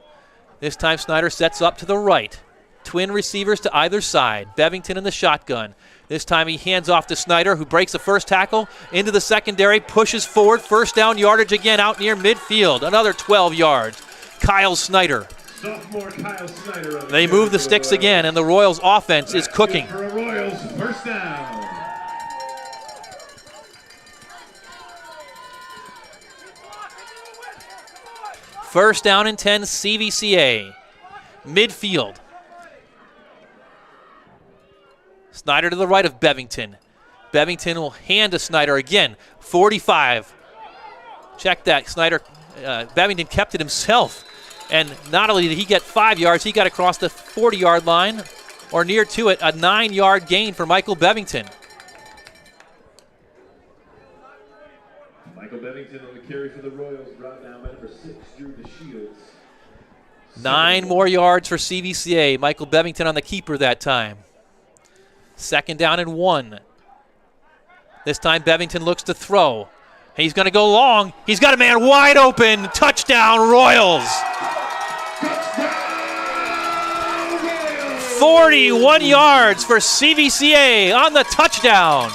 This time Snyder sets up to the right. Twin receivers to either side. Bevington in the shotgun. This time he hands off to Snyder, who breaks the first tackle into the secondary, pushes forward. 1st down yardage again out near midfield. Another 12 yards. Kyle Snyder. Sophomore Kyle Snyder. They move the sticks again, and the Royals' offense is cooking. For a Royals 1st down. First down and 10 CVCA. Midfield. Snyder to the right of Bevington. Bevington will hand to Snyder again. 45. Check that. Snyder, Bevington kept it himself. And not only did he get 5 yards, he got across the 40-yard line or near to it. A 9-yard gain for Michael Bevington. Michael Bevington on the carry for the Royals, brought down by number 6, Drew DeShields. 9 more yards for CVCA. Michael Bevington on the keeper that time. 2nd down and 1. This time Bevington looks to throw. He's going to go long. He's got a man wide open. Touchdown, Royals. 41 yards for CVCA on the touchdown.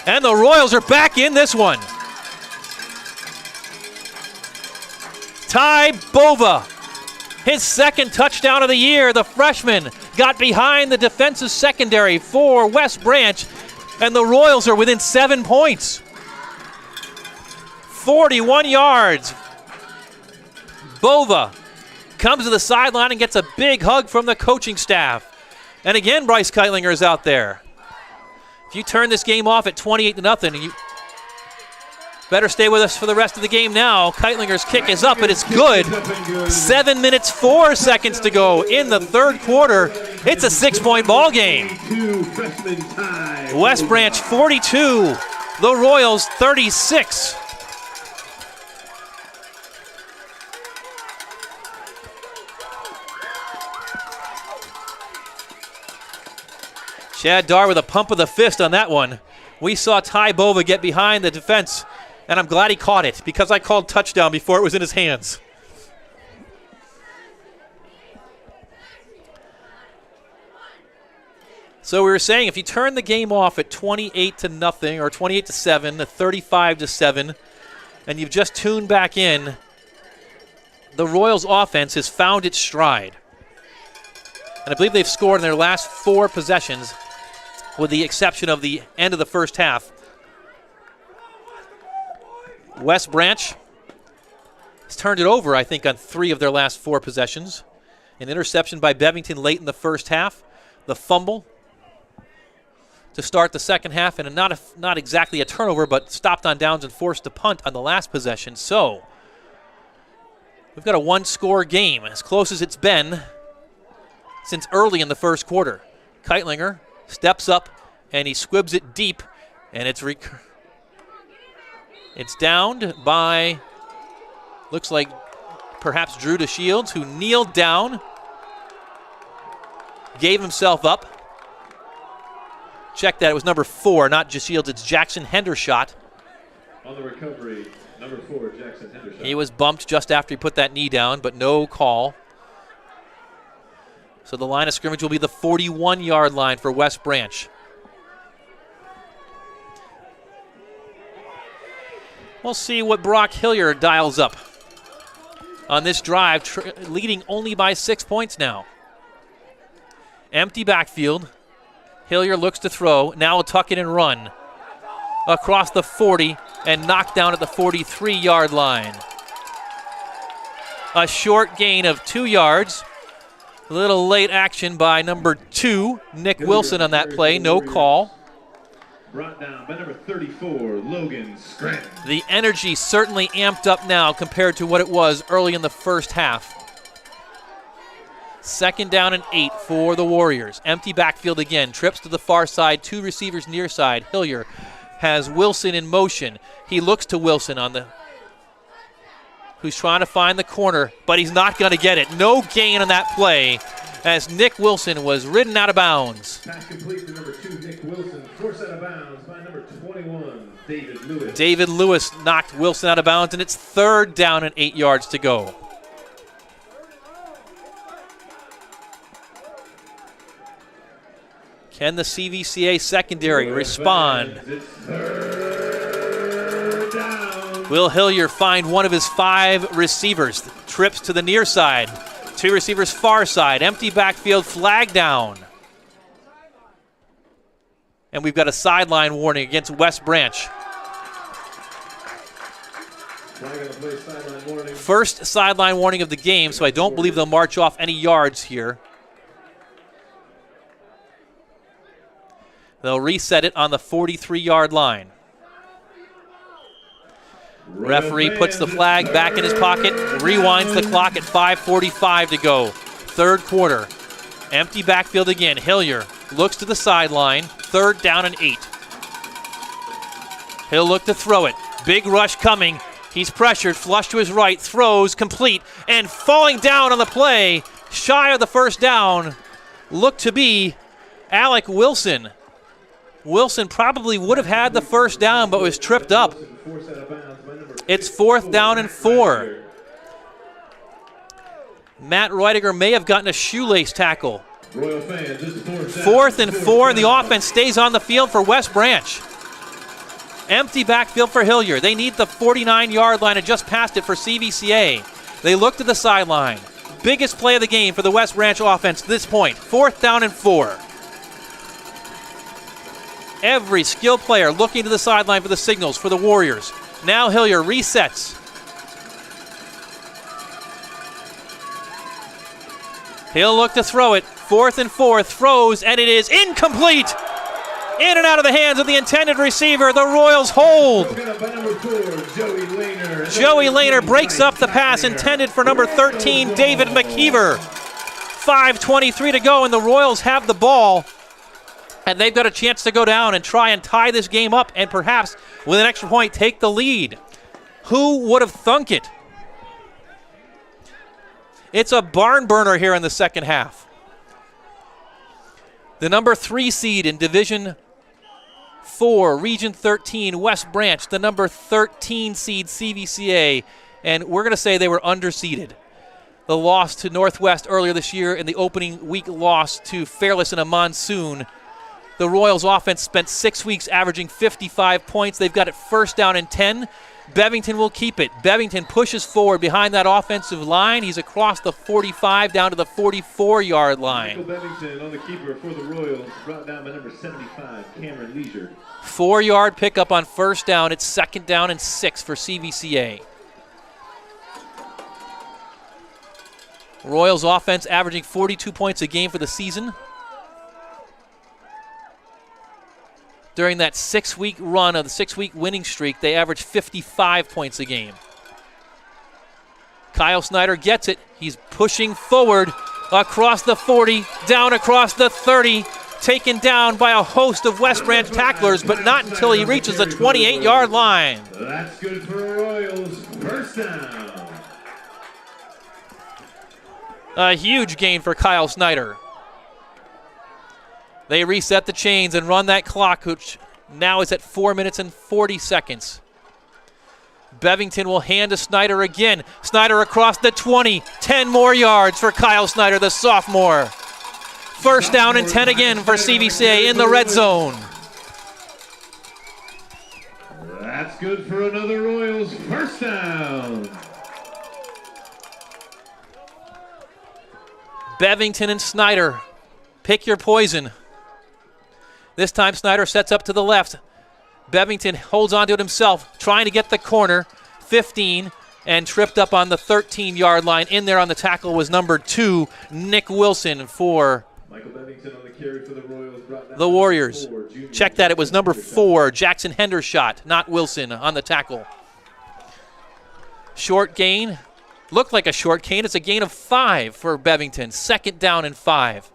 And the Royals are back in this one. Ty Bova, his 2nd touchdown of the year. The freshman got behind the defensive secondary for West Branch, and the Royals are within 7 points. 41 yards. Bova comes to the sideline and gets a big hug from the coaching staff. And again, Bryce Keitlinger is out there. If you turn this game off at 28-0, you better stay with us for the rest of the game now. Keitlinger's kick is up, and it's good. 7 minutes, 4 seconds to go in the 3rd quarter. It's a 6-point ball game. West Branch 42, the Royals 36. Chad Dar with a pump of the fist on that one. We saw Ty Bova get behind the defense, and I'm glad he caught it because I called touchdown before it was in his hands. So we were saying if you turn the game off at 28-0 or 28-7, 35-7, and you've just tuned back in, the Royals offense has found its stride. And I believe they've scored in their last 4 possessions, with the exception of the end of the first half. West Branch has turned it over, I think, on 3 of their last 4 possessions. An interception by Bevington late in the first half. The fumble to start the second half, and not exactly a turnover, but stopped on downs and forced to punt on the last possession. So we've got a 1-score game, as close as it's been since early in the first quarter. Keitlinger steps up, and he squibs it deep, and it's downed by, looks like perhaps Drew DeShields, who kneeled down, gave himself up. Check that, it was number 4, not DeShields, it's Jackson Hendershot. On the recovery, number 4, Jackson Hendershot. He was bumped just after he put that knee down, but no call. So the line of scrimmage will be the 41-yard line for West Branch. We'll see what Brock Hillier dials up on this drive, leading only by 6 points now. Empty backfield. Hillier looks to throw. Now will tuck it and run across the 40 and knocked down at the 43-yard line. A short gain of 2 yards. A little late action by number 2, Nick Wilson on that play. No call. Brought down by number 34, Logan Scranton. The energy certainly amped up now compared to what it was early in the first half. 2nd down and 8 for the Warriors. Empty backfield again. Trips to the far side. 2 receivers near side. Hillier has Wilson in motion. He looks to Wilson who's trying to find the corner, but he's not going to get it. No gain on that play as Nick Wilson was ridden out of bounds. Pass complete to number 2, Nick Wilson. Forced out of bounds by number 21, David Lewis. David Lewis knocked Wilson out of bounds, and it's 3rd down and 8 yards to go. Can the CVCA secondary respond? It's 3rd down. Will Hillier find one of his 5 receivers? Trips to the near side. 2 receivers far side. Empty backfield, flag down. And we've got a sideline warning against West Branch. Flag on the play, sideline warning. First sideline warning of the game, so I don't believe they'll march off any yards here. They'll reset it on the 43-yard line. Referee puts the flag back in his pocket, rewinds the clock at 5:45 to go. 3rd quarter. Empty backfield again. Hillier looks to the sideline. 3rd down and 8. He'll look to throw it. Big rush coming. He's pressured, flush to his right, throws, complete, and falling down on the play, shy of the 1st down, looked to be Alec Wilson. Wilson probably would have had the 1st down, but was tripped up. It's 4th down and 4. Matt Reutiger may have gotten a shoelace tackle. Royal fans, this is 4th and 4, and the offense stays on the field for West Branch. Empty backfield for Hillier. They need the 49-yard line and just passed it for CVCA. They look to the sideline. Biggest play of the game for the West Branch offense at this point. 4th down and 4. Every skilled player looking to the sideline for the signals for the Warriors. Now Hillier resets. He'll look to throw it. 4th and 4, throws, and it is incomplete. In and out of the hands of the intended receiver. The Royals hold. Joey Lehner breaks up the pass intended for number 13, David McKeever. 5:23 to go, and the Royals have the ball. And they've got a chance to go down and try and tie this game up and perhaps, with an extra point, take the lead. Who would have thunk it? It's a barn burner here in the 2nd half. The number 3 seed in Division 4, Region 13, West Branch, the number 13 seed CVCA, and we're going to say they were underseeded. The loss to Northwest earlier this year and the opening week loss to Fairless in a monsoon. The Royals offense spent 6 weeks averaging 55 points. They've got it 1st down and 10. Bevington will keep it. Bevington pushes forward behind that offensive line. He's across the 45 down to the 44-yard line. Michael Bevington on the keeper for the Royals, brought down by number 75, Cameron Leisure. 4-yard pickup on 1st down. It's 2nd down and 6 for CVCA. Royals offense averaging 42 points a game for the season. During that 6-week run of the 6-week winning streak, they averaged 55 points a game. Kyle Snyder gets it. He's pushing forward across the 40, down across the 30, taken down by a host of West Branch tacklers, but not until he reaches the 28-yard line. That's good for the Royals. 1st down. A huge gain for Kyle Snyder. They reset the chains and run that clock, which now is at 4 minutes and 40 seconds. Bevington will hand to Snyder again. Snyder across the 20. 10 more yards for Kyle Snyder, the sophomore. First down and 10 again for CVCA in the red zone. That's good for another Royals first down. Bevington and Snyder, pick your poison. This time Snyder sets up to the left. Bevington holds onto it himself, trying to get the corner. 15, and tripped up on the 13-yard line. In there on the tackle was number 2, Nick Wilson for Michael Bevington on the carry for the Royals. The Warriors. Check that, it was number 4, Jackson Hendershot, not Wilson, on the tackle. Short gain. Looked like a short gain. It's a gain of 5 for Bevington. Second down and 5.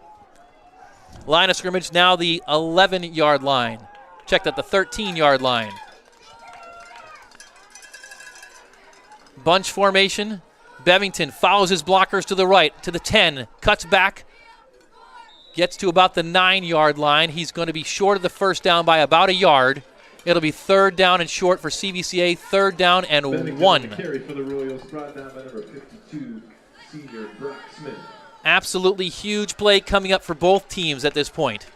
Line of scrimmage now the 11-yard line. Check that, the 13-yard line. Bunch formation. Bevington follows his blockers to the right, to the 10, cuts back, gets to about the 9-yard line. He's going to be short of the first down by about a yard. It'll be third down and short for CVCA, third down and Bevington 1. on the carry for the Royals, brought down by number 52, senior Brock Smith. Absolutely huge play coming up for both teams at this point.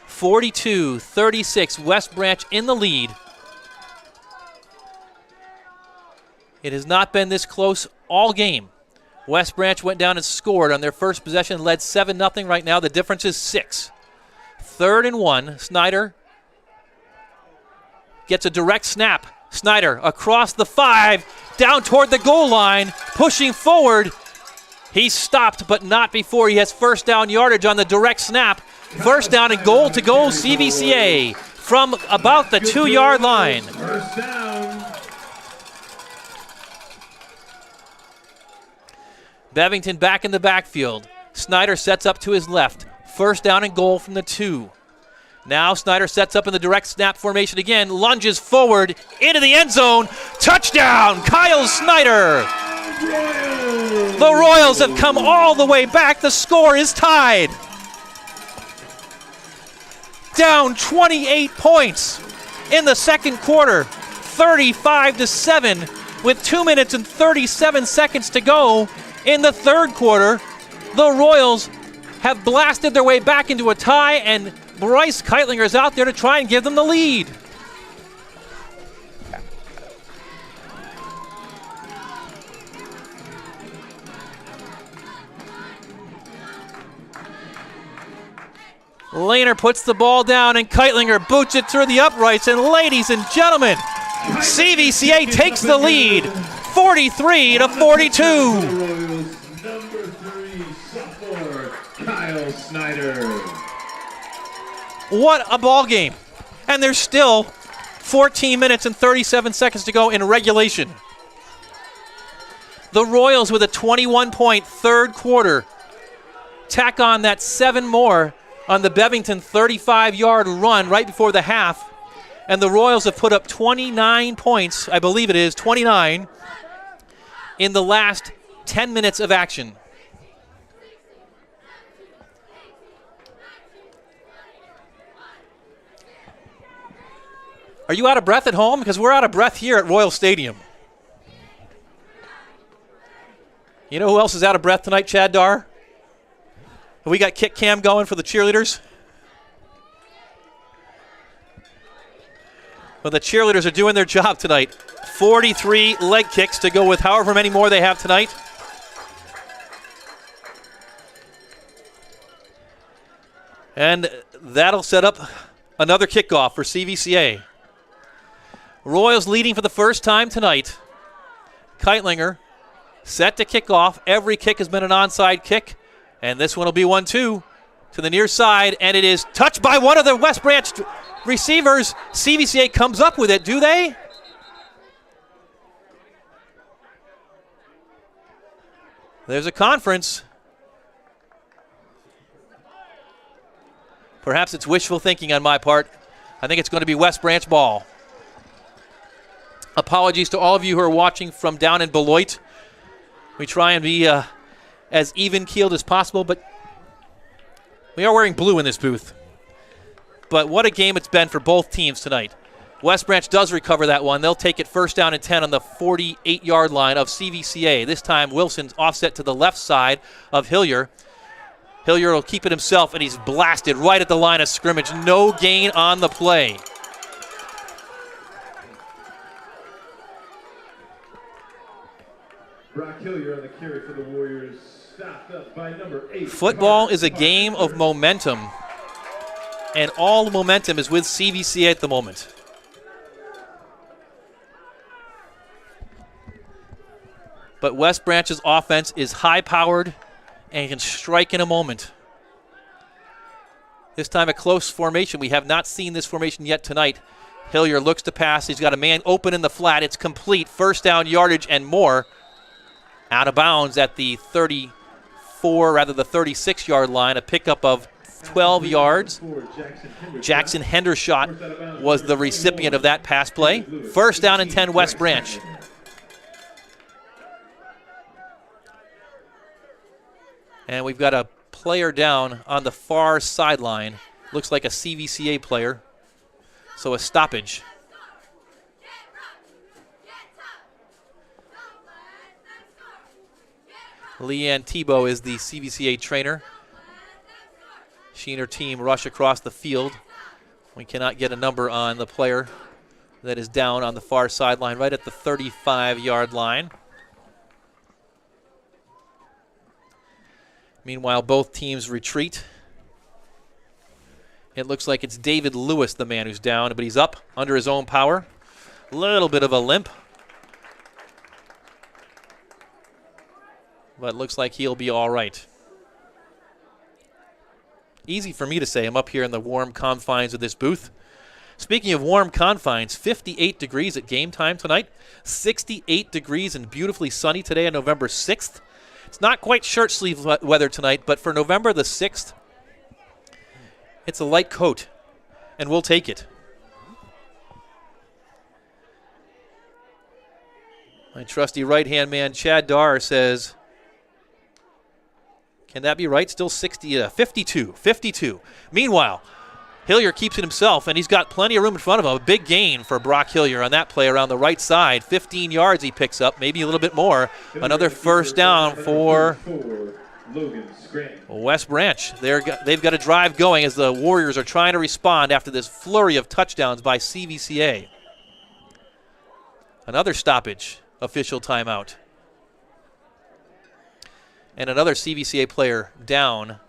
42-36, West Branch in the lead. It has not been this close all game. West Branch went down and scored on their first possession, led 7-0 right now. The difference is 6. Third and 1, Snyder gets a direct snap. Snyder across the 5, down toward the goal line, pushing forward. He's stopped, but not before he has first down yardage on the direct snap. First down and goal to go CVCA from about the 2-yard line. First down. Bevington back in the backfield. Snyder sets up to his left. First down and goal from the 2. Now Snyder sets up in the direct snap formation again, lunges forward into the end zone. Touchdown, Kyle Snyder. The Royals have come all the way back. The score is tied. Down 28 points in the second quarter, 35-7 with 2 minutes and 37 seconds to go. In the third quarter, the Royals have blasted their way back into a tie, and Bryce Keitlinger is out there to try and give them the lead. Lehner puts the ball down, and Keitlinger boots it through the uprights. And ladies and gentlemen, CVCA takes the lead, 43-42. Number 3, sophomore Kyle Snyder. What a ball game. And there's still 14 minutes and 37 seconds to go in regulation. The Royals with a 21-point third quarter. Tack on that 7 more on the Bevington 35-yard run right before the half. And the Royals have put up 29 points, I believe it is, 29, in the last 10 minutes of action. Are you out of breath at home? Because we're out of breath here at Royal Stadium. You know who else is out of breath tonight, Chad Dar? We got kick cam going for the cheerleaders. Well, the cheerleaders are doing their job tonight. 43 leg kicks to go with however many more they have tonight. And that'll set up another kickoff for CVCA. Royals leading for the first time tonight. Keitlinger set to kick off. Every kick has been an onside kick. And this one will be 1-2 to the near side. And it is touched by one of the West Branch receivers. CVCA comes up with it, do they? There's a conference. Perhaps it's wishful thinking on my part. I think it's going to be West Branch ball. Apologies to all of you who are watching from down in Beloit. We try and be as even-keeled as possible, but we are wearing blue in this booth. But what a game it's been for both teams tonight. West Branch does recover that one. They'll take it first down and 10 on the 48-yard line of CVCA. This time Wilson's offset to the left side of Hillier. Hilliard will keep it himself, and he's blasted right at the line of scrimmage. No gain on the play. Brock Hilliard on the carry for the Warriors, stopped up by number 8. Football is a game of momentum, and all the momentum is with CVCA at the moment. But West Branch's offense is high-powered and can strike in a moment. This time a close formation. We have not seen this formation yet tonight. Hilliard looks to pass. He's got a man open in the flat. It's complete. First down yardage and more. Out of bounds at the 36-yard line. A pickup of 12 yards. Jackson Hendershot was the recipient of that pass play. First down and 10, West Branch. And we've got a player down on the far sideline. Looks like a CVCA player. So a stoppage. Leanne Tebow is the CVCA trainer. She and her team rush across the field. We cannot get a number on the player that is down on the far sideline, right at the 35-yard line. Meanwhile, both teams retreat. It looks like it's David Lewis, the man who's down, but he's up under his own power. A little bit of a limp. But it looks like he'll be all right. Easy for me to say. I'm up here in the warm confines of this booth. Speaking of warm confines, 58 degrees at game time tonight. 68 degrees and beautifully sunny today on November 6th. It's not quite shirt sleeve weather tonight, but for November the 6th, it's a light coat, and we'll take it. My trusty right-hand man, Chad Darr, says, can that be right? Still 52. Meanwhile, Hilliard keeps it himself, and he's got plenty of room in front of him. A big gain for Brock Hilliard on that play around the right side. 15 yards he picks up, maybe a little bit more. Another first down for West Branch. They've got a drive going as the Warriors are trying to respond after this flurry of touchdowns by CVCA. Another stoppage, official timeout. And another CVCA player down.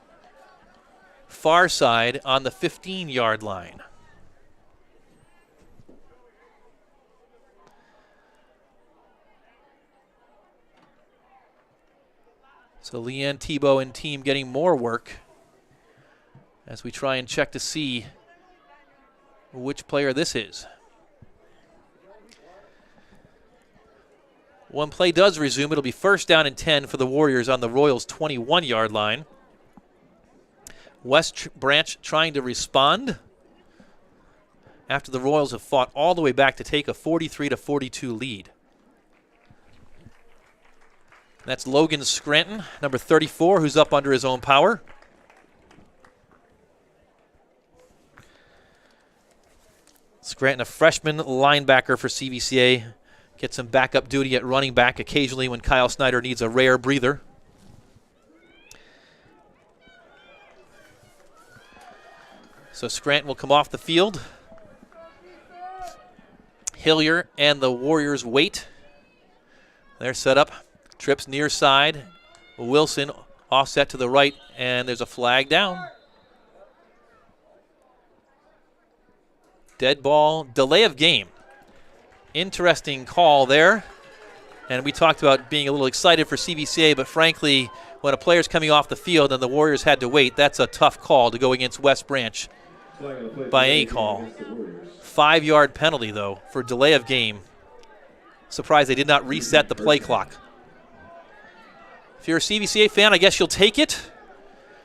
Far side on the 15-yard line. So Leanne Tebow and team getting more work as we try and check to see which player this is. When play does resume, it'll be first down and 10 for the Warriors on the Royals' 21-yard line. West Branch trying to respond after the Royals have fought all the way back to take a 43-42 lead. That's Logan Scranton, number 34, who's up under his own power. Scranton, a freshman linebacker for CVCA, gets some backup duty at running back occasionally when Kyle Snyder needs a rare breather. So Scranton will come off the field. Hilliard and the Warriors wait. They're set up. Trips near side. Wilson offset to the right, and there's a flag down. Dead ball, delay of game. Interesting call there. And we talked about being a little excited for CVCA, but frankly, when a player's coming off the field and the Warriors had to wait, that's a tough call to go against West Branch by any call. 5-yard penalty, though, for delay of game. Surprised they did not reset the play clock. If you're a CVCA fan, I guess you'll take it.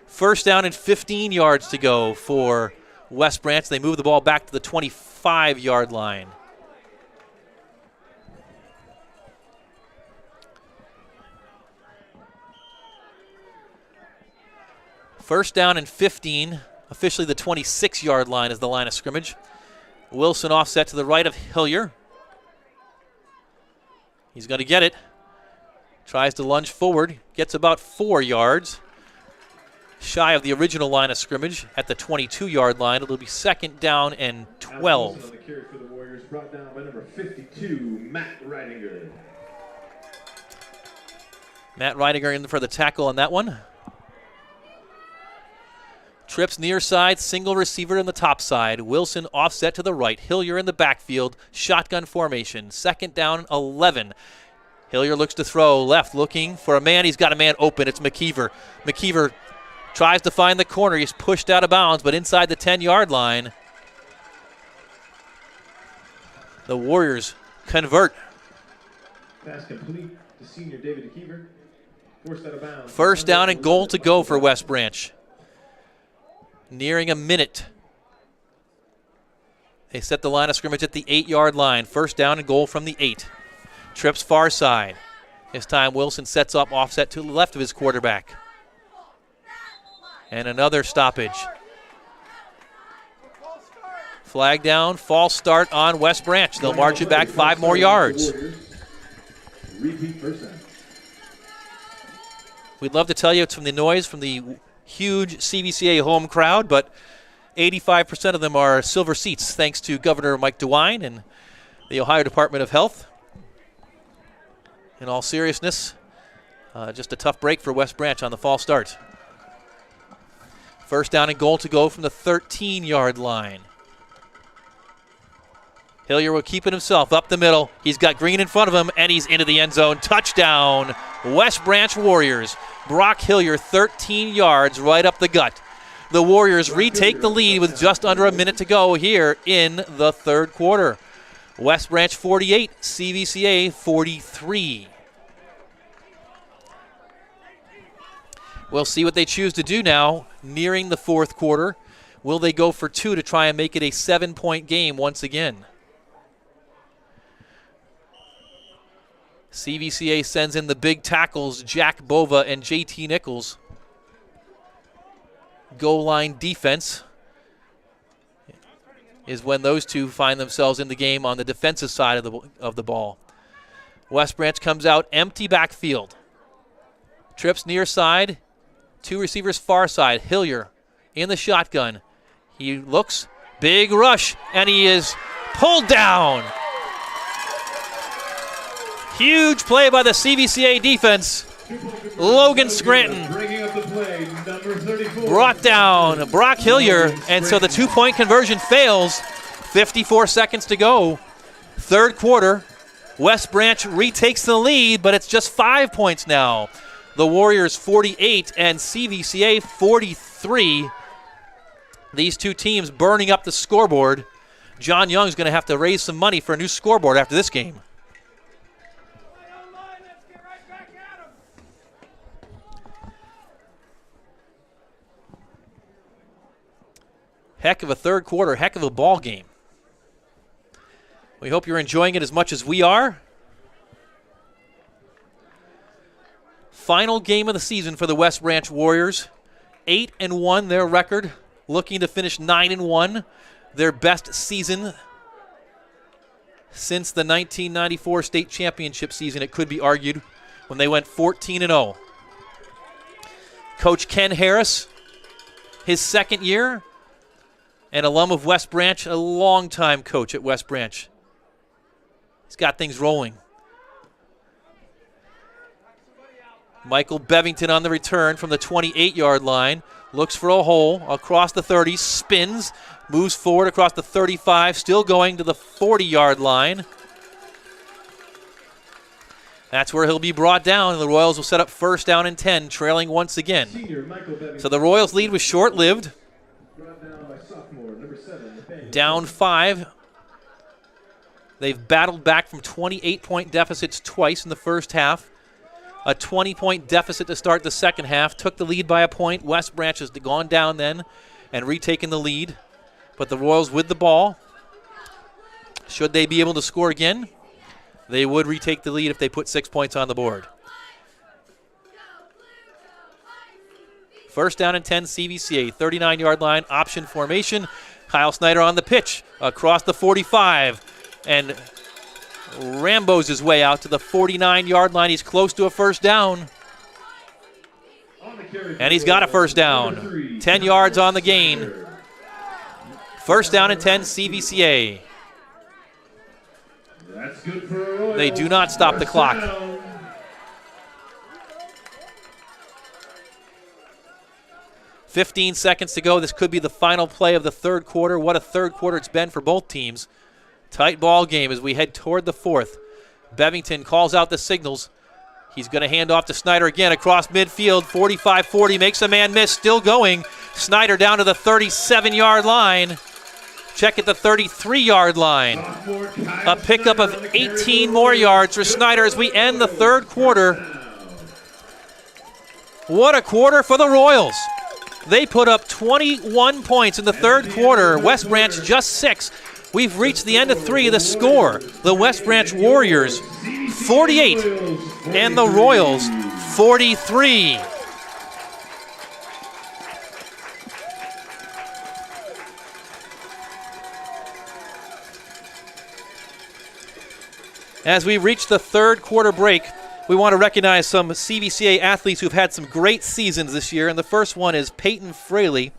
First down and 15 yards to go for West Branch. They move the ball back to the 25-yard line. First down and 15. Officially the 26-yard line is the line of scrimmage. Wilson offset to the right of Hilliard. He's going to get it. Tries to lunge forward. Gets about 4 yards. shy of the original line of scrimmage at the 22-yard line. It'll be 2nd down and 12. On the carry for the Warriors, brought down by number 52, Matt Reidinger. Matt Reidinger in for the tackle on that one. Trips near side, single receiver on the top side. Wilson offset to the right. Hillier in the backfield, shotgun formation. 2nd down, 11. Hillier looks to throw left, looking for a man. He's got a man open. It's McKeever. McKeever tries to find the corner. He's pushed out of bounds, but inside the 10-yard line. The Warriors convert. Pass complete to senior David McKeever. Forced out of bounds. 1st down and goal to go for West Branch. Nearing a minute. They set the line of scrimmage at the 8-yard line. 1st down and goal from the 8. Trips far side. This time Wilson sets up offset to the left of his quarterback. And another stoppage. Flag down, false start on West Branch. They'll march it back 5 more yards. Repeat first down. We'd love to tell you it's from the noise from the huge CVCA home crowd, but 85% of them are silver seats, thanks to Governor Mike DeWine and the Ohio Department of Health. In all seriousness, just a tough break for West Branch on the false start. 1st down and goal to go from the 13-yard line. Hillier will keep it himself up the middle. He's got Green in front of him, and he's into the end zone. Touchdown, West Branch Warriors. Brock Hillier, 13 yards right up the gut. The Warriors retake the lead with just under a minute to go here in the 3rd quarter. West Branch 48, CVCA 43. We'll see what they choose to do now, nearing the 4th quarter. Will they go for 2 to try and make it a 7-point game once again? CVCA sends in the big tackles, Jack Bova and JT Nichols. Goal line defense is when those two find themselves in the game on the defensive side of the ball. West Branch comes out empty backfield. Trips near side, 2 receivers far side. Hillier in the shotgun. He looks, big rush, and he is pulled down. Huge play by the CVCA defense. Logan Scranton brought down Brock Hillier, and so the 2-point conversion fails. 54 seconds to go. 3rd quarter. West Branch retakes the lead, but it's just 5 points now. The Warriors 48 and CVCA 43. These two teams burning up the scoreboard. John Young's going to have to raise some money for a new scoreboard after this game. Heck of a 3rd quarter, heck of a ball game. We hope you're enjoying it as much as we are. Final game of the season for the West Branch Warriors. 8-1 their record, looking to finish 9-1. Their best season since the 1994 state championship season, it could be argued, when they went 14-0. Coach Ken Harris, his 2nd year, an alum of West Branch, a longtime coach at West Branch. He's got things rolling. Michael Bevington on the return from the 28-yard line. Looks for a hole across the 30, spins, moves forward across the 35, still going to the 40-yard line. That's where he'll be brought down, and the Royals will set up 1st down and 10, trailing once again. So the Royals' lead was short-lived. Down 5. They've battled back from 28-point deficits twice in the first half. A 20-point deficit to start the second half. Took the lead by a point. West Branch has gone down then and retaken the lead. But the Royals with the ball. Should they be able to score again, they would retake the lead if they put 6 points on the board. 1st down and 10, CVCA. 39-yard line, option formation. Kyle Snyder on the pitch across the 45 and Rambo's his way out to the 49-yard line. He's close to a 1st down. And he's got a first down. 10 yards on the gain. First down and 10, CVCA. That's good for a Royals. They do not stop the clock. Down. 15 seconds to go. This could be the final play of the third quarter. What a third quarter it's been for both teams. Tight ball game as we head toward the fourth. Bevington calls out the signals. He's going to hand off to Snyder again across midfield. 45-40, makes a man miss, still going. Snyder down to the 37-yard line. Check at the 33-yard line. A pickup of 18 more yards for Snyder as we end the third quarter. What a quarter for the Royals. They put up 21 points in the third quarter. West Branch just 6. We've reached the end of 3. The score, the West Branch Warriors 48 and the Royals 43. As we reach the third quarter break, we want to recognize some CVCA athletes who've had some great seasons this year. And the first one is Peyton Fraley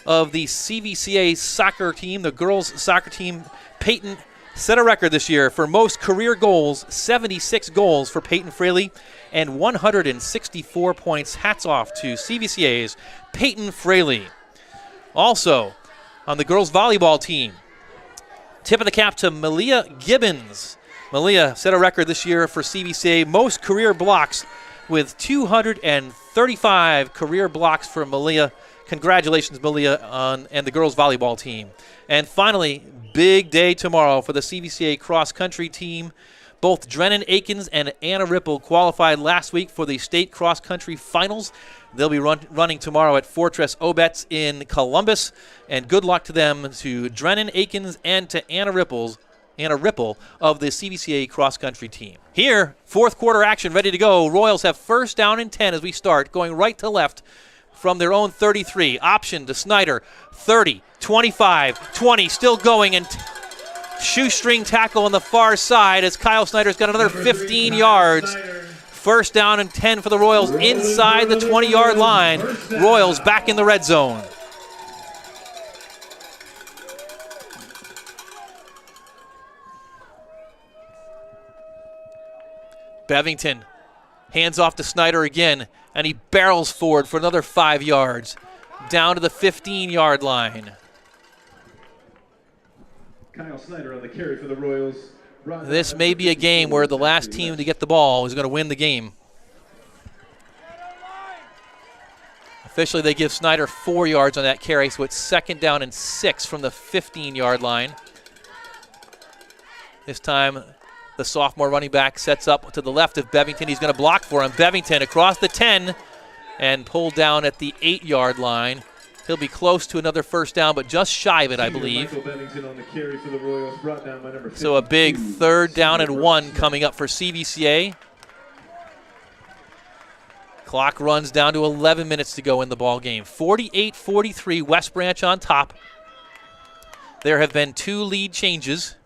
of the CVCA soccer team, the girls soccer team. Peyton set a record this year for most career goals, 76 goals for Peyton Fraley, and 164 points. Hats off to CVCA's Peyton Fraley. Also, on the girls volleyball team, tip of the cap to Malia Gibbons. Malia set a record this year for CVCA, most career blocks with 235 career blocks for Malia. Congratulations, Malia, and the girls volleyball team. And finally, big day tomorrow for the CVCA cross-country team. Both Drennan Akins and Anna Ripple qualified last week for the state cross-country finals. They'll be running tomorrow at Fortress Obetz in Columbus. And good luck to them, to Drennan Akins and to Anna Ripple of the CVCA cross-country team. Here, fourth quarter action ready to go. Royals have first down and 10 as we start, going right to left from their own 33. Option to Snyder, 30, 25, 20, still going, and shoestring tackle on the far side as Kyle Snyder's got another 15 yards. First down and 10 for the Royals inside the 20-yard line. Royals back in the red zone. Bevington hands off to Snyder again, and he barrels forward for another 5 yards, down to the 15-yard line. Kyle Snyder on the carry for the Royals. This may be a game where the last team to get the ball is going to win the game. Officially, they give Snyder 4 yards on that carry, so it's second down and 6 from the 15-yard line. This time, the sophomore running back sets up to the left of Bevington. He's going to block for him. Bevington across the 10 and pulled down at the 8-yard line. He'll be close to another first down, but just shy of it, I believe. So a big third down and 1 coming up for CVCA. Clock runs down to 11 minutes to go in the ball game. 48-43, West Branch on top. There have been 2 lead changes.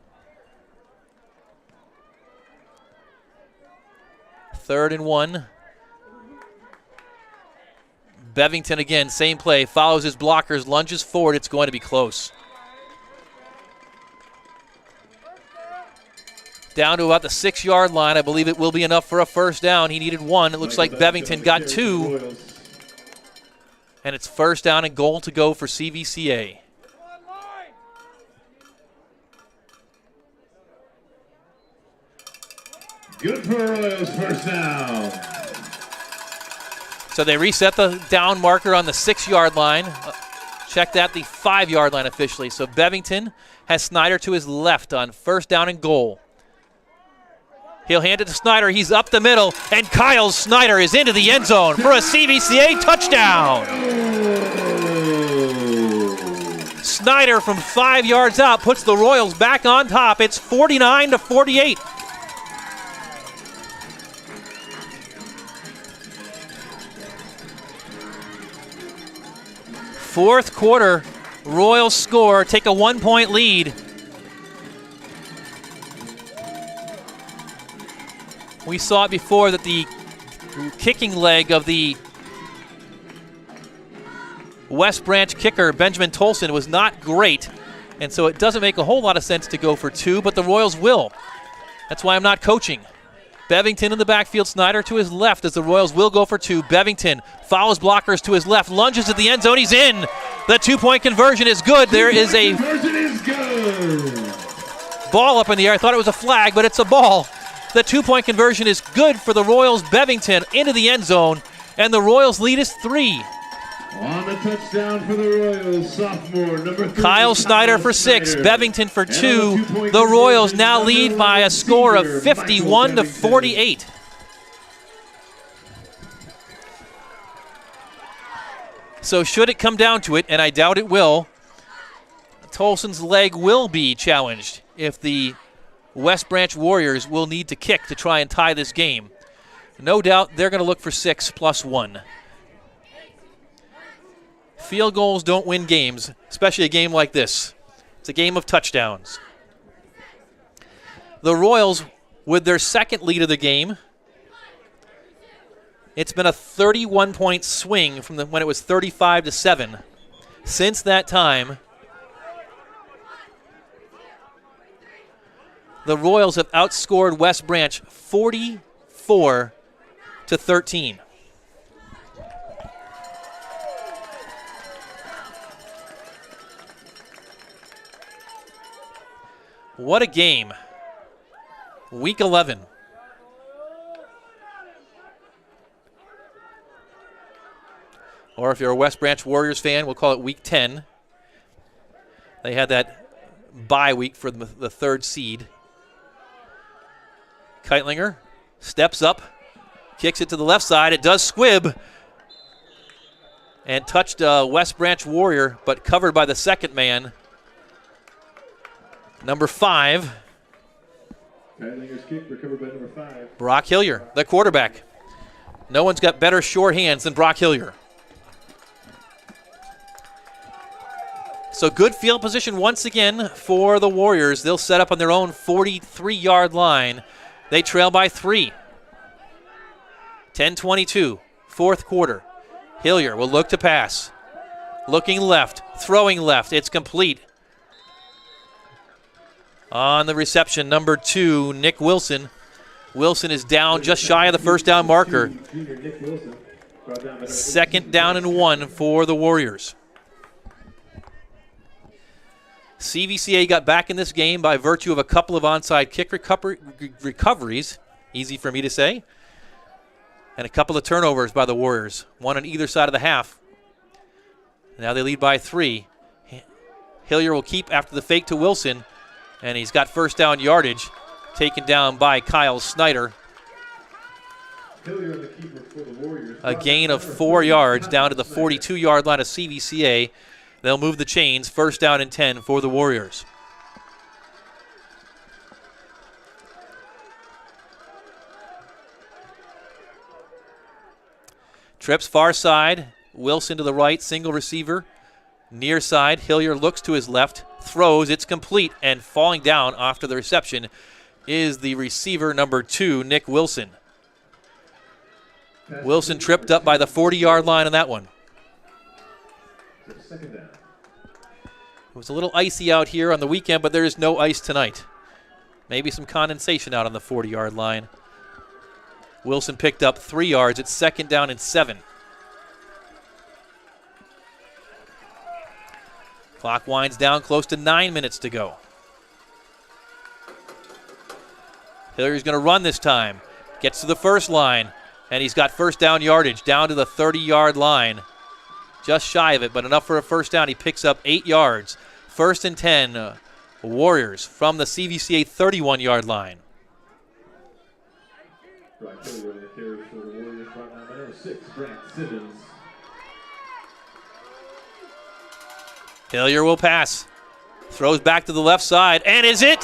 Third and 1. Bevington again, same play, follows his blockers, lunges forward. It's going to be close. Down to about the 6-yard line. I believe it will be enough for a first down. He needed 1. It looks like Bevington got 2. And it's first down and goal to go for CVCA. Good for Royals, first down. So they reset the down marker on the 6-yard line. Check that, the 5-yard line officially. So Bevington has Snyder to his left on first down and goal. He'll hand it to Snyder. He's up the middle, and Kyle Snyder is into the end zone for a CVCA touchdown. Snyder from 5 yards out puts the Royals back on top. It's 49-48. Fourth quarter, Royals score, take a 1-point lead. We saw it before that the kicking leg of the West Branch kicker Benjamin Tolson was not great, and so it doesn't make a whole lot of sense to go for 2, but the Royals will. That's why I'm not coaching. Bevington in the backfield, Snyder to his left as the Royals will go for 2. Bevington follows blockers to his left, lunges at the end zone, he's in. The 2-point conversion is good. There is a ball up in the air. I thought it was a flag, but it's a ball. The 2-point conversion is good for the Royals. Bevington into the end zone, and the Royals lead is 3. On the touchdown for the Royals, sophomore, number 3. Kyle Snyder for 6, Bevington for 2. The Royals now lead by a score of 51-48. So should it come down to it, and I doubt it will, Tolson's leg will be challenged if the West Branch Warriors will need to kick to try and tie this game. No doubt they're going to look for 6 plus 1. Field goals don't win games, especially a game like this. It's a game of touchdowns. The Royals, with their second lead of the game, it's been a 31-point swing from when it was 35-7. Since that time, the Royals have outscored West Branch 44-13. What a game. Week 11. Or if you're a West Branch Warriors fan, we'll call it Week 10. They had that bye week for the 3rd seed. Keitlinger steps up, kicks it to the left side. It does squib and touched a West Branch Warrior, but covered by the second man. Number 5. Keitlinger's kick recovered by number 5. Brock Hillier, the quarterback. No one's got better sure hands than Brock Hillier. So good field position once again for the Warriors. They'll set up on their own 43-yard line. They trail by 3. 10-22, 4th quarter. Hillier will look to pass. Looking left, throwing left. It's complete. On the reception, number 2, Nick Wilson. Wilson is down just shy of the first down marker. 2nd down and 1 for the Warriors. CVCA got back in this game by virtue of a couple of onside kick recoveries, easy for me to say, and a couple of turnovers by the Warriors, one on either side of the half. Now they lead by 3. Hillier will keep after the fake to Wilson, and he's got first down yardage, taken down by Kyle Snyder. A gain of 4 yards down to the 42-yard line of CVCA. They'll move the chains, first down and 10 for the Warriors. Trips far side, Wilson to the right, single receiver. Near side, Hillier looks to his left, throws, it's complete, and falling down after the reception is the receiver number 2, Nick Wilson. Wilson tripped up by the 40-yard line on that one. Second down. It was a little icy out here on the weekend, but there is no ice tonight. Maybe some condensation out on the 40-yard line. Wilson picked up 3 yards. It's 2nd down and 7. Clock winds down, close to 9 minutes to go. Hillier's going to run this time. Gets to the first line, and he's got first down yardage down to the 30-yard line. Just shy of it, but enough for a first down. He picks up 8 yards. 1st and 10, Warriors from the CVCA 31-yard line. Brock Hillier on the carry for the Warriors. Brought down by number 6, Brad Simmons. Hillier will pass. Throws back to the left side. And is it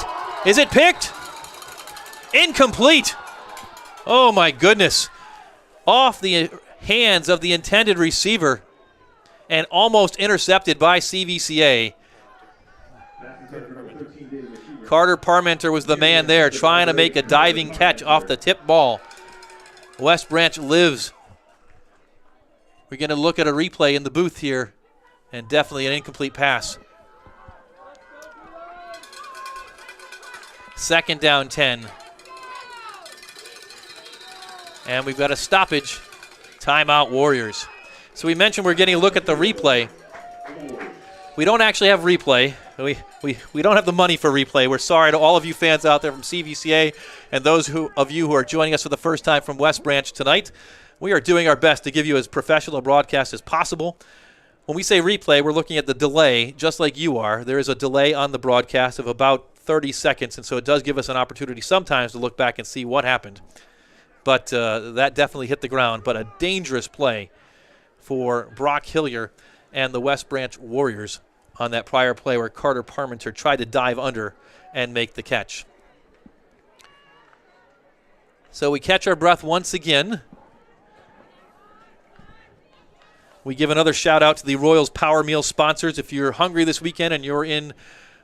picked? Incomplete. Oh, my goodness. Off the hands of the intended receiver and almost intercepted by CVCA. Carter Parmenter was the man there trying to make a diving catch off the tip ball. West Branch lives. We're going to look at a replay in the booth here And definitely an incomplete pass. 2nd down 10. And we've got a stoppage. Timeout, Warriors. So we mentioned we're getting a look at the replay. We don't actually have replay. We don't have the money for replay. We're sorry to all of you fans out there from CVCA and those of you who are joining us for the first time from West Branch tonight. We are doing our best to give you as professional a broadcast as possible. When we say replay, we're looking at the delay, just like you are. There is a delay on the broadcast of about 30 seconds, and so it does give us an opportunity sometimes to look back and see what happened. But that definitely hit the ground. But a dangerous play for Brock Hillier and the West Branch Warriors on that prior play where Carter Parmenter tried to dive under and make the catch. So we catch our breath once again. We give another shout out to the Royals Power Meal sponsors. If you're hungry this weekend and you're in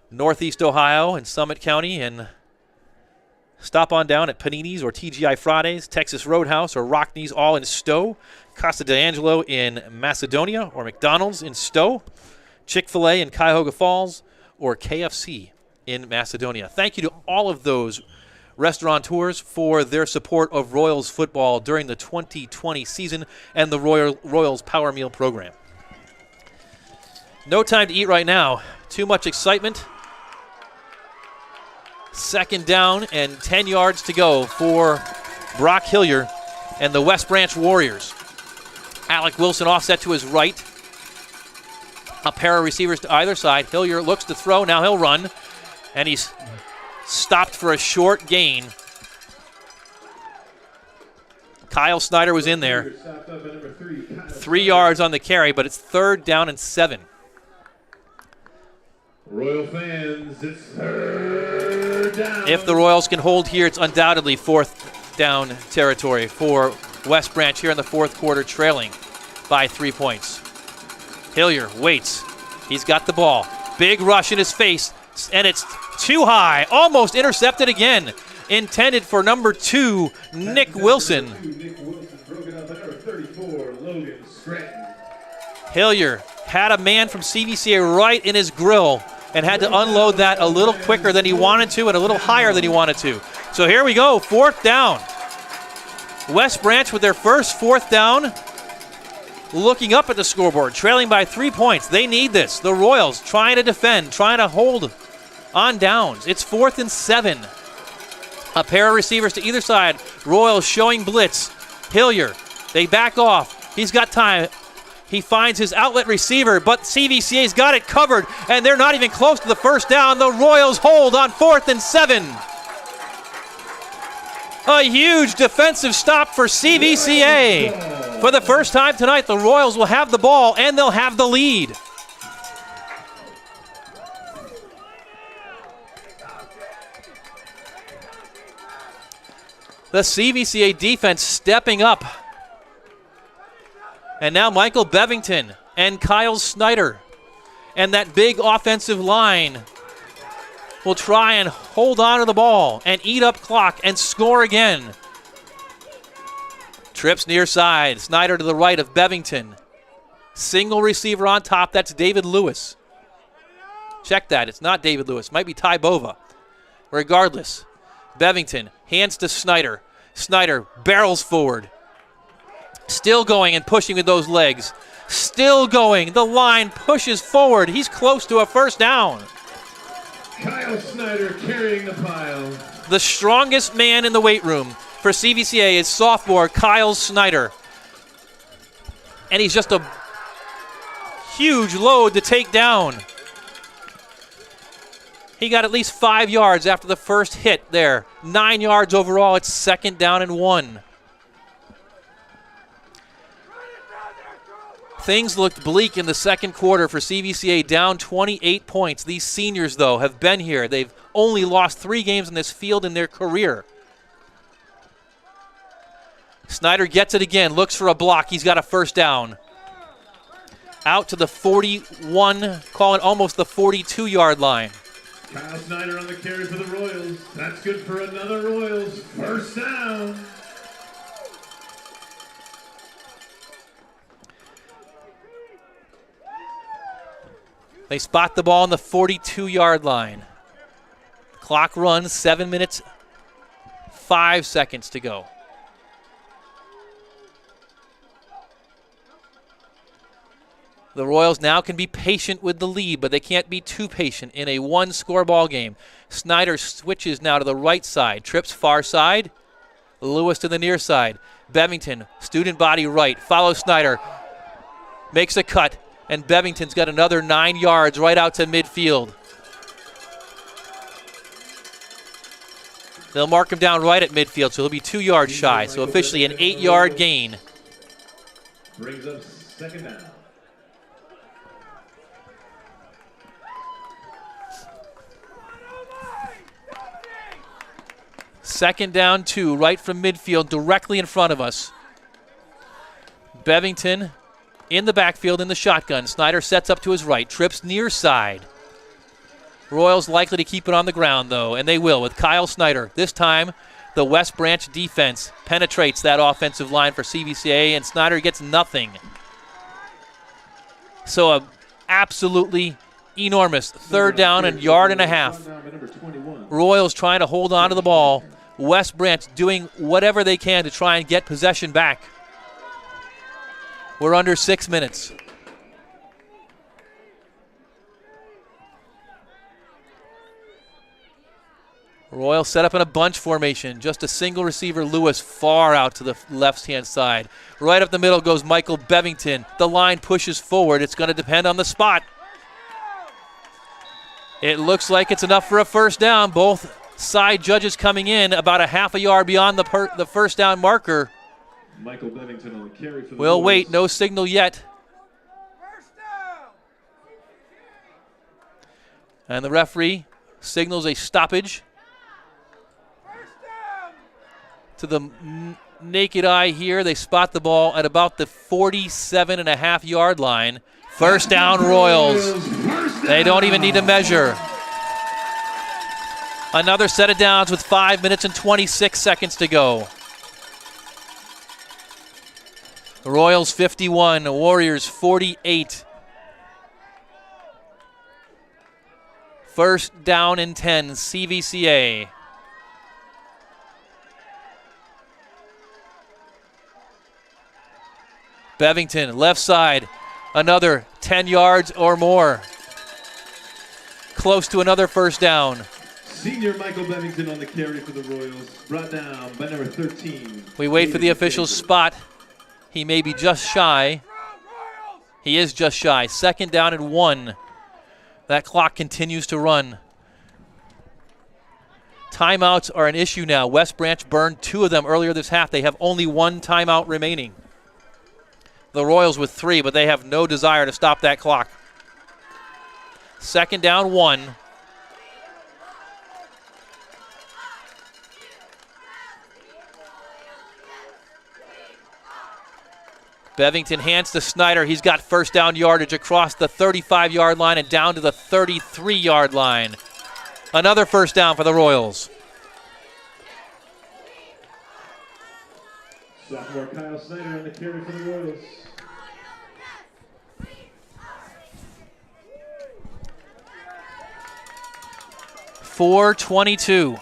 Northeast Ohio and Summit County, and stop on down at Panini's or TGI Fridays, Texas Roadhouse or Rockneys, all in Stowe, Casa d'Angelo in Macedonia, or McDonald's in Stowe, Chick-fil-A in Cuyahoga Falls, or KFC in Macedonia. Thank you to all of those restaurateurs for their support of Royals football during the 2020 season and the Royals Power Meal program. No time to eat right now. Too much excitement. 2nd down and 10 yards to go for Brock Hillier and the West Branch Warriors. Alec Wilson offset to his right. A pair of receivers to either side. Hillier looks to throw. Now he'll run. And he's stopped for a short gain. Kyle Snyder was in there. 3 yards on the carry, but it's 3rd down and 7. Royal fans, it's 3rd down. If the Royals can hold here, it's undoubtedly 4th down territory for West Branch here in the 4th quarter, trailing by 3 points. Hillier waits. He's got the ball. Big rush in his face, and it's too high. Almost intercepted again. Intended for number 2, Nick Wilson. Nick Wilson broke it up at number 34, Logan Scranton. Hillier had a man from CVCA right in his grill and had to unload that a little quicker than he wanted to and a little higher than he wanted to. So here we go, 4th down. West Branch with their first 4th down, looking up at the scoreboard, trailing by 3 points. They need this. The Royals trying to defend, trying to hold on downs. It's 4th and 7. A pair of receivers to either side. Royals showing blitz. Hillier, they back off. He's got time. He finds his outlet receiver, but CVCA's got it covered, and they're not even close to the 1st down. The Royals hold on 4th and 7. A huge defensive stop for CVCA. For the first time tonight, the Royals will have the ball, and they'll have the lead. The CVCA defense stepping up. And now Michael Bevington and Kyle Snyder and that big offensive line will try and hold on to the ball and eat up clock and score again. Trips near side. Snyder to the right of Bevington. Single receiver on top. That's David Lewis. Check that. It's not David Lewis. Might be Ty Bova. Regardless, Bevington hands to Snyder. Snyder barrels forward. Still going and pushing with those legs. Still going. The line pushes forward. He's close to a 1st down. Kyle Snyder carrying the pile. The strongest man in the weight room for CVCA is sophomore Kyle Snyder. And he's just a huge load to take down. He got at least 5 yards after the first hit there. 9 yards overall. It's 2nd down and 1. Things looked bleak in the 2nd quarter for CVCA, down 28 points. These seniors, though, have been here. They've only lost 3 games in this field in their career. Snyder gets it again, looks for a block. He's got a 1st down. Out to the 41, calling almost the 42-yard line. Kyle Snyder on the carry for the Royals. That's good for another Royals 1st down. They spot the ball on the 42-yard line. Clock runs, 7 minutes, 5 seconds to go. The Royals now can be patient with the lead, but they can't be too patient in a one-score ball game. Snyder switches now to the right side, trips far side, Lewis to the near side. Bevington, student body right, follows Snyder, makes a cut, and Bevington's got another 9 yards right out to midfield. They'll mark him down right at midfield, so he'll be 2 yards shy, so officially an 8-yard gain. Brings up second down. Second down 2, right from midfield, directly in front of us. Bevington in the backfield in the shotgun. Snyder sets up to his right, trips near side. Royals likely to keep it on the ground, though, and they will with Kyle Snyder. This time, the West Branch defense penetrates that offensive line for CVCA, and Snyder gets nothing. So a absolutely enormous third down and yard and a half. Royals trying to hold on to the ball. West Branch doing whatever they can to try and get possession back. We're under 6 minutes. Royals set up in a bunch formation. Just a single receiver, Lewis, far out to the left-hand side. Right up the middle goes Michael Bevington. The line pushes forward. It's going to depend on the spot. It looks like it's enough for a first down. Both side judges coming in about a half a yard beyond the first down marker. Michael Bevington on the carry for the We'll Royals. wait, no signal yet. And the referee signals a stoppage. To the naked eye here, they spot the ball at about the 47.5-yard line. First down, Royals. They don't even need to measure. Another set of downs with 5 minutes and 26 seconds to go. Royals 51, Warriors 48. First down and 10, CVCA. Bevington, left side, another 10 yards or more. Close to another first down. Senior Michael Bevington on the carry for the Royals, brought down by number 13. We wait for the official's spot. He may be just shy. He is just shy. Second down and 1. That clock continues to run. Timeouts are an issue now. West Branch burned 2 of them earlier this half. They have only 1 timeout remaining. The Royals with 3, but they have no desire to stop that clock. Second down 1. Bevington hands to Snyder. He's got first down yardage across the 35-yard line and down to the 33-yard line. Another first down for the Royals. Sophomore Kyle Snyder on the carry for the Royals. .422.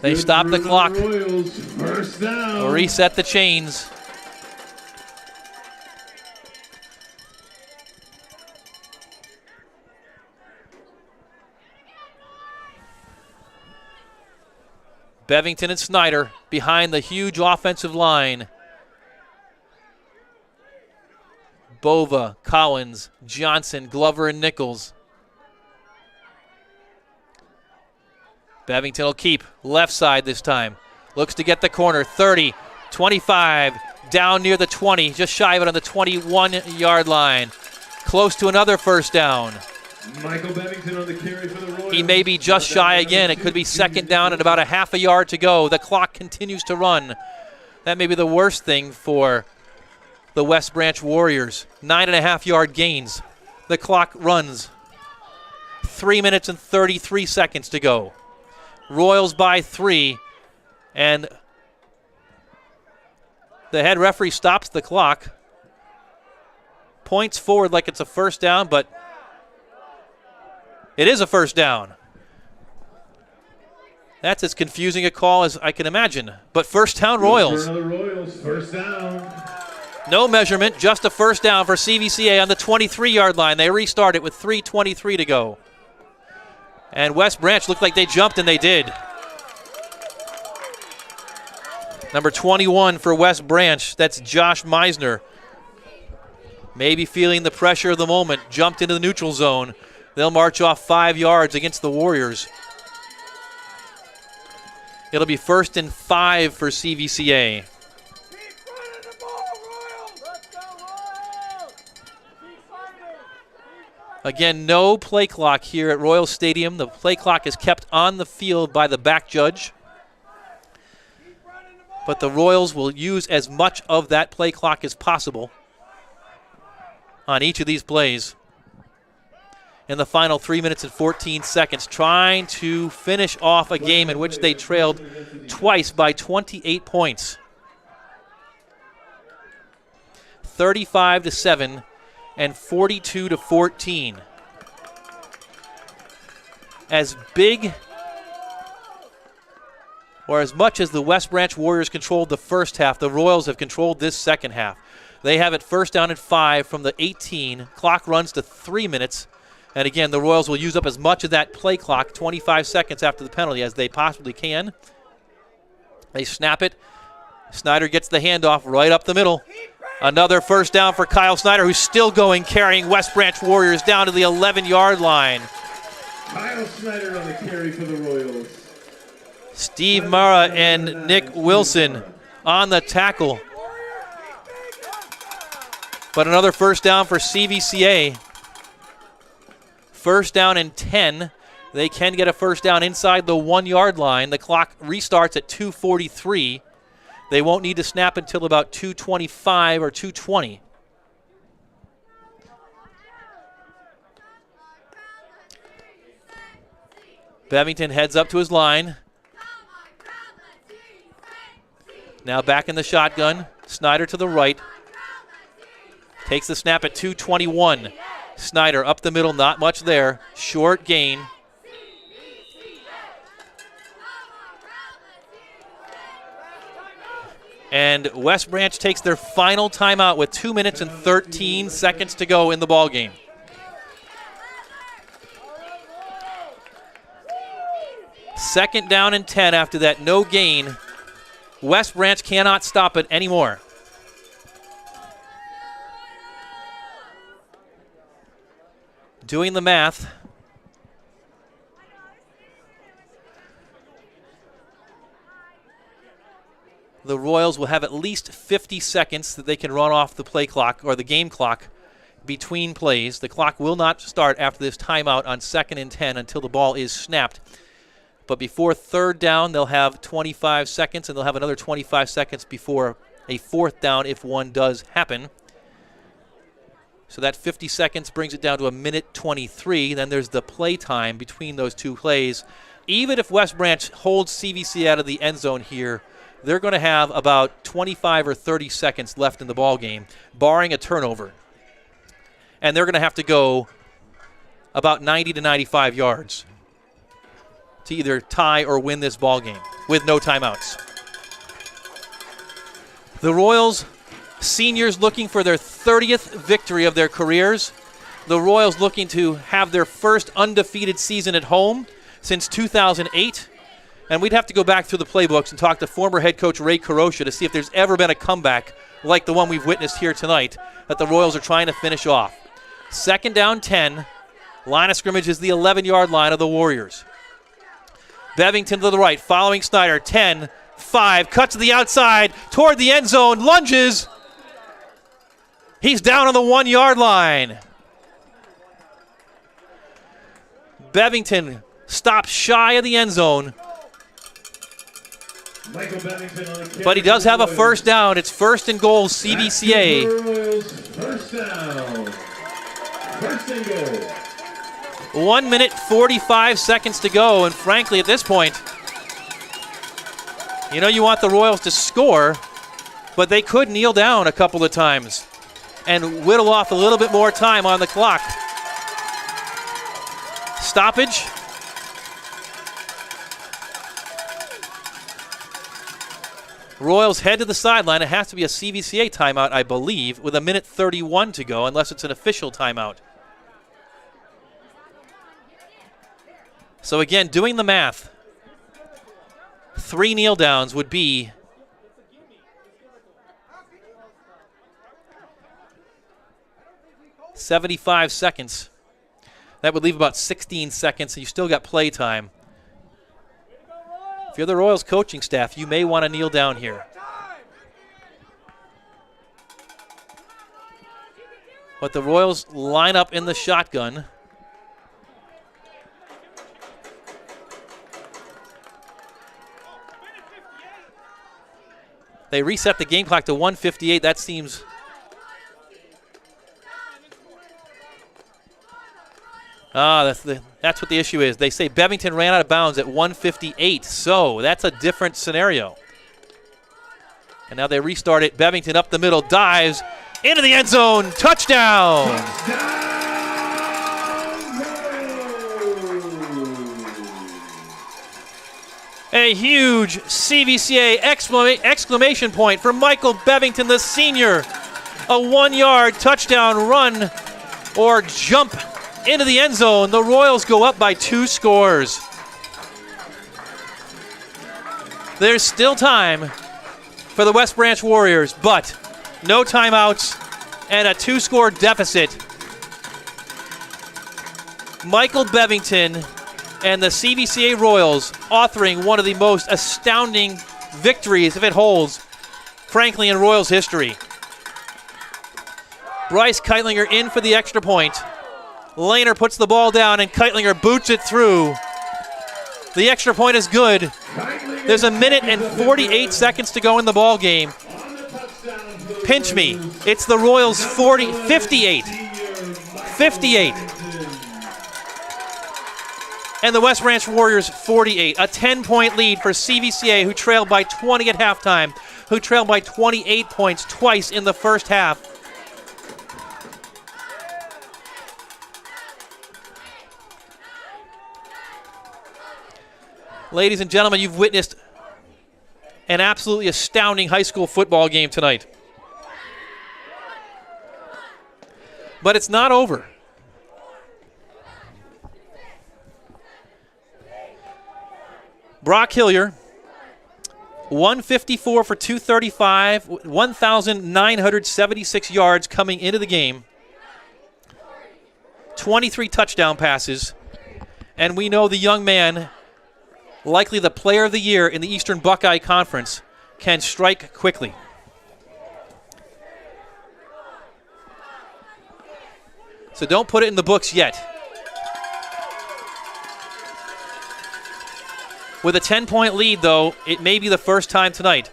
They stop the clock. Royals. First down. Reset the chains. Bevington and Snyder behind the huge offensive line. Bova, Collins, Johnson, Glover, and Nichols. Bevington will keep left side this time. Looks to get the corner. 30, 25, down near the 20, just shy of it on the 21-yard line. Close to another first down. Michael Bevington on the carry for the Royals. He may be just shy again. It could be second down and about a half a yard to go. The clock continues to run. That may be the worst thing for the West Branch Warriors. 9.5-yard gains. The clock runs. 3 minutes and 33 seconds to go. Royals by 3, and the head referee stops the clock. points forward like it's a first down, but it is a first down. That's as confusing a call as I can imagine. But first down, Royals. For another Royals, first down. No measurement, just a first down for CVCA on the 23-yard line. They restart it with 3:23 to go. And West Branch looked like they jumped, and they did. Number 21 for West Branch, that's Josh Meisner. Maybe feeling the pressure of the moment, jumped into the neutral zone. They'll march off 5 yards against the Warriors. It'll be 1st and 5 for CVCA. Again, no play clock here at Royal Stadium. The play clock is kept on the field by the back judge. But the Royals will use as much of that play clock as possible on each of these plays. In the final 3 minutes and 14 seconds, trying to finish off a game in which they trailed twice by 28 points. 35-7 and 42-14. As big or as much as the West Branch Warriors controlled the first half, the Royals have controlled this second half. They have it 1st down and 5 from the 18. Clock runs to 3 minutes. And again, the Royals will use up as much of that play clock, 25 seconds after the penalty, as they possibly can. They snap it. Snyder gets the handoff right up the middle. Another first down for Kyle Snyder, who's still going, carrying West Branch Warriors down to the 11-yard line. Kyle Snyder on the carry for the Royals. Steve Mara and Nick Wilson on the tackle. But another first down for CVCA. 1st down and 10. They can get a first down inside the 1-yard line. The clock restarts at 2:43. They won't need to snap until about 2:25 or 2:20. Bevington heads up to his line. Now back in the shotgun. Snyder to the right. Takes the snap at 2:21. Snyder up the middle, not much there. Short gain. And West Branch takes their final timeout with 2 minutes and 13 seconds to go in the ballgame. Second down and 10 after that no gain. West Branch cannot stop it anymore. Doing the math. The Royals will have at least 50 seconds that they can run off the play clock or the game clock between plays. The clock will not start after this timeout on 2nd and 10 until the ball is snapped. But before 3rd down, they'll have 25 seconds, and they'll have another 25 seconds before a 4th down if one does happen. So that 50 seconds brings it down to 1:23. Then there's the play time between those two plays. Even if West Branch holds CVC out of the end zone here, they're going to have about 25 or 30 seconds left in the ball game, barring a turnover. And they're going to have to go about 90 to 95 yards to either tie or win this ball game with no timeouts. The Royals seniors looking for their 30th victory of their careers. The Royals looking to have their first undefeated season at home since 2008. And we'd have to go back through the playbooks and talk to former head coach Ray Karosha to see if there's ever been a comeback like the one we've witnessed here tonight that the Royals are trying to finish off. 2nd down 10. Line of scrimmage is the 11-yard line of the Warriors. Bevington to the right, following Snyder. 10, 5, cuts to the outside, toward the end zone, lunges. He's down on the 1-yard line. Bevington stops shy of the end zone. But he does have a first down. It's 1st and goal, CVCA. First down. 1st and goal. 1 minute, 45 seconds to go. And frankly, at this point, you know you want the Royals to score, but they could kneel down a couple of times and whittle off a little bit more time on the clock. Stoppage. Royals head to the sideline. It has to be a CVCA timeout, I believe, with 1:31 to go, unless it's an official timeout. So again, doing the math, 3 kneel downs would be 75 seconds. That would leave about 16 seconds, and you still got play time. If you're the Royals coaching staff, you may want to kneel down here. But the Royals line up in the shotgun. They reset the game clock to 1:58. That seems... that's what the issue is. They say Bevington ran out of bounds at 1:58, so that's a different scenario. And now they restart it. Bevington up the middle, dives into the end zone. Touchdown! A huge CVCA exclamation point for Michael Bevington, the senior. A 1-yard touchdown run or jump into the end zone. The Royals go up by 2 scores. There's still time for the West Branch Warriors, but no timeouts and a 2-score deficit. Michael Bevington and the CVCA Royals authoring one of the most astounding victories, if it holds, frankly, in Royals history. Bryce Keitlinger in for the extra point. Lehner puts the ball down, and Keitlinger boots it through. The extra point is good. There's 1:48 seconds to go in the ball game. Pinch me. It's the Royals 58. And the West Branch Warriors 48. A 10-point lead for CVCA, who trailed by 20 at halftime, who trailed by 28 points twice in the first half. Ladies and gentlemen, you've witnessed an absolutely astounding high school football game tonight. But it's not over. Brock Hillier, 154 for 235, 1,976 yards coming into the game, 23 touchdown passes, and we know the young man, likely the player of the year in the Eastern Buckeye Conference, can strike quickly. So don't put it in the books yet. With a 10-point lead, though, it may be the first time tonight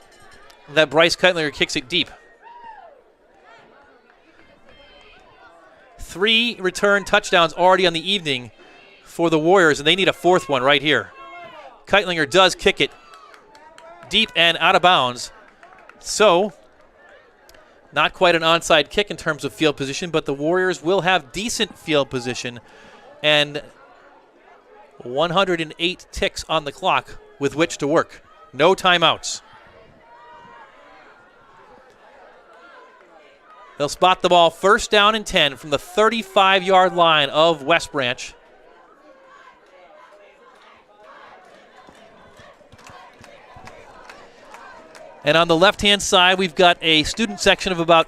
that Bryce Keitlinger kicks it deep. 3 return touchdowns already on the evening for the Warriors, and they need a 4th one right here. Keitlinger does kick it deep and out of bounds. So, not quite an onside kick in terms of field position, but the Warriors will have decent field position and 108 ticks on the clock with which to work. No timeouts. They'll spot the ball 1st down and 10 from the 35-yard line of West Branch. And on the left-hand side, we've got a student section of about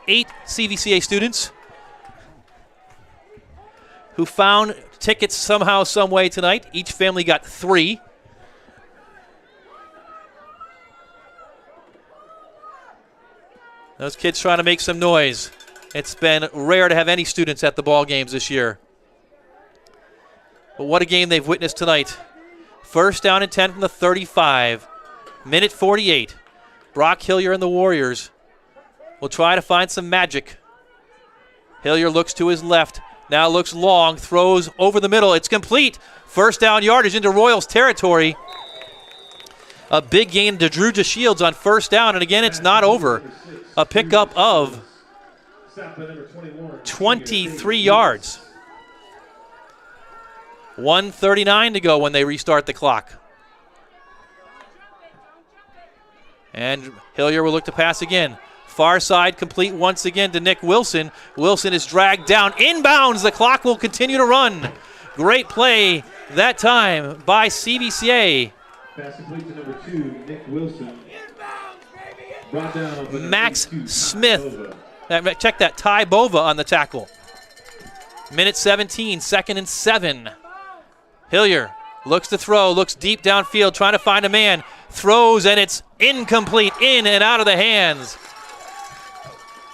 8 CVCA students who found tickets somehow, some way tonight. Each family got 3. Those kids trying to make some noise. It's been rare to have any students at the ball games this year. But what a game they've witnessed tonight. 1st down and 10 from the 35. 1:48. Brock Hillier and the Warriors will try to find some magic. Hillier looks to his left, now looks long, throws over the middle. It's complete. 1st down yardage into Royals territory. A big gain to Drew DeShields on 1st down, and again, it's not over. A pickup of Stopped by number 21. 23 yards. 1:39 to go when they restart the clock. And Hillier will look to pass again. Far side complete once again to Nick Wilson. Wilson is dragged down. Inbounds. The clock will continue to run. Great play that time by CVCA. Pass complete to number 2, Nick Wilson. Brought down by Max number 2, Smith. Check that. Ty Bova on the tackle. Minute 17, 2nd and 7. Hillier looks to throw, looks deep downfield, trying to find a man. Throws, and it's incomplete, in and out of the hands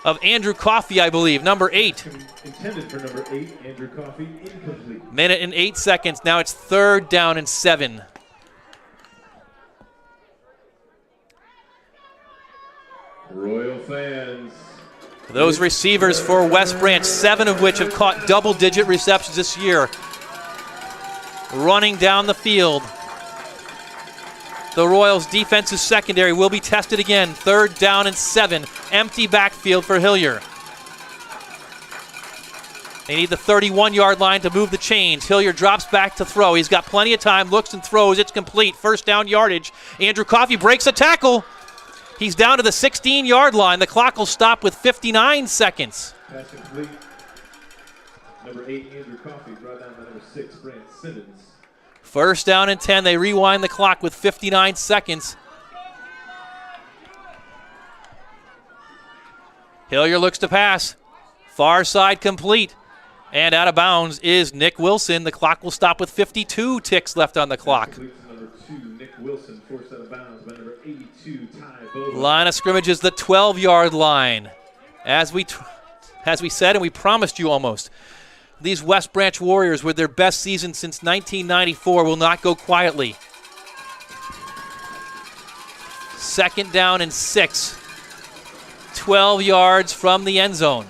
of Andrew Coffey, I believe, number 8. Intended for number 8, Andrew Coffey, incomplete. Minute and 8 seconds. Now it's 3rd down and 7. Royal fans. Those receivers for West Branch, 7 of which have caught double-digit receptions this year, running down the field. The Royals' defensive secondary will be tested again. 3rd down and 7. Empty backfield for Hillier. They need the 31-yard line to move the chains. Hillier drops back to throw. He's got plenty of time, looks and throws. It's complete. 1st down yardage. Andrew Coffey breaks a tackle. He's down to the 16-yard line. The clock will stop with 59 seconds. Pass complete. Number 8, Andrew Coffey, brought down by number 6, Brant Simmons. 1st down and 10. They rewind the clock with 59 seconds. Hillier looks to pass. Far side complete. And out of bounds is Nick Wilson. The clock will stop with 52 ticks left on the clock. Number 2, Nick Wilson, forced out of bounds by number 82, Ty Bova. Line of scrimmage is the 12-yard line. As we said and we promised you almost, these West Branch Warriors, with their best season since 1994, will not go quietly. 2nd down and 6. 12 yards from the end zone.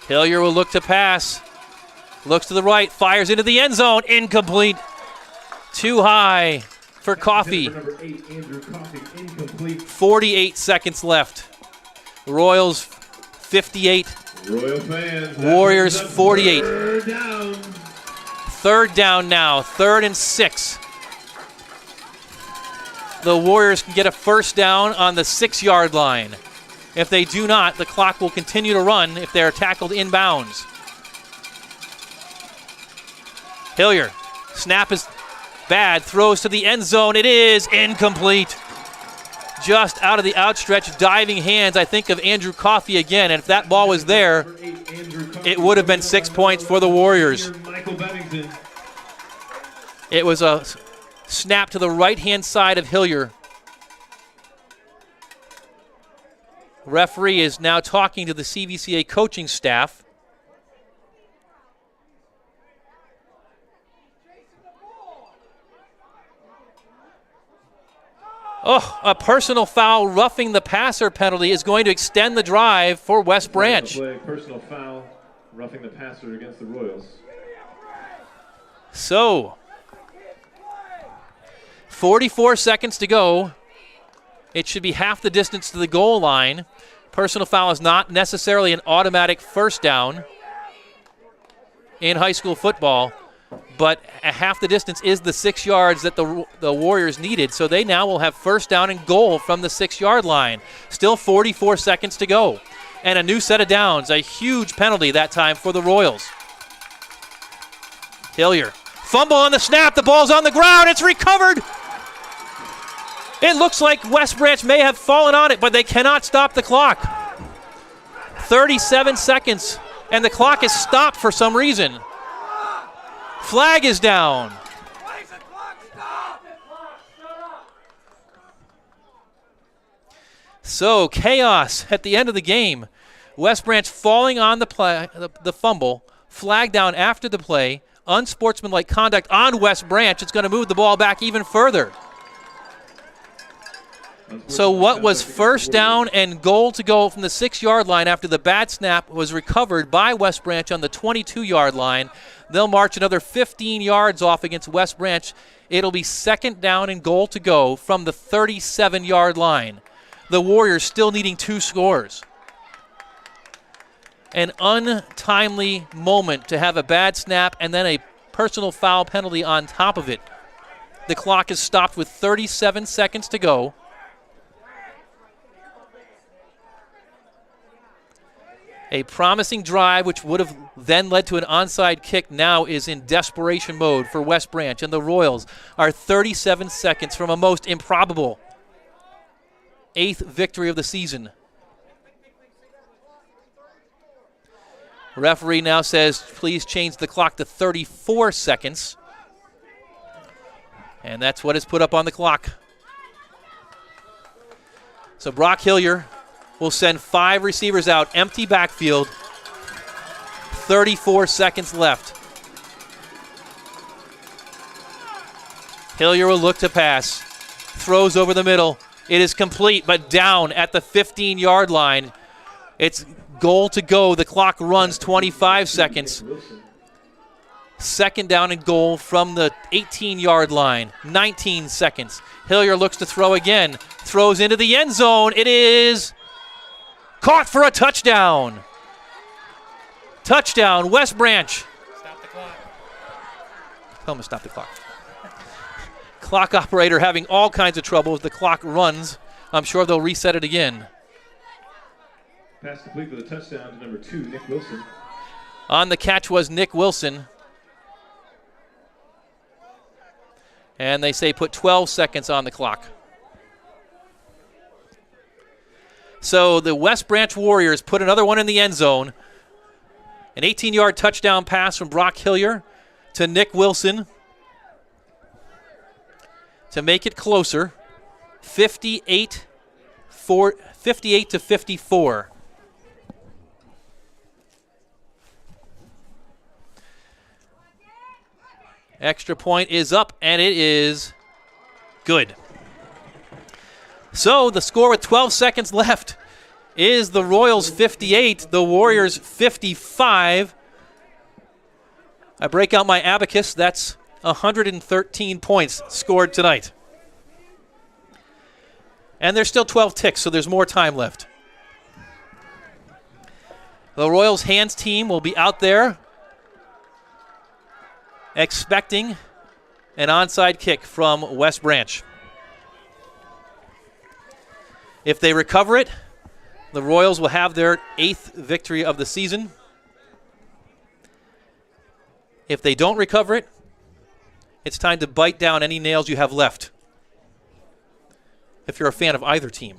Hillier will look to pass. Looks to the right, fires into the end zone. Incomplete. Too high for Coffey. Number 8, Andrew Coffey, incomplete. 48 seconds left. Royals 58. Royal fans. Warriors 48. 3rd down. 3rd down now. 3rd and 6. The Warriors can get a 1st down on the 6-yard line. If they do not, the clock will continue to run if they are tackled inbounds. Hillier, snap is bad, throws to the end zone. It is incomplete. Just out of the outstretched diving hands, I think, of Andrew Coffey again. And if that ball was there, it would have been 6 points for the Warriors. It was a snap to the right-hand side of Hillier. Referee is now talking to the CVCA coaching staff. Oh, a personal foul, roughing the passer penalty is going to extend the drive for West Branch. Personal foul, roughing the passer against the Royals. So, 44 seconds to go. It should be half the distance to the goal line. Personal foul is not necessarily an automatic 1st down in high school football, but half the distance is the 6 yards that the Warriors needed. So they now will have 1st down and goal from the 6-yard line. Still 44 seconds to go. And a new set of downs, a huge penalty that time for the Royals. Hillier, fumble on the snap, the ball's on the ground, it's recovered. It looks like West Branch may have fallen on it, but they cannot stop the clock. 37 seconds, and the clock is stopped for some reason. Flag is down. So, chaos at the end of the game. West Branch falling on the play, the fumble, flag down after the play, unsportsmanlike conduct on West Branch. It's going to move the ball back even further. So what was first down and goal to go from the 6-yard line after the bad snap was recovered by West Branch on the 22-yard line. They'll march another 15 yards off against West Branch. It'll be second down and goal to go from the 37-yard line. The Warriors still needing 2 scores. An untimely moment to have a bad snap and then a personal foul penalty on top of it. The clock is stopped with 37 seconds to go. A promising drive, which would have then led to an onside kick, now is in desperation mode for West Branch, and the Royals are 37 seconds from a most improbable 8th victory of the season. Referee now says, please change the clock to 34 seconds. And that's what is put up on the clock. So Brock Hillier will send 5 receivers out, empty backfield, 34 seconds left. Hillier will look to pass, throws over the middle. It is complete, but down at the 15-yard line. It's goal to go. The clock runs 25 seconds. Second down and goal from the 18-yard line, 19 seconds. Hillier looks to throw again, throws into the end zone. It is caught for a touchdown. Touchdown, West Branch. Stop the clock. I'm going to stop the clock. Clock operator having all kinds of trouble as the clock runs. I'm sure they'll reset it again. Pass complete for the touchdown to number 2, Nick Wilson. On the catch was Nick Wilson. And they say put 12 seconds on the clock. So the West Branch Warriors put another one in the end zone. An 18-yard touchdown pass from Brock Hillier to Nick Wilson to make it closer, 58 to 54. Extra point is up, and it is good. So the score with 12 seconds left is the Royals 58, the Warriors 55. I break out my abacus. That's 113 points scored tonight. And there's still 12 ticks, so there's more time left. The Royals hands team will be out there expecting an onside kick from West Branch. If they recover it, the Royals will have their 8th victory of the season. If they don't recover it, it's time to bite down any nails you have left, if you're a fan of either team.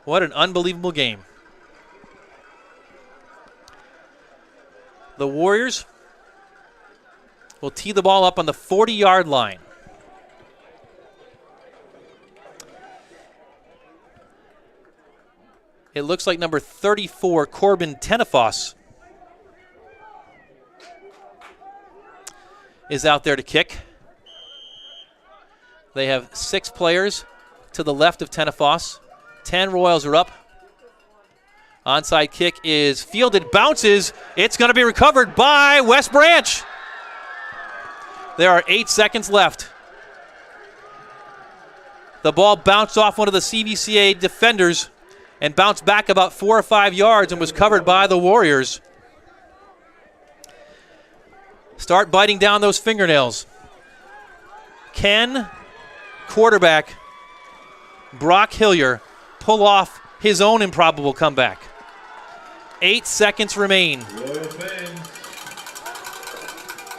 What an unbelievable game. The Warriors will tee the ball up on the 40-yard line. It looks like number 34, Corbin Tenefos, is out there to kick. They have 6 players to the left of Tenefos. 10 Royals are up. Onside kick is fielded, bounces. It's going to be recovered by West Branch. There are 8 seconds left. The ball bounced off one of the CVCA defenders and bounced back about 4 or 5 yards and was covered by the Warriors. Start biting down those fingernails. Can quarterback Brock Hillier pull off his own improbable comeback? 8 seconds remain.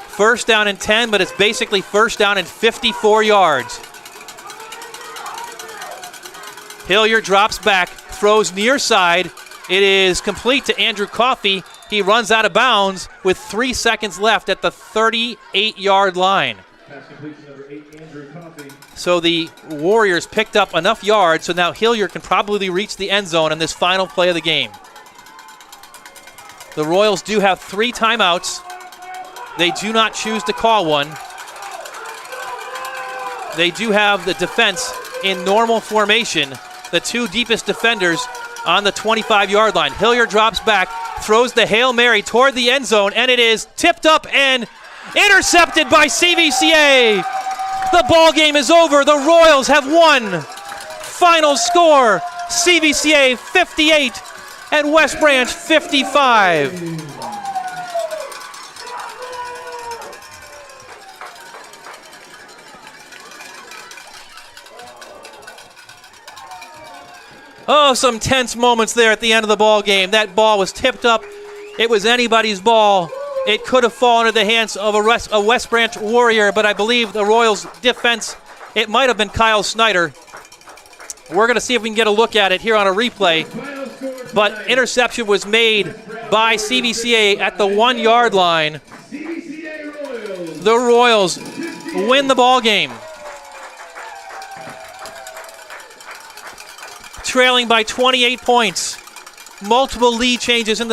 First down and 10, but it's basically first down and 54 yards. Hillier drops back, throws near side. It is complete to Andrew Coffey. He runs out of bounds with 3 seconds left at the 38-yard line. Pass complete to number 8, Andrew Coffey. So the Warriors picked up enough yards, so now Hillier can probably reach the end zone in this final play of the game. The Royals do have 3 timeouts. They do not choose to call one. They do have the defense in normal formation. The 2 deepest defenders on the 25-yard line. Hilliard drops back, throws the Hail Mary toward the end zone, and it is tipped up and intercepted by CVCA. The ball game is over. The Royals have won. Final score, CVCA 58 and West Branch 55. Oh, some tense moments there at the end of the ball game. That ball was tipped up. It was anybody's ball. It could have fallen into the hands of a West Branch Warrior, but I believe the Royals defense, it might have been Kyle Snyder. We're going to see if we can get a look at it here on a replay. But interception was made by CVCA at the 1-yard line. The Royals win the ball game, trailing by 28 points. Multiple lead changes in the